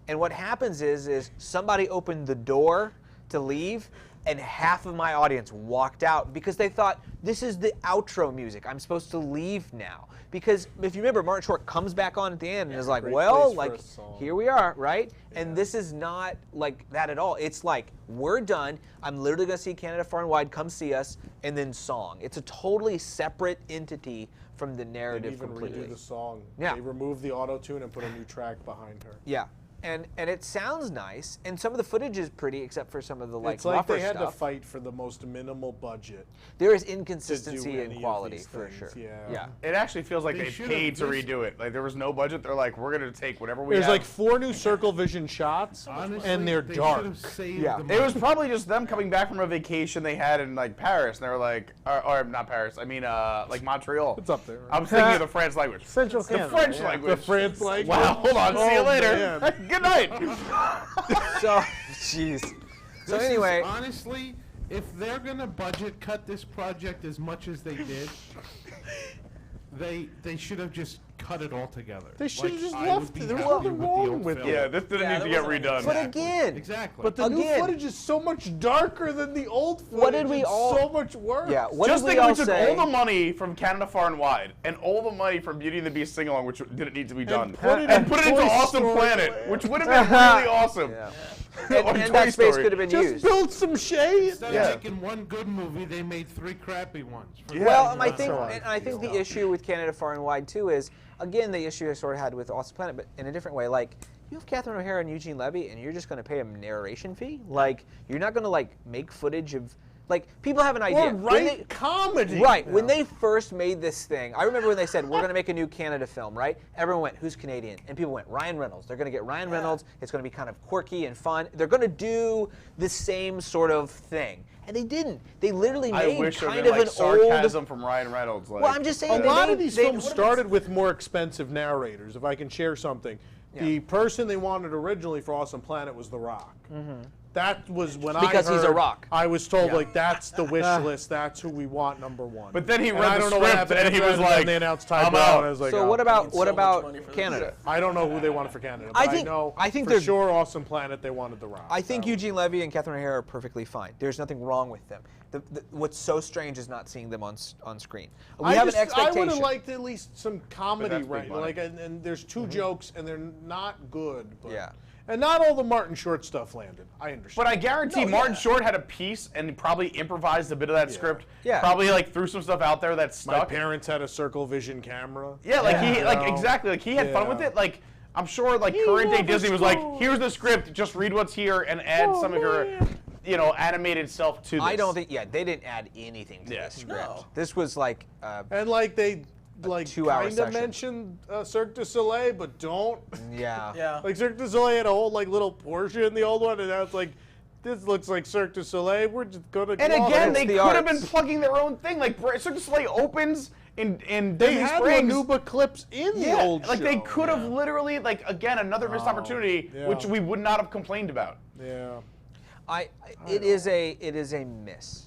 And what happens is somebody opened the door to leave and half of my audience walked out because they thought, this is the outro music. I'm supposed to leave now. Because if you remember, Martin Short comes back on at the end and is like, well, like, here we are, right? Yeah. And this is not like that at all. It's like, we're done. I'm literally going to see Canada Far and Wide, come see us, and then song. It's a totally separate entity from the narrative completely. Redo the song. Yeah. They removed the auto-tune and put a new track behind her. Yeah. and it sounds nice, and some of the footage is pretty, except for some of the It's like rougher they had to stuff. fight for the most minimal budget. There is to inconsistency do in any of quality these for things, sure. Yeah. It actually feels like They they should've paid to just- redo it. Like there was no budget. They're like, we're gonna take whatever we There's have. like 4 new circle vision shots, Honestly, and they're they dark. should've saved Yeah, the it was money. probably just them coming back from a vacation they had in like Paris, and they were like, or not Paris, I mean like Montreal. It's up there. I was thinking of the French language. Central The Canada, French yeah. language. The French language. Wow, hold on, see you Oh, later. man. Good night. So, jeez. So This anyway, is, honestly, if they're gonna budget cut this project as much as they did, they should have just cut it all together. They should have just I left would be it. There was happy nothing with the wrong old with film. it. Yeah, this didn't need to get redone. but again, Exactly. But the new Again. footage is so much darker than the old footage. What did we It's all- so much worse. yeah. What Just did we think all we took say? all the money from Canada Far and Wide and all the money from Beauty and the Beast sing along, which didn't need to be done, put it and in put it into Toy Awesome Story Planet, Land. which would have been really awesome. Yeah. Or and Toy that space Story. could have been Just used. build some shade. Instead Yeah. of making one good movie, they made 3 crappy ones. For Well, the- I think the issue with Canada Far and Wide too is, again, the issue I sort of had with Awesome Planet, but in a different way. Like, you have Catherine O'Hara and Eugene Levy, and you're just going to pay them narration fee. Like, you're not going to like make footage of. Like, people have an idea. Or write comedy. Right. When they first made this thing, I remember when they said, we're going to make a new Canada film, right? Everyone went, who's Canadian? And people went, Ryan Reynolds. They're going to get Ryan Reynolds. It's going to be kind of quirky and fun. They're going to do the same sort of thing. And they didn't. They literally I made wish there kind had been of like an sarcasm old... from Ryan Reynolds. Like, Well, I'm just saying A lot of they- these they- films started with more expensive narrators. If I can share something, the person they wanted originally for Awesome Planet was The Rock. That was when Because I heard, he's a rock. I was told Yeah. like that's the wish list. That's who we want #1. But then he And read I the don't know what script happened and he after was that, and then like, they announced Ty "I'm Brown. out." And I was like, So oh. what about so much money for this. Canada? I don't know who they wanted for Canada. I But think- I think for they're- sure Awesome Planet they wanted The Rock. I think Eugene Levy and Catherine O'Hara are perfectly fine. There's nothing wrong with them. What's so strange is not seeing them on screen. We have an I expectation. would have liked at least some comedy, that's big right? money. Like, and there's 2 jokes, and they're not good. But, Yeah. And not all the Martin Short stuff landed. I understand. But I guarantee Martin Short had a piece and probably improvised a bit of that script. Yeah. Probably like threw some stuff out there that My stuck. parents had a circle vision camera. Yeah, like he You like know? exactly like he had fun with Yeah. it. Like I'm sure like current day Disney was like, here's the script, just read what's here and add some of your animated self to this. I don't think. Yeah, they didn't add anything to this script. No. This was like. And like they like 2-hour kind of session. mentioned Cirque du Soleil, but don't. Yeah. Yeah. Like Cirque du Soleil had a whole like little portion in the old one, and now it's like, this looks like Cirque du Soleil. We're just gonna. And gloss again, it. they the could have been arts. plugging their own thing. Like Cirque du Soleil opens in They Disney had Springs. Lanuba clips in the Yeah, old like show. they could have literally like again another missed opportunity, yeah. which we would not have complained about. Yeah. It is a miss.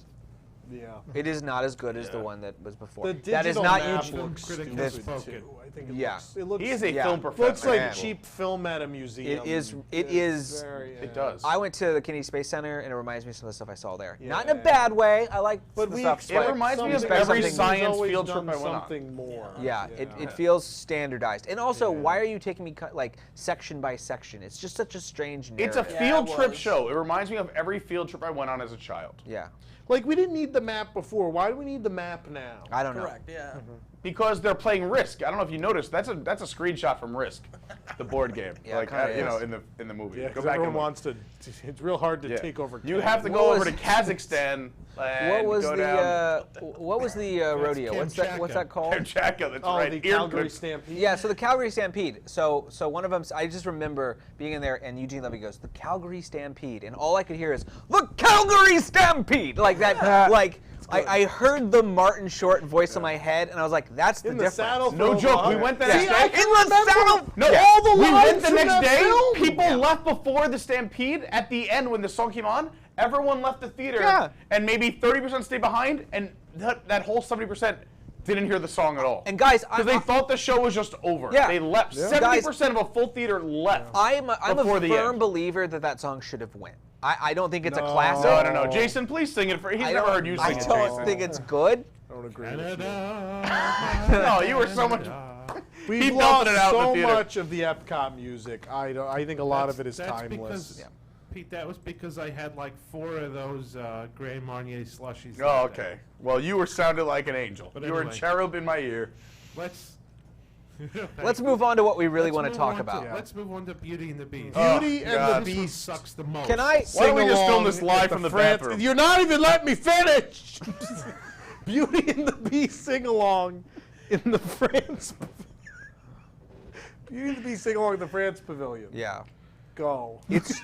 Yeah. It is not as good as the one that was before. The that is digital not map Eugene. looks stupid This- too. I think it Yeah. looks. It looks. He is a Yeah. film professor. Looks like Man. cheap film at a museum. It is. It It's is. very, It does. I went to the Kennedy Space Center, and it reminds me of some of the stuff I saw there. Yeah. Not in a bad way. I like But the we stuff. expect It reminds me of something- every something- science we've always field trip done I went on. Something more. Yeah, it feels standardized. And also, why are you taking me like section by section? It's just such a strange It's narrative. a field trip show. It reminds me of every field trip I went on as a child. Yeah. Like we didn't need the map before. Why do we need the map now? I don't Correct. Yeah. Because they're playing Risk. I don't know if you noticed. That's a screenshot from Risk, the board game. Yeah, like kinda you know, is. in the movie. Yeah, Go 'cause back everyone and look. wants to. It's real hard to Yeah. take over. You Canada. have to What go was- over to Kazakhstan and What was go the down. what was the rodeo? What's that called? Kamchatka, that's Oh, right. the Ear Calgary good. Stampede. Yeah, so the Calgary Stampede. So one of them, I just remember being in there, and Eugene Levy goes, "The Calgary Stampede," and all I could hear is, "The Calgary Stampede!" Like that, like I heard the Martin Short voice in my head, and I was like, "That's the In the difference." saddle. No for a joke. while. We went the See, next I day. can In the remember saddle. No, all the we lines went the from next that day. film. People left before the Stampede. At the end, when the song came on, everyone left the theater, Yeah. and maybe 30% stayed behind, and that whole 70% didn't hear the song at all. And guys, because they thought the show was just over. Yeah. They left. Yeah. 70% of a full theater left. I'm before a the firm end. believer that song should have went. I don't think it's a No. classic. No. Jason, please sing it for. He's I never don't- heard you I sing it, don't Jason. think it's good. I don't agree with you. No, you were so much. We've He lost belted it out in the so theater. much of the Epcot music. I think a lot of it is That's timeless. Because, Pete, that was because I had like 4 of those Grand Marnier slushies. Oh, that day. okay. Well, you were sounded like an angel. But You were a anyway. cherub in my ear. Let's Let's move on to what we really want to move talk on about. Let's move on to Beauty and the Beast. Beauty and the This one Beast sucks the most. Can I Why don't we just film along this live at from the France- bathroom? You're not even letting me finish. Beauty and the Beast sing along in the France. Beauty and the Beast sing along in the France Pavilion. Yeah. Go. It is.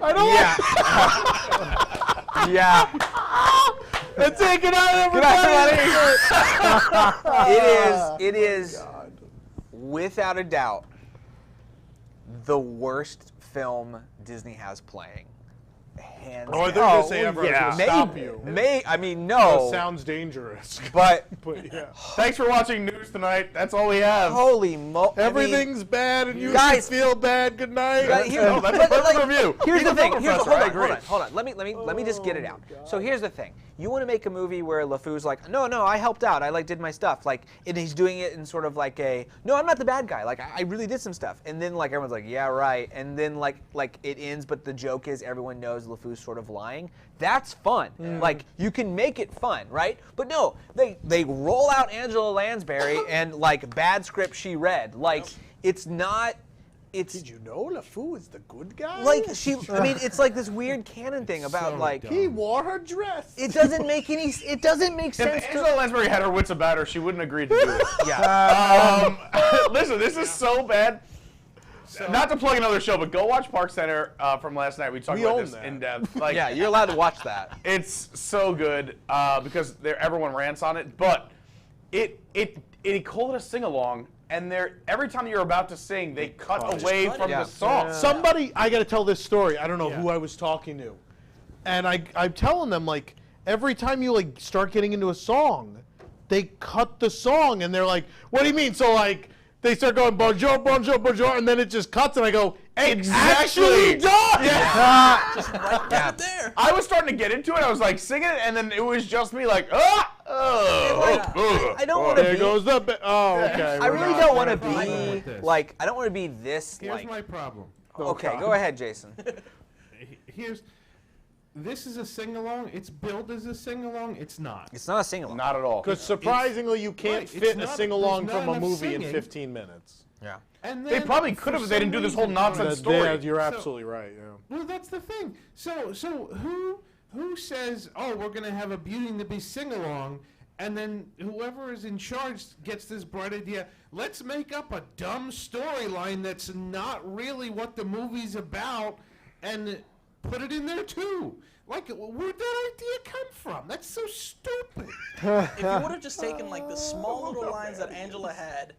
I don't Yeah. And take it out, Get out of everybody. It is without a doubt the worst film Disney has playing. Hands Oh, I down. think they say ever. Yeah. I was gonna stop you. I mean, no. That sounds dangerous. But yeah. Thanks for watching News Tonight. That's all we have. Holy mo! Everything's bad, and you guys, should feel bad. Good night. That's a perfect review. Here's the thing. Professor, Hold on. Let me just get it out. So here's the thing. You want to make a movie where LeFou's like, no, I helped out. I did my stuff. And he's doing it in sort of like a, no, I'm not the bad guy. I really did some stuff. And then everyone's like, yeah, right. And then it ends, but the joke is everyone knows LeFou's sort of lying. That's fun. You can make it fun, right? But no, they roll out Angela Lansbury and bad script she read. It's not. Did you know LeFou is the good guy? It's like this weird canon thing about he wore her dress. It doesn't make sense. If Angela Lansbury had her wits about her, she wouldn't agree to do it. Yeah. Listen, this is so bad. Not to plug another show, but go watch Park Center from last night. We talked about this in depth. Yeah, you're allowed to watch that. It's so good because everyone rants on it, but it called it a sing along. And every time you're about to sing, they cut away from the song. Somebody, I got to tell this story. I don't know who I was talking to, and I'm telling them every time you start getting into a song, they cut the song, and they're like, "What do you mean?" So they start going bonjour, bonjour, bonjour, and then it just cuts, and I go, Exactly. Actually done. Yeah. Just right there. I was starting to get into it. I was singing it, and then it was just me I don't want to be. There goes the. Oh, okay. I really don't want to be I don't want to be this. Here's my problem. Okay, go ahead, Jason. This is a sing-along. It's billed as a sing-along. It's not. It's not a sing-along. Not at all. Because surprisingly, you can't fit a sing-along from a movie in singing. 15 minutes. Yeah. And They probably could have if they didn't do this whole nonsense story. Yeah, you're absolutely right. Yeah. Well, that's the thing. So who says, oh, we're going to have a Beauty and the Beast sing-along, and then whoever is in charge gets this bright idea, let's make up a dumb storyline that's not really what the movie's about, and put it in there too. Where'd that idea come from? That's so stupid. If you would have just taken the small little lines that Angela had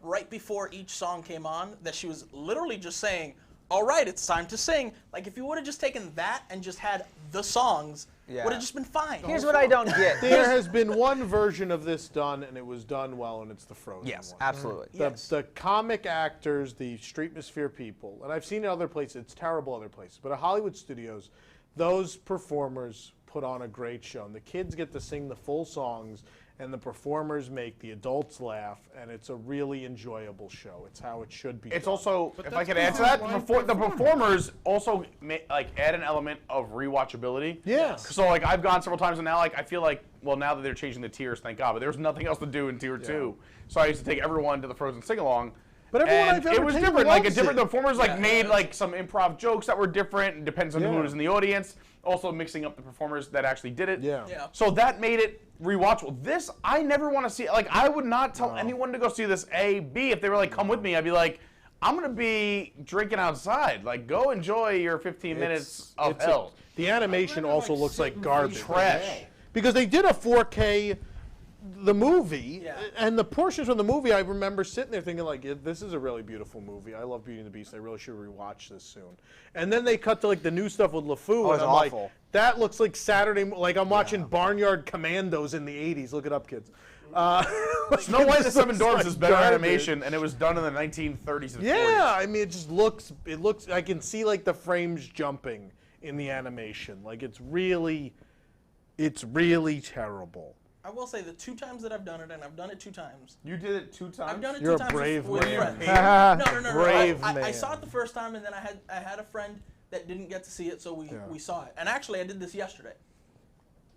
right before each song came on, that she was literally just saying, all right, it's time to sing. If you would have just taken that and just had the songs, would have just been fine. Here's what I don't get. There has been one version of this done, and it was done well, and it's the Frozen Yes, one. absolutely. The comic actors, the Streetmosphere people, and I've seen it other places, it's terrible other places, but at Hollywood studios, those performers put on a great show. And the kids get to sing the full songs, and the performers make the adults laugh, and it's a really enjoyable show. It's how it should be. It's done. also, if I could add to that, the performers also add an element of rewatchability. Yeah. So I've gone several times, and now I feel now that they're changing the tiers, thank God. But there was nothing else to do in tier 2, so I used to take everyone to the Frozen sing along. But everyone and I've ever it was taken different. loves The it. performers made some improv jokes that were different. It depends on who was in the audience. Also mixing up the performers that actually did it. Yeah. So that made it rewatchable. This I never want to see. I would not tell anyone to go see this. A, B. If they were come with me, I'd be like, I'm gonna be drinking outside. Go enjoy your 15 minutes of hell. The animation also looks like garbage. Trash. Because they did a 4K. The movie, and the portions from the movie, I remember sitting there thinking this is a really beautiful movie. I love Beauty and the Beast. I really should rewatch this soon. And then they cut to the new stuff with LeFou, and I'm awful. That looks like Saturday. I'm watching Barnyard Commandos in the '80s. Look it up, kids. Snow White and the Seven Dwarfs is better animation, and it was done in the 1930s and 40s. Yeah, I mean, it just looks. It looks. I can see the frames jumping in the animation. It's really terrible. I will say the 2 times that I've done it, and I've done it 2 times. You did it 2 times? I've done it You're 2 times a brave with man. friends. No. Brave I man. saw it the first time, and then I had a friend that didn't get to see it, so we saw it. And actually, I did this yesterday.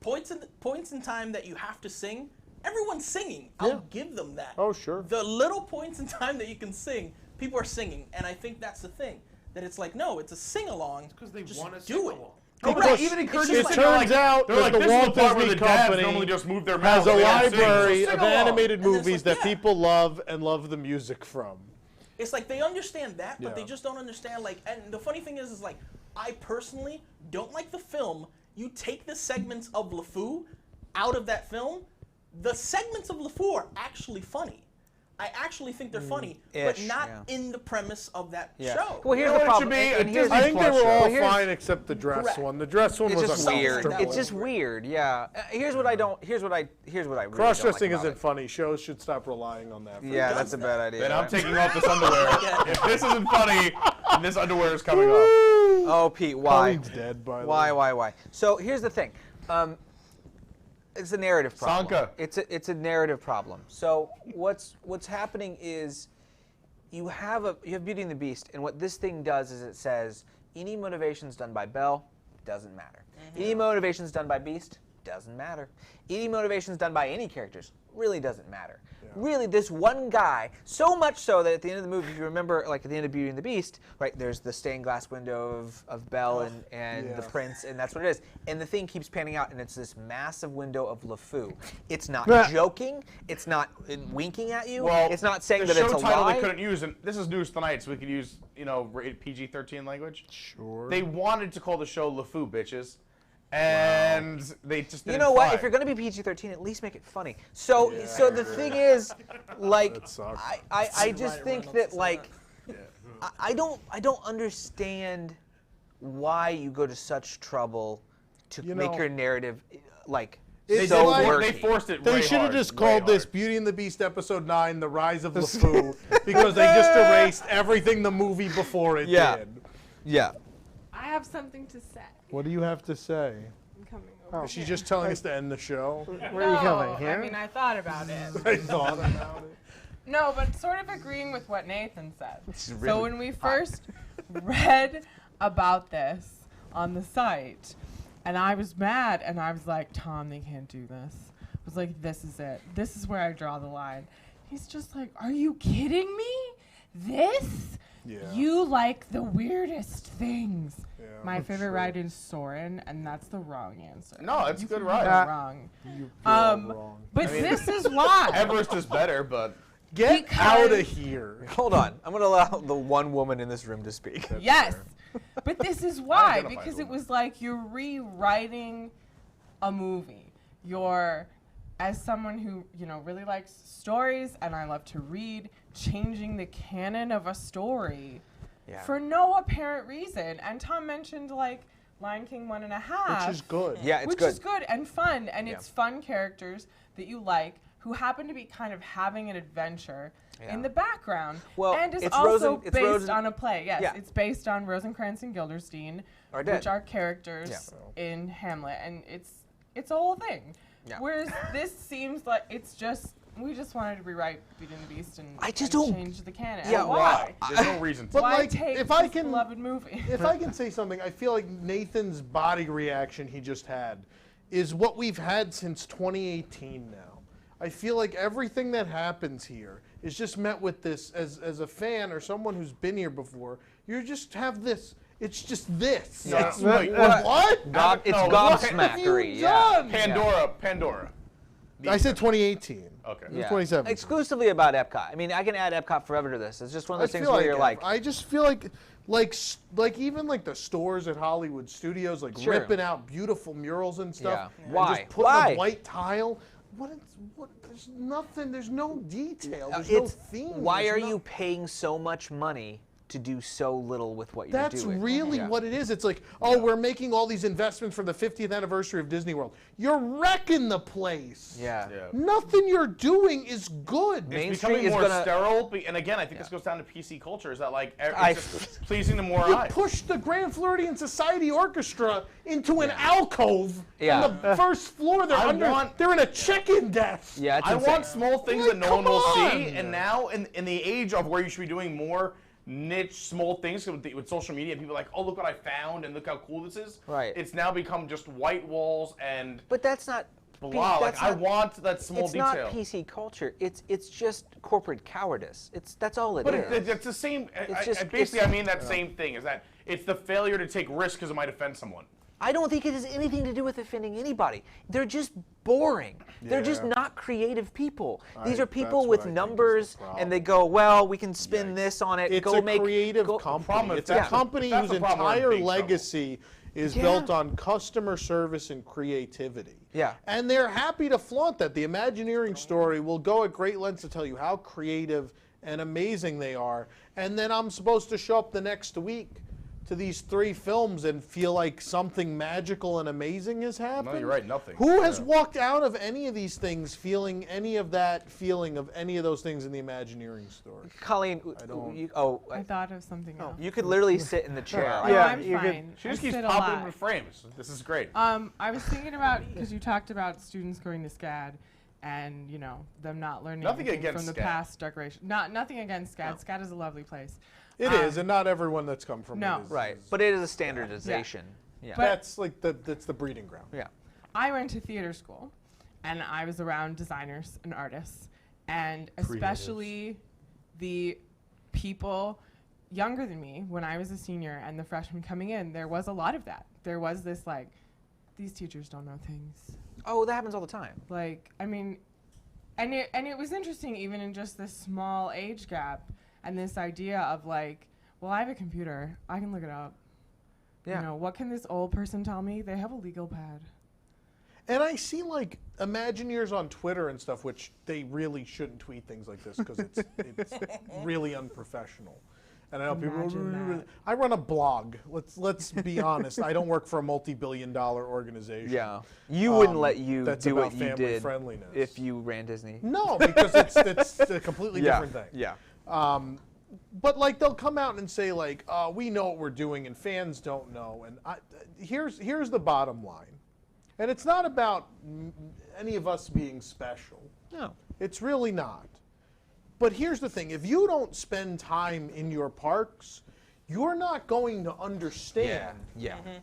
Points in time that you have to sing, everyone's singing. I'll give them that. Oh, sure. The little points in time that you can sing, people are singing, and I think that's the thing. That it's like, no, it's a sing-along. Because they just want to do sing it. along. Correct. Even It encourages turns out that the Walt Disney Company normally just move their has mouths a and they don't sing, library so of sing along. animated And it's movies like, that people love and love the music from. It's like they understand that, but they Yeah. just don't understand, like, and the funny thing is like, I personally don't like the film. You take the segments of LeFou out of that film, the segments of LeFou are actually funny. I actually think they're funny, but not in the premise of that show. Well, here's You know the what it should problem. be? And here's I think they were all here's- fine except the dress Correct. one. The dress one It's was just weird. It's just weird. Yeah. Here's what I don't. Here's what I really Cross-dressing don't like isn't funny. Shows should stop relying on that. Yeah, that's a bad idea. Then I'm taking off this underwear. If this isn't funny, then this underwear is coming off. Oh, Pete, why? Colleen's dead, by the Why, way. why? So here's the thing. It's a narrative problem. Sanka. It's a narrative problem. So what's happening is you have Beauty and the Beast, and what this thing does is it says any motivations done by Belle doesn't matter. Any motivations done by Beast doesn't matter. Any motivations done by any characters really doesn't matter. Really, this one guy, so much so that at the end of the movie, if you remember, like at the end of Beauty and the Beast, right, there's the stained glass window of Belle and the prince, and that's what it is. And the thing keeps panning out, and it's this massive window of LeFou. It's not joking. It's not winking at you. Well, it's not saying the that it's a show title lie. they couldn't use, and this is News Tonight, so we could use, rated PG-13 language. Sure. They wanted to call the show LeFou, bitches. And they just didn't You know what? fly. If you're going to be PG-13, at least make it funny. So the thing is, like, I just think that, like, I don't understand why you go to such trouble to make your narrative, like, so worky. They forced it. They should have just called this Beauty and the Beast Episode 9, The Rise of LeFou, because they just erased everything the movie before it did. Yeah. I have something to say. What do you have to say? I'm coming over. Is she just telling us to end the show? Where are you coming? Here? I mean, I thought about it. I thought about it. No, but sort of agreeing with what Nathan said. Really So when we first read about this on the site, and I was mad, and I was like, Tom, they can't do this. I was like, this is it. This is where I draw the line. He's just like, are you kidding me? This? Yeah. You like the weirdest things. Yeah, My I'm favorite sure. ride is Soarin', and that's the wrong answer. No, it's a You good can ride. be wrong. You're wrong. But I mean, this is why. Everest is better, but Get out of here. Hold on. I'm going to allow the one woman in this room to speak. Yes. But this is why, identify because as it was like you're rewriting a movie. You're, as someone who, really likes stories and I love to read, changing the canon of a story for no apparent reason. And Tom mentioned, like, Lion King 1.5. Which is good. Yeah, it's which good. is good and fun. And it's fun characters that you like who happen to be kind of having an adventure in the background. Well, and it's it's also Rosen- it's based Rosen- on a play. Yes, Yeah. it's based on Rosencrantz and Guildenstern, Are dead. which are characters in Hamlet. And it's a whole thing. Yeah. Whereas this seems like it's just, we just wanted to rewrite Beauty and the Beast and, I just and don't- change the canon. Yeah, And why? there's no reason to. But Why like, take if I this can, beloved movie? if I can say something, I feel like Nathan's body reaction he just had is what we've had since 2018 now. I feel like everything that happens here is just met with this, as a fan or someone who's been here before, you just have this, it's just this. No, It's no, like, what? what? It's No, what have gobsmackery. you Yeah. done? Pandora. I said 2018. Okay. It was 2017. Exclusively about Epcot. I mean, I can add Epcot forever to this. It's just one of those I things feel where you're like, I just feel like even like the stores at Hollywood Studios, like Sure. ripping out beautiful murals and stuff. Yeah. And Why? just putting Why? a white tile. There's nothing. There's no detail. There's no theme. why there's are no- you paying so much money to do so little with what you're That's doing? really what it is. It's like, we're making all these investments for the 50th anniversary of Disney World. You're wrecking the place. Yeah. Nothing you're doing is good. Main It's Street becoming is more gonna- sterile, and again, I think this goes down to PC culture. Is that like it's just pleasing to more You eyes? pushed the Grand Floridian Society Orchestra into an alcove on the first floor. They're in a chicken desk. Yeah, it's I insane. want small things Like, that no one will come see, on. and now in the age of where you should be doing more niche, small things with social media, and people are like, oh, look what I found, and look how cool this is. Right. It's now become just white walls and. But that's not blah. Like, I want that small it's detail. It's not PC culture. It's just corporate cowardice. That's all it is. But it's the same. Basically, I mean that same thing. Is that it's the failure to take risks because it might offend someone. I don't think it has anything to do with offending anybody. They're just boring. They're just not creative people. These are people with numbers, and they go, well, we can spin this on it. It's a creative company. It's a company whose entire legacy is built on customer service and creativity. Yeah. And they're happy to flaunt that. The Imagineering story will go at great lengths to tell you how creative and amazing they are. And then I'm supposed to show up the next week to these 3 films and feel like something magical and amazing has happened? No, you're right, nothing. Who has walked out of any of these things feeling any of that feeling of any of those things in the Imagineering story? Colleen, I thought of something else. You could literally sit in the chair. I'm fine. She just I keeps sit a popping lot. in frames. This is great. I was thinking about, because you talked about students going to SCAD and, you know, them not learning anything from the past decoration. Nothing against SCAD. No. SCAD is a lovely place. It is, and not everyone that's come from No. it is. Right, but it is a standardization. Yeah. That's like that's the breeding ground. Yeah. I went to theater school, and I was around designers and artists, and especially the people younger than me when I was a senior and the freshmen coming in, there was a lot of that. There was this like, these teachers don't know things. Oh, that happens all the time. Like, I mean, and it was interesting even in just this small age gap. And this idea of like, well, I have a computer. I can look it up. Yeah. You know, what can this old person tell me? They have a legal pad. And I see like Imagineers on Twitter and stuff, which they really shouldn't tweet things like this because it's really unprofessional. And I know people. I run a blog. Let's be honest. I don't work for a multi-billion-dollar organization. Yeah. You wouldn't let you that's do about what you family did friendliness. if you ran Disney. No, because it's a completely different thing. Yeah. But like they'll come out and say like, we know what we're doing, and fans don't know. And here's the bottom line, and it's not about any of us being special. No, it's really not. But here's the thing: if you don't spend time in your parks, you're not going to understand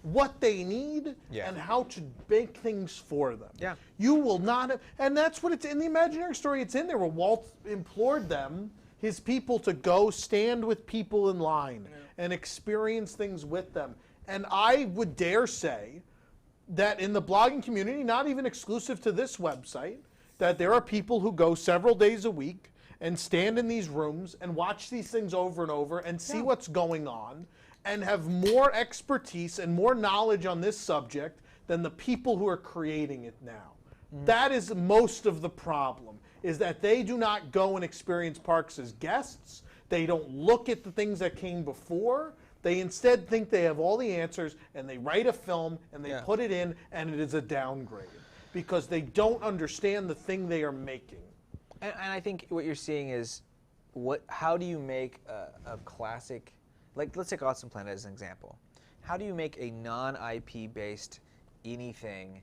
what they need and how to make things for them. Yeah. You will not have, and that's what it's in the Imagineering story. It's in there where Walt implored them, his people, to go stand with people in line and experience things with them. And I would dare say that in the blogging community, not even exclusive to this website, that there are people who go several days a week and stand in these rooms and watch these things over and over and see what's going on and have more expertise and more knowledge on this subject than the people who are creating it now. That is most of the problem, is that they do not go and experience parks as guests. They don't look at the things that came before. They instead think they have all the answers, and they write a film and they put it in, and it is a downgrade because they don't understand the thing they are making. And I think what you're seeing is, how do you make a classic, like let's take Awesome Planet as an example. How do you make a non-IP based anything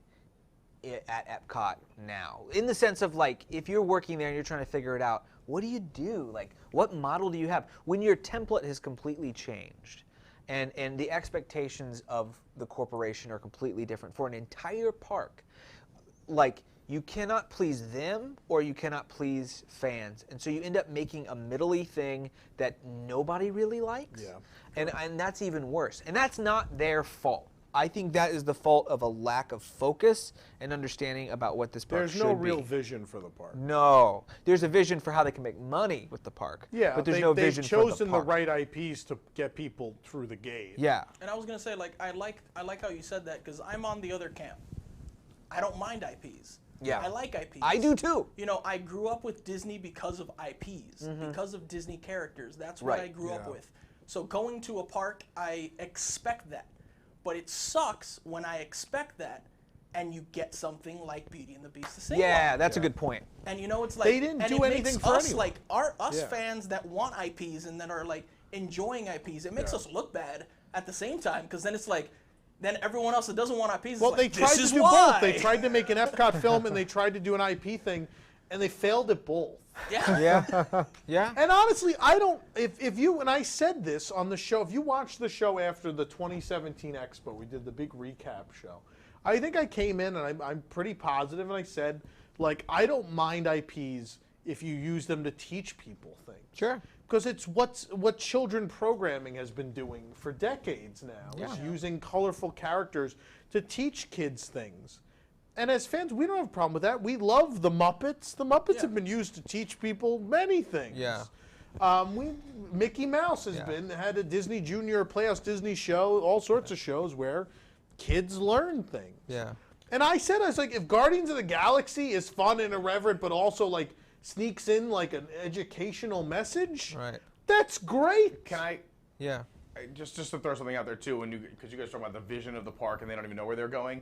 at Epcot now? In the sense of like, if you're working there and you're trying to figure it out, what do you do? Like, what model do you have? When your template has completely changed and the expectations of the corporation are completely different for an entire park, like, you cannot please them or you cannot please fans. And so you end up making a middle-y thing that nobody really likes. Yeah. And that's even worse. And that's not their fault. I think that is the fault of a lack of focus and understanding about what this park should be. There's no real vision for the park. No. There's a vision for how they can make money with the park. Yeah, but there's no vision for the park. they've chosen the right IPs to get people through the gate. Yeah. And I was going to say, like, I like how you said that because I'm on the other camp. I don't mind IPs. Yeah. I like IPs. I do too. You know, I grew up with Disney because of IPs, because of Disney characters. That's what I grew up with. So going to a park, I expect that. But it sucks when I expect that and you get something like Beauty and the Beast the same Yeah, that's a good point. And you know, it's like, they didn't do anything for us, anyone. like, us fans that want IPs and that are like enjoying IPs, it makes us look bad at the same time because then it's like, then everyone else that doesn't want IPs Well, is they like, tried this to is do why. both. They tried to make an Epcot film and they tried to do an IP thing, and they failed at both. Yeah. Yeah. And honestly, I don't. If you, and I said this on the show, if you watch the show after the 2017 Expo, we did the big recap show. I think I came in and I'm pretty positive, and I said, like, I don't mind IPs if you use them to teach people things. Sure. Because it's what children programming has been doing for decades now. Is using colorful characters to teach kids things. And as fans, we don't have a problem with that. We love the Muppets. The Muppets have been used to teach people many things. Yeah. Mickey Mouse has had a Disney Junior Playhouse Disney show, all sorts of shows where kids learn things. Yeah. And I was like, if Guardians of the Galaxy is fun and irreverent, but also like sneaks in like an educational message, that's great. Can I? Yeah. Just to throw something out there too, because you guys talk about the vision of the park and they don't even know where they're going.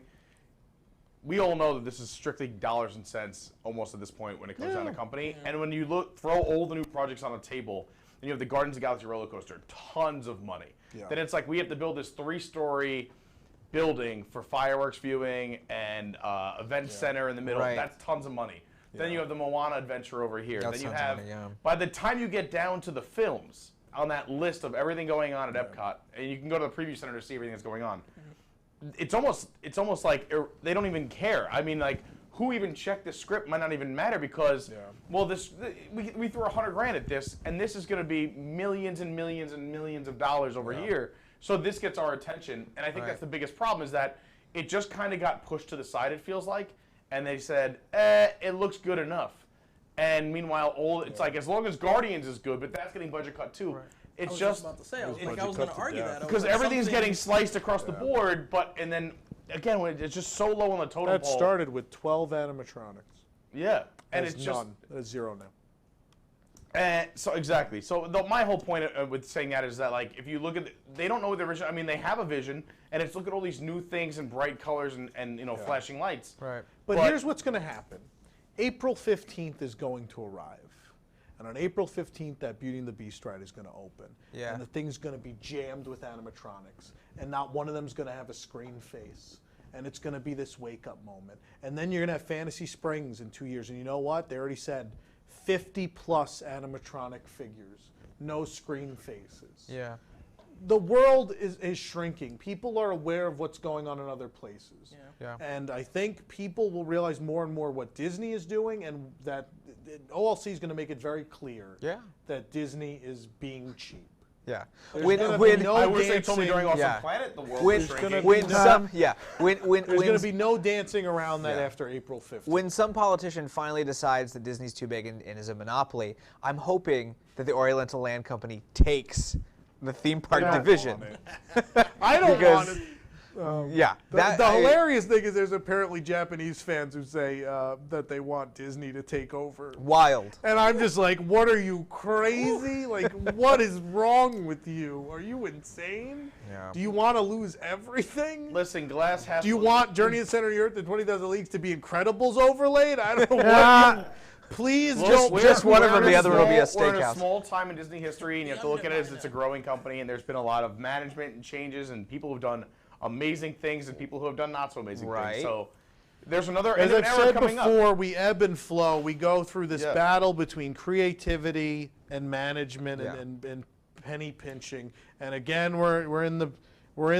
We all know that this is strictly dollars and cents almost at this point when it comes down to company. And when you throw all the new projects on the table, and you have the Guardians of the Galaxy roller coaster, tons of money. Then it's like we have to build this 3-story building for fireworks viewing and event center in the middle. That's tons of money. Then you have the Moana adventure over here. That's then you tons of have, money, by the time you get down to the films on that list of everything going on at Epcot, and you can go to the preview center to see everything that's going on. It's almost like they don't even care. I mean, like, who even checked the script might not even matter because, well, we threw $100,000 at this, and this is going to be millions and millions and millions of dollars over here. So this gets our attention, and I think that's the biggest problem is that it just kind of got pushed to the side. It feels like, and they said, it looks good enough. And meanwhile, it's like as long as Guardians is good, but that's getting budget cut too. It's just about to say, I was going to argue that. Because everything's getting sliced across the board, and then again, when it's just so low on the totem pole. That started with 12 animatronics. Yeah, and it's just none. That's 0 now. So exactly. So my whole point with saying that is that like if you look at they don't know what the original. I mean, they have a vision, and it's look at all these new things and bright colors and flashing lights. Right. But here's what's going to happen. April 15th is going to arrive. And on April 15th, that Beauty and the Beast ride is going to open. Yeah. And the thing's going to be jammed with animatronics. And not one of them's going to have a screen face. And it's going to be this wake-up moment. And then you're going to have Fantasy Springs in 2 years. And you know what? They already said 50-plus animatronic figures. No screen faces. Yeah. The world is shrinking. People are aware of what's going on in other places. Yeah. And I think people will realize more and more what Disney is doing, and that OLC is going to make it very clear that Disney is being cheap. Yeah. There's When I wish they told me during Awesome Planet the world was shrinking. There's going to be no dancing around that after April 15th. When some politician finally decides that Disney's too big and is a monopoly, I'm hoping that the Oriental Land Company takes the theme park division. I don't want it. The I- hilarious thing is there's apparently Japanese fans who say that they want Disney to take over. Wild. And I'm just like, what are you, crazy? Like, what is wrong with you? Are you insane? Yeah. Do you want to lose everything? Listen, glass half. Do you want Journey to the Center of the Earth and 20,000 Leagues to be Incredibles overlaid? I don't know what you... Please don't. Just one of them, the other will be a We're in a steakhouse. small time in Disney history, and you have to look at it as it's a growing company, and there's been a lot of management and changes, and people who've done amazing things, and people who have done not so amazing things. So there's another As I've era said coming before, up. we ebb and flow. We go through this battle between creativity and management and penny pinching. And again, we're in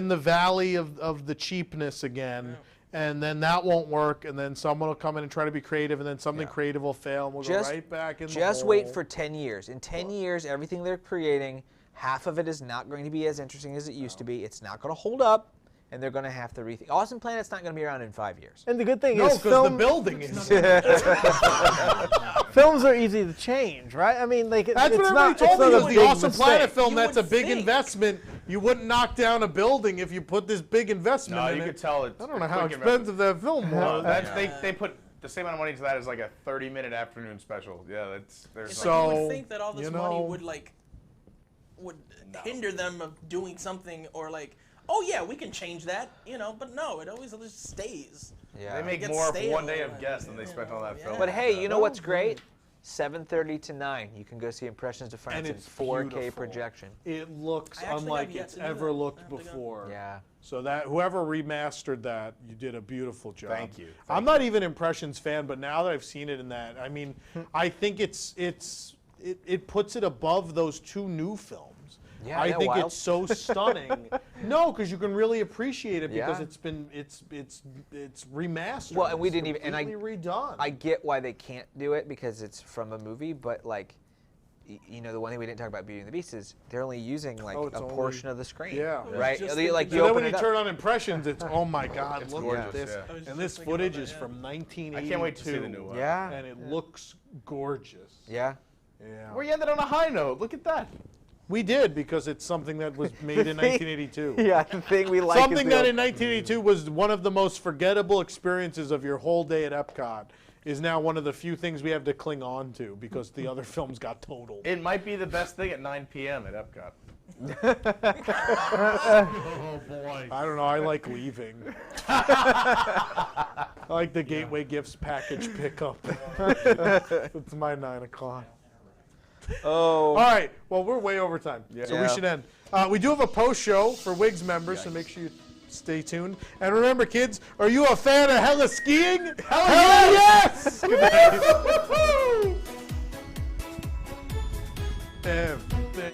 the valley of the cheapness again. And then that won't work, and then someone will come in and try to be creative, and then something creative will fail, and we'll go right back in the hole. Just wait for 10 years. In 10 years, everything they're creating, half of it is not going to be as interesting as it used to be. It's not going to hold up, and they're going to have to rethink. Awesome Planet's not going to be around in 5 years. And the good thing is, No, because the building is. films are easy to change, right? I mean, like That's what everybody told me was the Awesome Planet film. That's a big investment. You wouldn't knock down a building if you put this big investment in you it. could tell it. I don't know how expensive that film was. They put the same amount of money into that as like a 30-minute afternoon special. Yeah, there's. It's like you would think that all this money would hinder them of doing something, or like, oh yeah, we can change that, but no, it always just stays. Yeah. They make more for one day of guests than they spent on that film. But hey, you know what's great? 7:30 to 9. You can go see Impressions of France And in it's 4K beautiful. projection. It looks unlike it's ever looked before. Yeah. So that whoever remastered that, you did a beautiful job. Thank you. I'm not even Impressions fan, but now that I've seen it in that, I mean, I think it puts it above those two new films. Yeah, I isn't that think wild? it's so stunning. No, because you can really appreciate it because Yeah. it's remastered. Well, and we It's didn't even, and completely redone. I get why they can't do it because it's from a movie, but like, you know, the one thing we didn't talk about Beauty and the Beast is they're only using like Oh, it's a only- portion of the screen. Yeah. Right. So Like then open when you it up. turn on impressions, it's oh my God, It's look gorgeous, at this. yeah. And this footage is from 1982. I can't wait to see the new one. Yeah. And it looks gorgeous. Yeah. Yeah. We ended on a high note. Look at that. We did because it's something that was made in 1982. Yeah, the thing we like. Something that in 1982 was one of the most forgettable experiences of your whole day at Epcot is now one of the few things we have to cling on to because the other films got totaled. It might be the best thing at 9 p.m. at Epcot. Oh boy. I don't know. I like leaving. I like the Gateway Gifts package pickup. It's my 9 o'clock. Oh. All right. Well, we're way over time, so we Yeah. should end. We do have a post show for WIGS members, so make sure you stay tuned. And remember, kids, are you a fan of hella skiing? Hella yes! Good night. Everything.